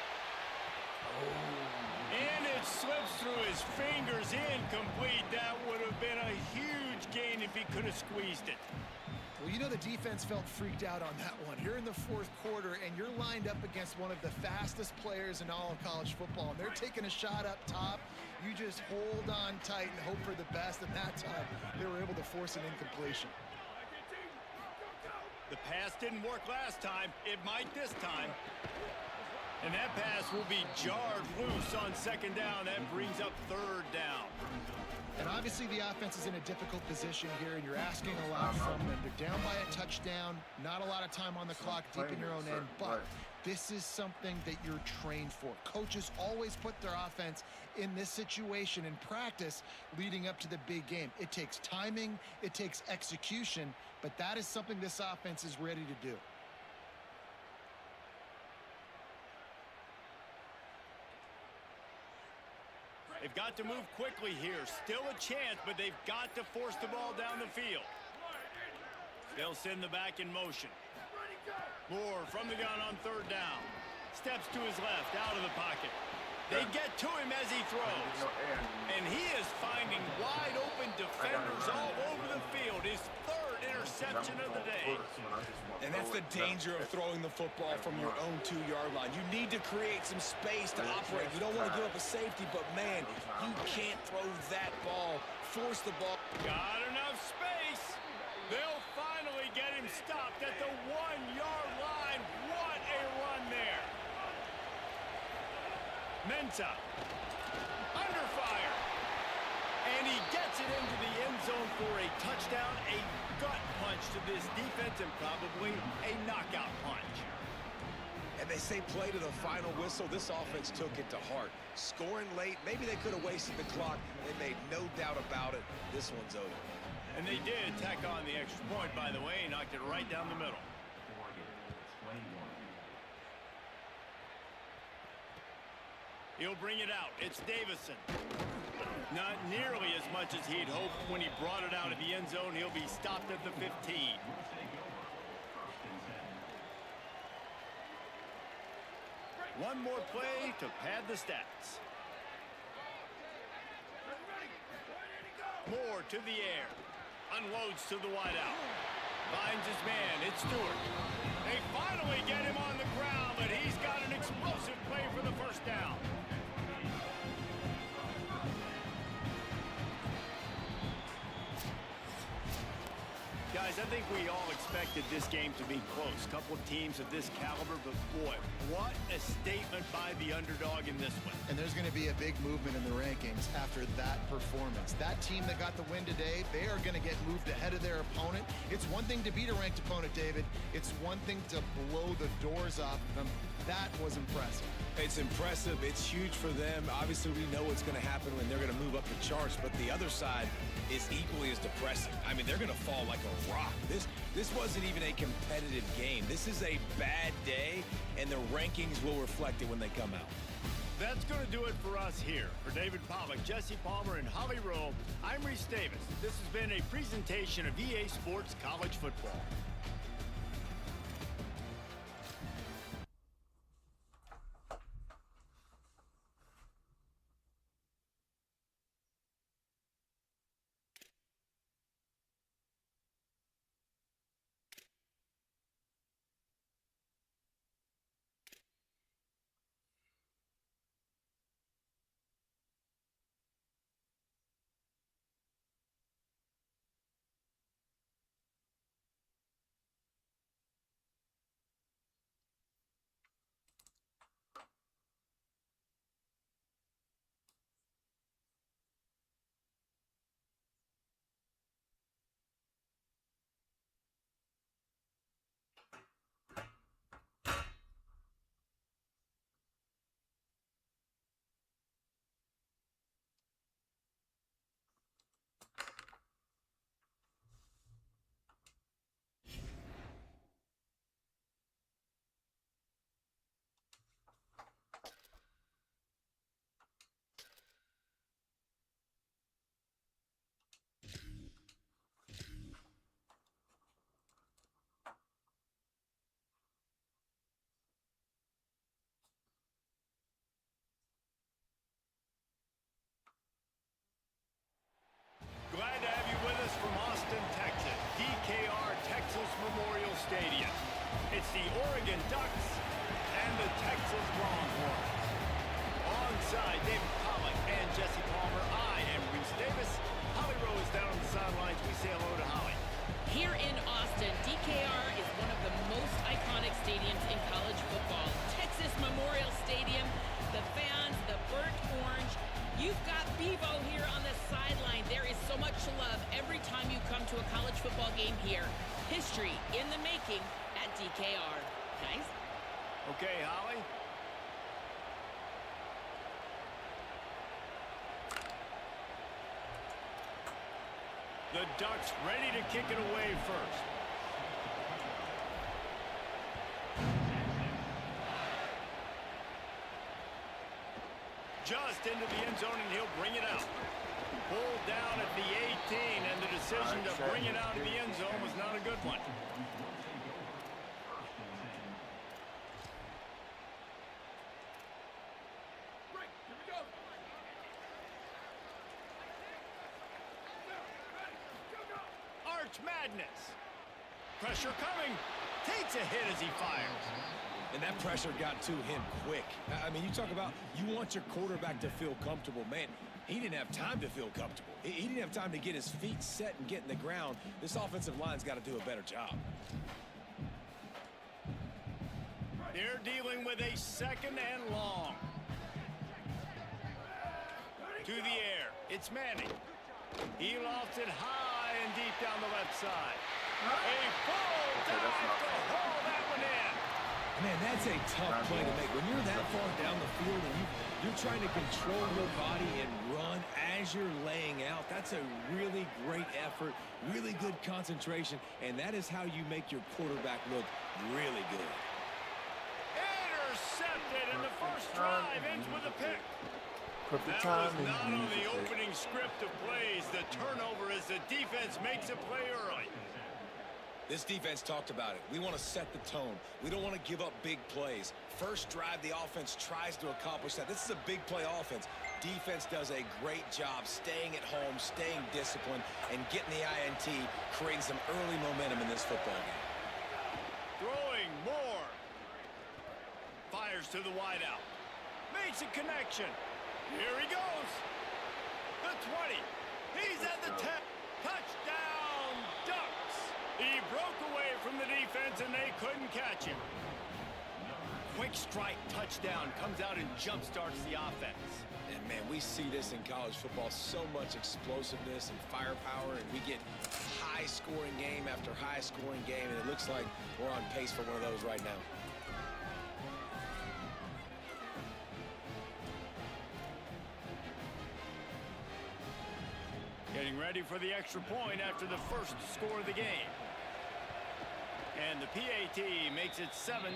And it slips through his fingers, incomplete. That would have been a huge gain if he could have squeezed it. Well, you know the defense felt freaked out on that one. You're in the 4th quarter, and you're lined up against one of the fastest players in all of college football, and they're taking a shot up top. You just hold on tight and hope for the best, and that time they were able to force an incompletion. The pass didn't work last time. It might this time. And that pass will be jarred loose on 2nd down. That brings up 3rd down. And obviously the offense is in a difficult position here, and you're asking a lot from them. They're down by a touchdown, not a lot of time on the clock, deep in your own end, but this is something that you're trained for. Coaches always put their offense in this situation in practice leading up to the big game. It takes timing, it takes execution, but that is something this offense is ready to do. They've got to move quickly here. Still a chance, but they've got to force the ball down the field. They'll send the back in motion. Moore from the gun on 3rd down. Steps to his left, out of the pocket. They get to him as he throws. And he is finding wide open defenders all over the field. His 3rd interception of the day. And that's the danger of throwing the football from your own 2-yard line. You need to create some space to operate. You don't want to give up a safety, but, man, you can't throw that ball. Force the ball. Got enough space. They'll finally get him stopped at the 1-yard line. What a run there. Mensah under fire. And he gets it into the end zone for a touchdown, a gut punch to this defense, and probably a knockout punch. And they say play to the final whistle. This offense took it to heart. Scoring late, maybe they could have wasted the clock. They made no doubt about it. This one's over. And they did tack on the extra point, by the way, and knocked it right down the middle. He'll bring it out. It's Davison. Not nearly as much as he'd hoped when he brought it out of the end zone. He'll be stopped at the 15. One more play to pad the stats. Moore to the air. Unloads to the wideout. Finds his man. It's Stewart. They finally get him on the ground, but he's got an explosive play for the 1st down. Guys, I think we all expected this game to be close. Couple of teams of this caliber, but boy, what a statement by the underdog in this one. And there's going to be a big movement in the rankings after that performance. That team that got the win today, they are going to get moved ahead of their opponent. It's one thing to beat a ranked opponent, David. It's one thing to blow the doors off of them. That was impressive. It's impressive. It's huge for them. Obviously, we know what's going to happen when they're going to move up the charts, but the other side is equally as depressing. I mean, they're going to fall like a rock. This wasn't even a competitive game. This is a bad day, and the rankings will reflect it when they come out. That's going to do it for us here. For David Pollack, Jesse Palmer, and Holly Rowe, I'm Reese Davis. This has been a presentation of EA Sports College Football. Glad to have you with us from Austin, Texas, DKR Texas Memorial Stadium. It's the Oregon Ducks and the Texas Longhorns. Alongside David Pollack and Jesse Palmer, I am Reese Davis. Holly Rowe is down on the sidelines. We say hello to Holly. Here in Austin, DKR is one of the most iconic stadiums in college football. Texas Memorial Stadium, the fans, the burnt orange. You've got Bevo here on the sideline. There is so much love every time you come to a college football game here. History in the making at DKR. Guys? Okay, Holly. The Ducks ready to kick it away first. Just into the end zone, and he'll bring it out. Pulled down at the 18, and the decision to bring it out of the end zone was not a good one. Arch Madness. Pressure coming. Takes a hit as he fires. And that pressure got to him quick. I mean, you talk about you want your quarterback to feel comfortable. Man, he didn't have time to feel comfortable. He didn't have time to get his feet set and get in the ground. This offensive line's got to do a better job. They're dealing with a second and long. To the air. It's Manning. He lofts it high and deep down the left side. A full dive to haul that one in. Man, that's a tough play to make. When you're that far down the field and you're trying to control your body and run as you're laying out, that's a really great effort, really good concentration, and that is how you make your quarterback look really good. Intercepted, and the first drive ends with a pick. Perfect That was time. not on the opening script of plays. The turnover as the defense makes a play early. This defense talked about it. We want to set the tone. We don't want to give up big plays. First drive, the offense tries to accomplish that. This is a big play offense. Defense does a great job staying at home, staying disciplined, and getting the INT, creating some early momentum in this football game. Throwing more. Fires to the wideout. Makes a connection. Here he goes. The 20. He's at the 10. Touchdown, Ducks. He broke away from the defense, and they couldn't catch him. Quick strike touchdown comes out and jump-starts the offense. And, man, we see this in college football, so much explosiveness and firepower, and we get high-scoring game after high-scoring game, and it looks like we're on pace for one of those right now. Getting ready for the extra point after the first score of the game. And the PAT makes it 7-0.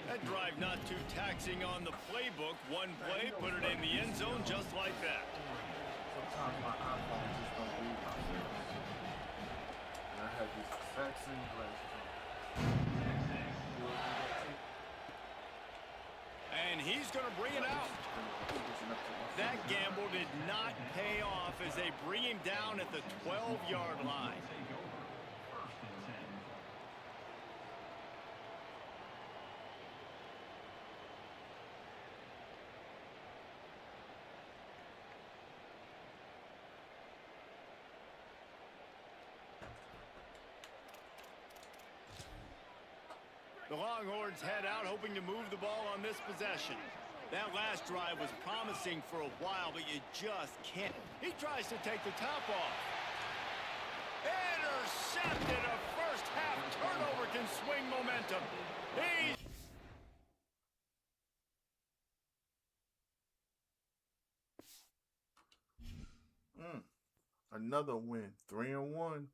That drive not too taxing on the playbook. One play, put it in the end zone just like that. Sometimes my iPhone just don't read myself. And I have these exact same glasses on. And he's going to bring it out. That gamble did not pay off as they bring him down at the 12-yard line. The Longhorns head out, hoping to move the ball on this possession. That last drive was promising for a while, but you just can't. He tries to take the top off. Intercepted. A first-half turnover can swing momentum. Another win. 3-1.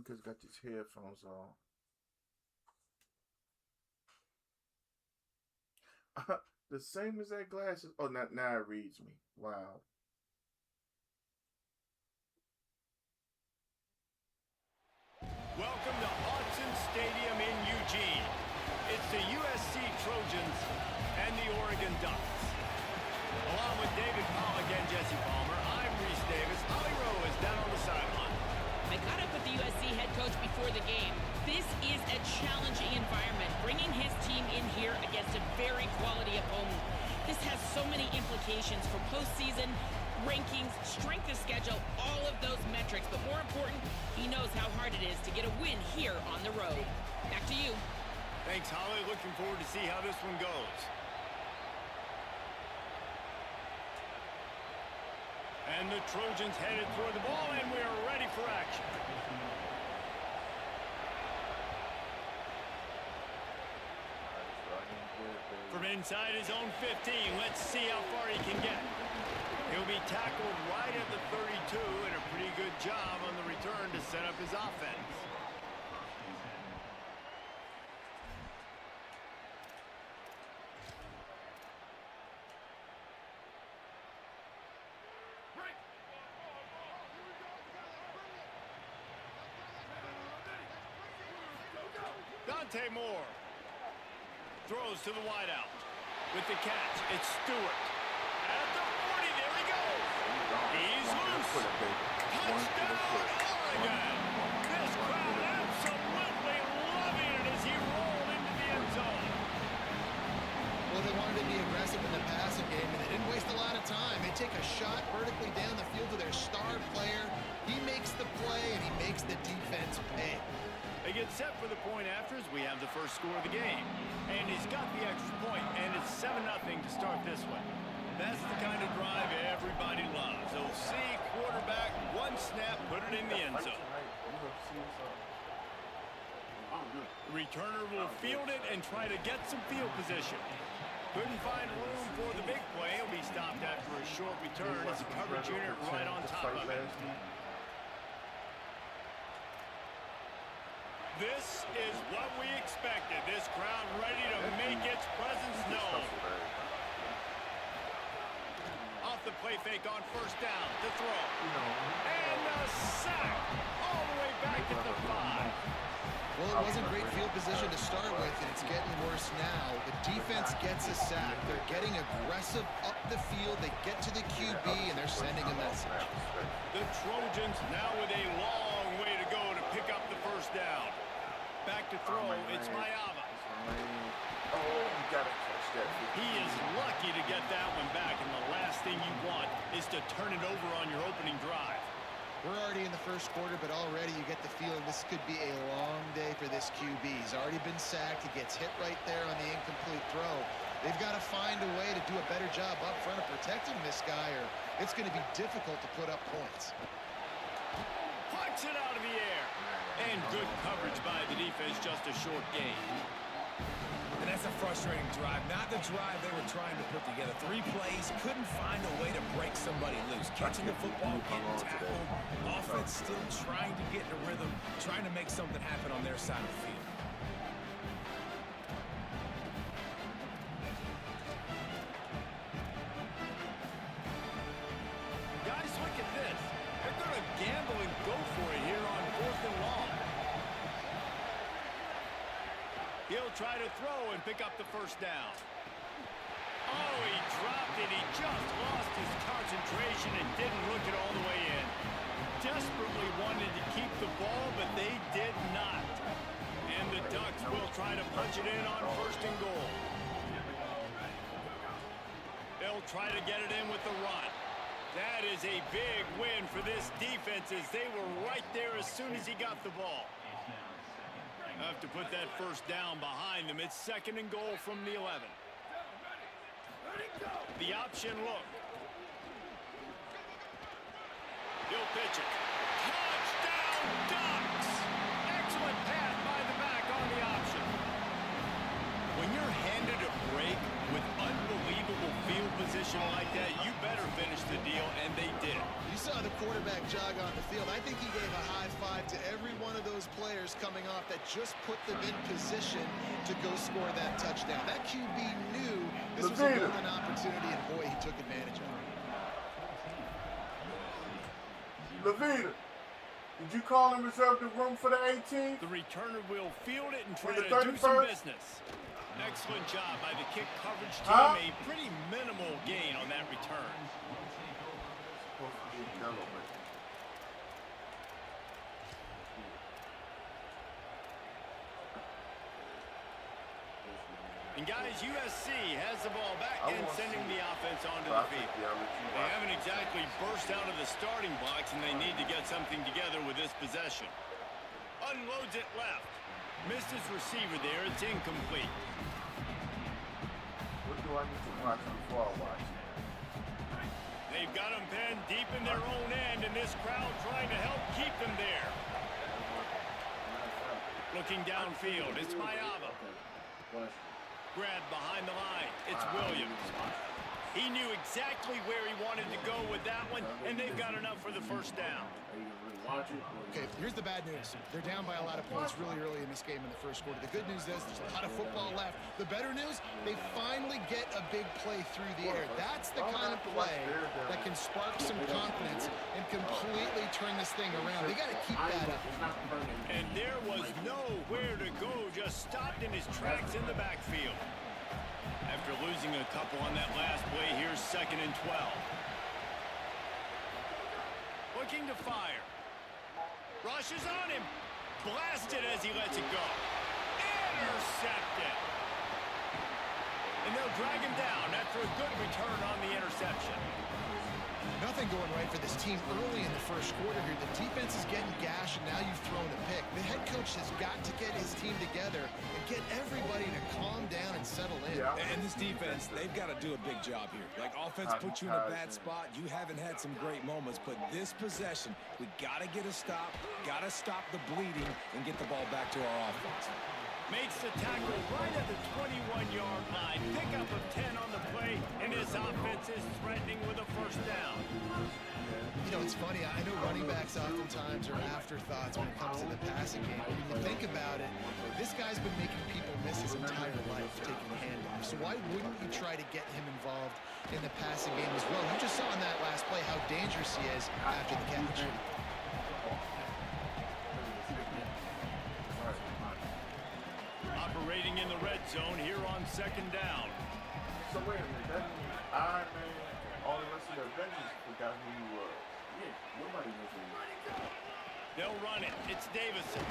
Because got these headphones on. The same as that glasses. Oh, now it reads me. Wow. Welcome to Autzen Stadium in Eugene. It's the USC Trojans and the Oregon Ducks. Along with David Pollack and Jesse Palmer, I'm Reese Davis. Holly Rowe is down on the sideline. I caught up with the USC head coach before the game. This is a challenging environment, bringing his team in here against a very quality opponent. This has so many implications for postseason, rankings, strength of schedule, all of those metrics. But more important, he knows how hard it is to get a win here on the road. Back to you. Thanks, Holly. Looking forward to see how this one goes. And the Trojans headed toward the ball, and we are ready for action. From inside his own 15, let's see how far he can get. He'll be tackled right at the 32, and a pretty good job on the return to set up his offense. Moore throws to the wideout. With the catch, it's Stewart. At the 40, there he goes. He's loose. Touchdown, Oregon. This crowd absolutely loving it as he rolled into the end zone. Well, they wanted to be aggressive in the passing game, and they didn't waste a lot of time. They take a shot vertically down the field to their star player. He makes the play, and he makes the defense pay. They get set for the point after as we have the first score of the game. And he's got the extra point, and it's 7-0 to start this one. That's the kind of drive everybody loves. OC, quarterback, one snap, put it in the end zone. The returner will field it and try to get some field position. Couldn't find room for the big play. He'll be stopped after a short return as the coverage unit right on top of it. This is what we expected. This crowd ready to make its presence known. Off the play fake on first down. The throw. And a sack all the way back at the 5. Well, it wasn't great field position to start with, and it's getting worse now. The defense gets a sack. They're getting aggressive up the field. They get to the QB, and they're sending a message. The Trojans now with a long way to go to pick up the first down. Back to throw, it's Mayava. Oh, you gotta catch that. He is lucky to get that one back, and the last thing you want is to turn it over on your opening drive. We're already in the first quarter, but already you get the feeling this could be a long day for this QB. He's already been sacked. He gets hit right there on the incomplete throw. They've got to find a way to do a better job up front of protecting this guy, or it's going to be difficult to put up points. Pucks it out of the air. And good coverage by the defense, just a short gain. And that's a frustrating drive. Not the drive they were trying to put together. 3 plays, couldn't find a way to break somebody loose. Catching the football, getting tackled. Offense still trying to get in a rhythm, trying to make something happen on their side of the field. Guys, look at this. They're going to gamble and go for it here on 4th and long. He'll try to throw and pick up the first down. Oh, he dropped it. He just lost his concentration and didn't look it all the way in. Desperately wanted to keep the ball, but they did not. And the Ducks will try to punch it in on 1st and goal. They'll try to get it in with the run. That is a big win for this defense, as they were right there as soon as he got the ball. Have to put that first down behind them. It's 2nd and goal from the 11. The option look. He'll pitch it. Touchdown, Ducks! Excellent pass by the back on the option. When you're handed a break with unbelievable field position like that, you better finish the deal, and they did. You saw the quarterback jog on the field. I think he gave a high five to every one of those players coming off that just put them in position to go score that touchdown. That QB knew this was a golden opportunity, and boy, he took advantage of it. Levita, did you call and reserve the room for the 18th? The returner will field it and try For the to do some 31st? business. Excellent job by the kick coverage team. A pretty minimal gain on that return. And guys, USC has the ball back and sending the offense onto the field. They haven't exactly burst out of the starting blocks, and they need to get something together with this possession. Unloads it left. Missed his receiver there. It's incomplete. What do I need to watch before I watch? They've got them pinned deep in their own end, and this crowd trying to help keep them there. Looking downfield, it's Mayava. Grabbed behind the line, it's Williams. He knew exactly where he wanted to go with that one, and they've got enough for the first down. Okay, here's the bad news. They're down by a lot of points really early in this game in the first quarter. The good news is there's a lot of football left. The better news, they finally get a big play through the air. That's the kind of play that can spark some confidence and completely turn this thing around. They got to keep that up. And there was nowhere to go, just stopped in his tracks in the backfield. After losing a couple on that last play, here's 2nd and 12. Looking to fire. Rushes on him. Blasted as he lets it go. Intercepted. And they'll drag him down after a good return on the interception. Nothing going right for this team early in the first quarter here. The defense is getting gashed, and now you've thrown a pick. The head coach has got to get his team together and get everybody to calm down and settle in. Yeah. And this defense, they've got to do a big job here. Like, offense put you in a bad spot. You haven't had some great moments, but this possession, we got to get a stop, got to stop the bleeding, and get the ball back to our offense. Makes the tackle right at the 21-yard line. Pickup of 10 on the play, and this offense is threatening with a first down. You know, it's funny. I know running backs oftentimes are afterthoughts when it comes to the passing game. But when you think about it, this guy's been making people miss his entire life taking handoffs. So why wouldn't you try to get him involved in the passing game as well? You just saw in that last play how dangerous he is after the catch. Operating in the red zone here on second down. So wait a minute, that means Iron Man, all the rest of the Avengers forgot who you were. Yeah, nobody knows who he is. They'll run it. It's Davison.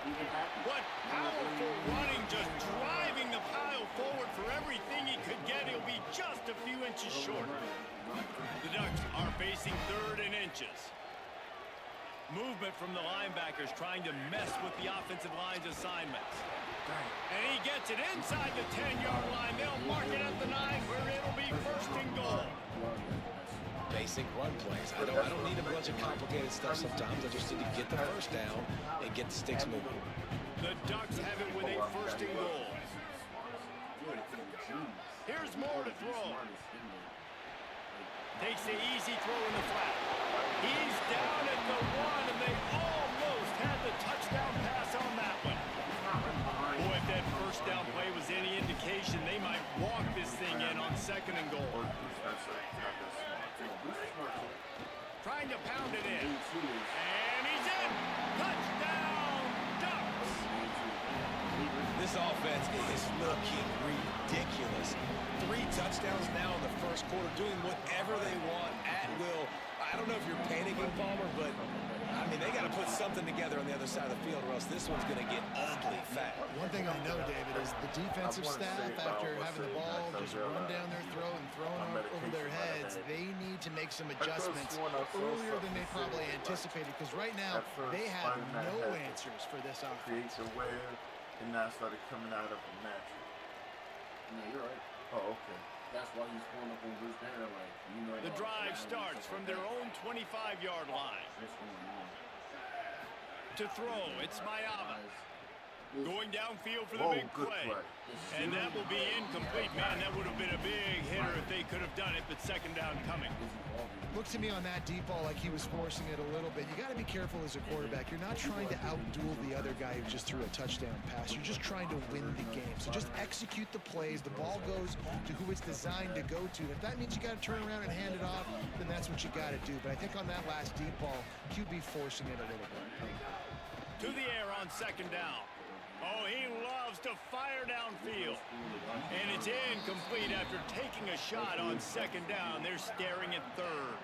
Even happy. What powerful running, just driving the pile forward for everything he could get. He'll be just a few inches short. The Ducks are facing 3rd and inches. Movement from the linebackers trying to mess with the offensive line's assignments. And he gets it inside the 10-yard line. They'll mark it at the 9 where it'll be 1st and goal. Basic run plays. I don't need a bunch of complicated stuff sometimes. I just need to get the first down and get the sticks moving. The Ducks have it with a 1st and goal. Here's more to throw. Takes the easy throw in the flat. He's down at the 1, and they almost had the touchdown pass on that one. Boy, if that first down play was any indication, they might walk this thing in on 2nd and goal. Trying to pound it in. And he's in. Touchdown, Ducks. This offense is looking ridiculous. 3 touchdowns now in the first quarter, doing whatever they want at will. I don't know if you're panicking, Palmer, but I mean, they got to put something together on the other side of the field, or else this one's going to get ugly fast. One thing I know, David, is the defensive staff, after having the ball just run down their throat and thrown it over their heads, they need to make some adjustments earlier than they probably anticipated, because right now they have no answers for this offense. Creates a wave, and now started coming out of a natural. No, you're right. Oh, okay. That's why he's pulling up on Bruce Banner like, you know. The drive starts from their own 25-yard line. To throw, it's Mayava. Going downfield for the big play. And that will be incomplete. Man, that would have been a big hitter if they could have done it, but 2nd down coming. Looked to me on that deep ball like he was forcing it a little bit. You got to be careful as a quarterback. You're not trying to outduel the other guy who just threw a touchdown pass. You're just trying to win the game. So just execute the plays. The ball goes to who it's designed to go to. If that means you got to turn around and hand it off, then that's what you got to do. But I think on that last deep ball, QB forcing it a little bit. To the air on 2nd down. Oh, he loves to fire downfield. And it's incomplete after taking a shot on 2nd down. They're staring at 3rd.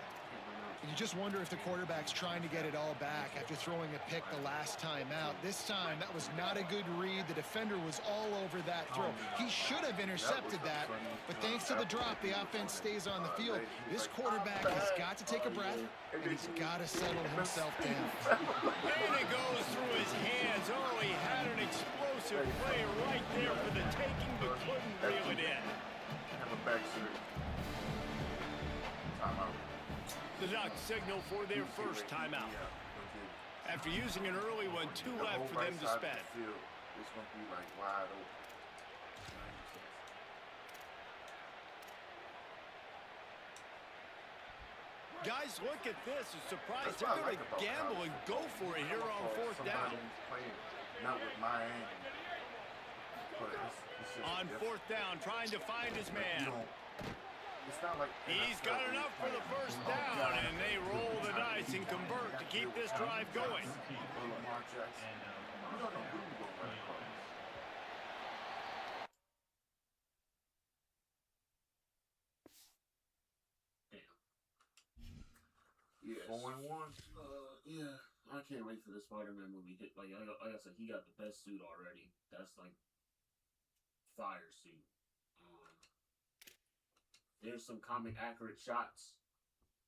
You just wonder if the quarterback's trying to get it all back after throwing a pick the last time out. This time, that was not a good read. The defender was all over that throw. He should have intercepted that, but thanks to the drop, the offense stays on the field. This quarterback has got to take a breath, and he's got to settle himself down. And it goes through his hands. Oh, he had an explosive play right there for the taking, but couldn't reel it in. Have a back seat. Timeout. The Ducks signal for their first timeout. After using an early one, 2 left for them to spend. It's going to be like wide open. Guys, look at this. I'm surprised they're going to gamble and go for it here on 4th down. Not with my aim. On 4th down, trying to find his man. It's not like He's got enough for the first down, and they roll the dice and convert to keep this drive going. Yes. 4-1. Yeah, I can't wait for the Spider-Man movie. Like I said, he got the best suit already. That's like fire suit. There's some comic accurate shots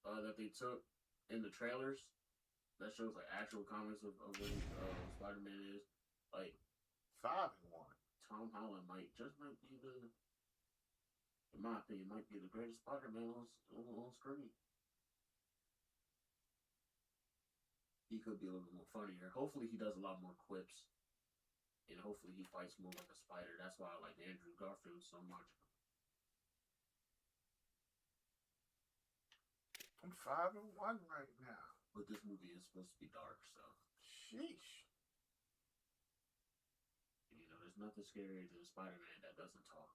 that they took in the trailers that shows like actual comics of what Spider-Man is. Like 5-1. Tom Holland might be the, in my opinion, might be the greatest Spider-Man on screen. He could be a little bit more funnier. Hopefully he does a lot more quips and hopefully he fights more like a spider. That's why I like Andrew Garfield so much. I'm 5-1 right now. But this movie is supposed to be dark, so. Sheesh. You know, there's nothing scarier than Spider-Man that doesn't talk.